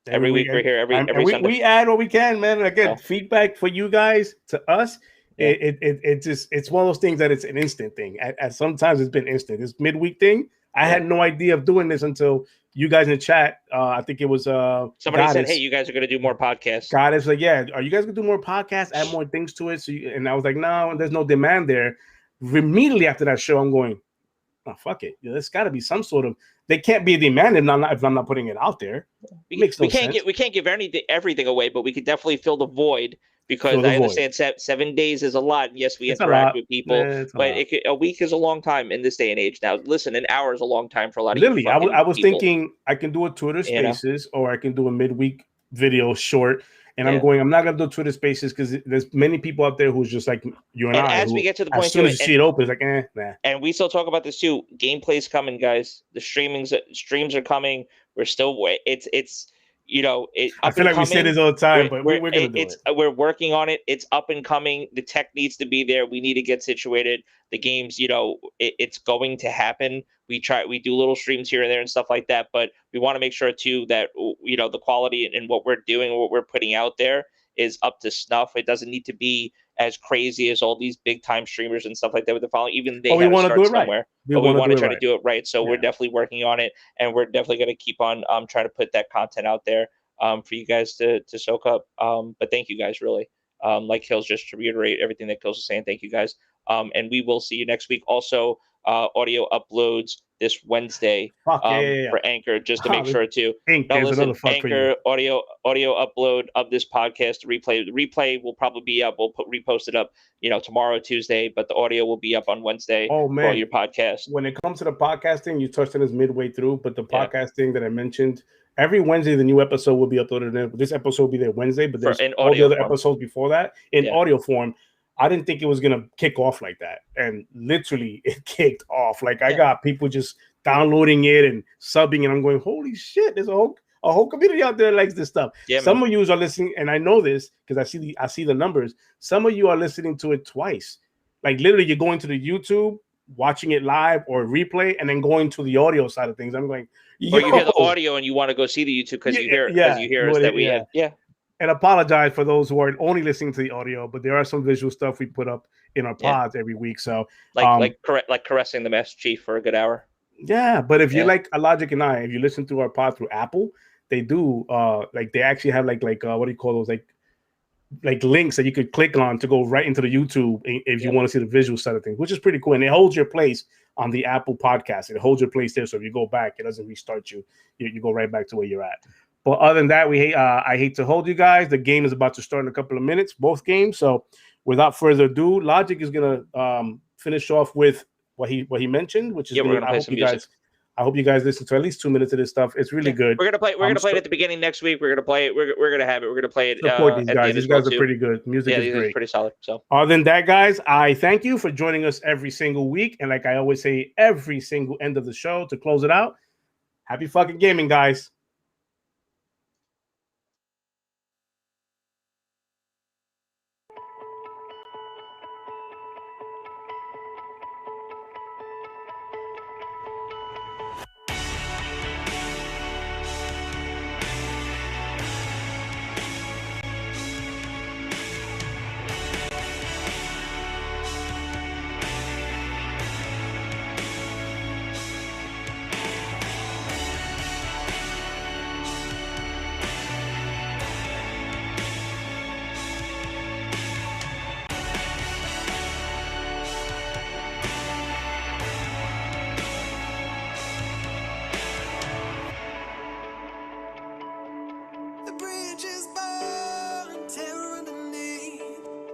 Every week we're here. Every Sunday.
We add what we can, man. And again, feedback for you guys to us. Yeah. It's one of those things that it's an instant thing. At sometimes it's been instant. This midweek thing, I had no idea of doing this until you guys in the chat. I think it was
somebody said, "Hey, you guys are going to do more podcasts."
God is like, "Yeah, are you guys going to do more podcasts? Add more things to it?" And I was like, "No, there's no demand there." Immediately after that show, I'm going, "Oh, fuck it. There's got to be some sort of. They can't be a demand if I'm not putting it out there. It makes no sense.
We can't give everything away, but we could definitely fill the void." Because I understand 7 days is a lot. Yes, we interact with people, but a week is a long time in this day and age. Now, listen, an hour is a long time for a lot of
literally. I was thinking I can do a Twitter Spaces or I can do a midweek video short. And I'm not going to do Twitter Spaces because there's many people out there who's just like you and I.
As we get to the point,
as soon as you see it open, it's like, nah.
And we still talk about this too. Gameplay's coming, guys. The streams are coming. We're still it's. You know,
I feel like we say this all the time, but we're gonna do it.
We're working on it. It's up and coming. The tech needs to be there. We need to get situated. The games, you know, it's going to happen. We do little streams here and there and stuff like that, but we want to make sure too that, you know, the quality and what we're doing, what we're putting out there is up to snuff. It doesn't need to be as crazy as all these big time streamers and stuff like that with the following. Even they
we want to do it
somewhere.
Right.
But we want to try to do it right. So we're definitely working on it, and we're definitely going to keep on trying to put that content out there for you guys to soak up. But thank you guys, really. Like Kills, just to reiterate everything that Kills is saying, thank you guys. And we will see you next week. Also, audio uploads this Wednesday for Anchor, just to make sure too.
Anchor
audio upload of this podcast replay. The replay will probably be up. We'll repost it up, you know, tomorrow, Tuesday, but the audio will be up on Wednesday.
Oh man,
for all your podcast.
When it comes to the podcasting, you touched on this midway through, but the podcasting that I mentioned, every Wednesday the new episode will be uploaded. This episode will be there Wednesday, but there's all the other episodes before that in audio form. I didn't think it was gonna kick off like that, and literally it kicked off. Like I got people just downloading it and subbing, and I'm going, "Holy shit!" There's a whole community out there that likes this stuff. Yeah, some of you are listening, and I know this because I see the numbers. Some of you are listening to it twice. Like literally, you're going to the YouTube, watching it live or replay, and then going to the audio side of things. I'm going,
or you hear the audio and you want to go see the YouTube because you hear us that we have. Yeah.
And apologize for those who are only listening to the audio, but there are some visual stuff we put up in our pods every week. So
like caressing the Master Chief for a good hour.
Yeah, but if you like Logic and if you listen to our pod through Apple, they do they actually have like what do you call those like links that you could click on to go right into the YouTube if you want to see the visual side of things, which is pretty cool. And it holds your place on the Apple podcast. It holds your place there. So if you go back, it doesn't restart you. You go right back to where you're at. But other than that, I hate to hold you guys. The game is about to start in a couple of minutes, both games. So without further ado, Logic is gonna finish off with what he mentioned, which is
we're gonna play some music.
I hope you guys listen to at least 2 minutes of this stuff. It's really good.
We're gonna play. We're gonna play it at the beginning next week. We're gonna play it. We're gonna have it. We're gonna play it.
Support these guys. These guys are pretty good. Music is great.
Pretty solid. So
other than that, guys, I thank you for joining us every single week. And like I always say, every single end of the show to close it out. Happy fucking gaming, guys.
bridge is burned, terror underneath.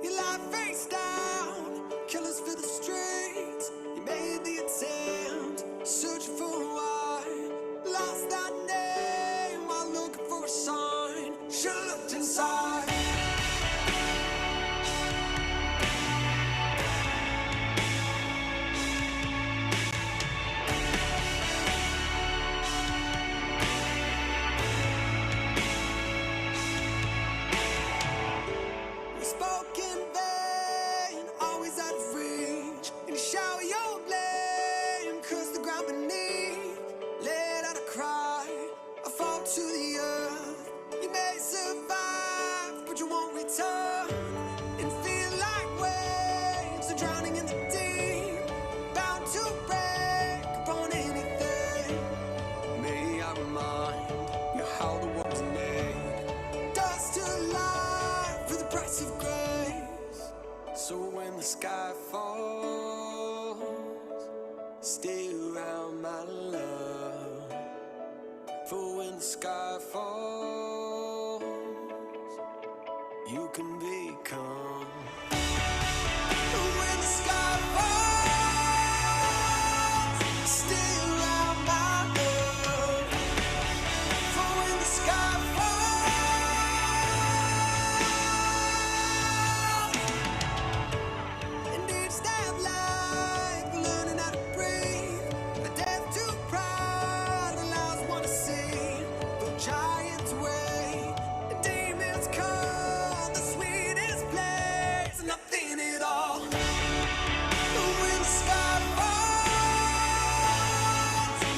Your life face down, killers fill the streets. You made the attempt, searching for a why. Lost that name while looking for a sign. Should've looked inside. We spoke in vain, always out of reach. And you shower your blame, curse the ground beneath. Let out a cry, a fall to the earth. You may survive, but you won't return. And feel like waves are drowning in the deep, bound to break upon anything. May I remind you how the world was made. Dust to life for the price of grace. So when the sky falls, stay around my love. For when the sky falls, you can become. When the sky falls, stay around my love. For when the sky falls, and each day of life, learning how to breathe. A death to pride allows one to see. Though giants wait, and demons call the sweetest place, nothing at all. When the sky falls,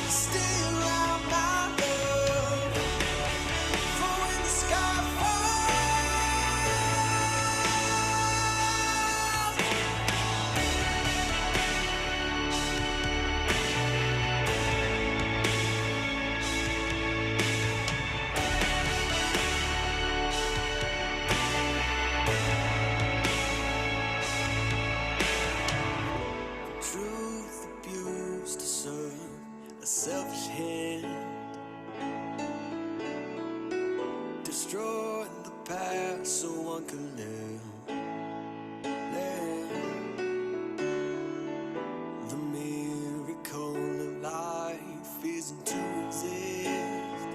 stay around my love. For when the sky falls, truth abused to serve a selfish hand, destroying the past so one can live. The miracle of life isn't to exist,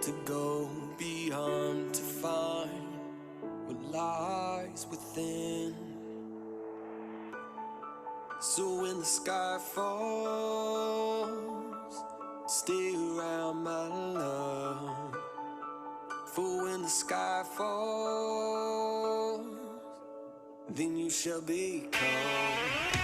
to go beyond to find what lies within. So when the sky falls, stay around my love. For when the sky falls, then you shall become.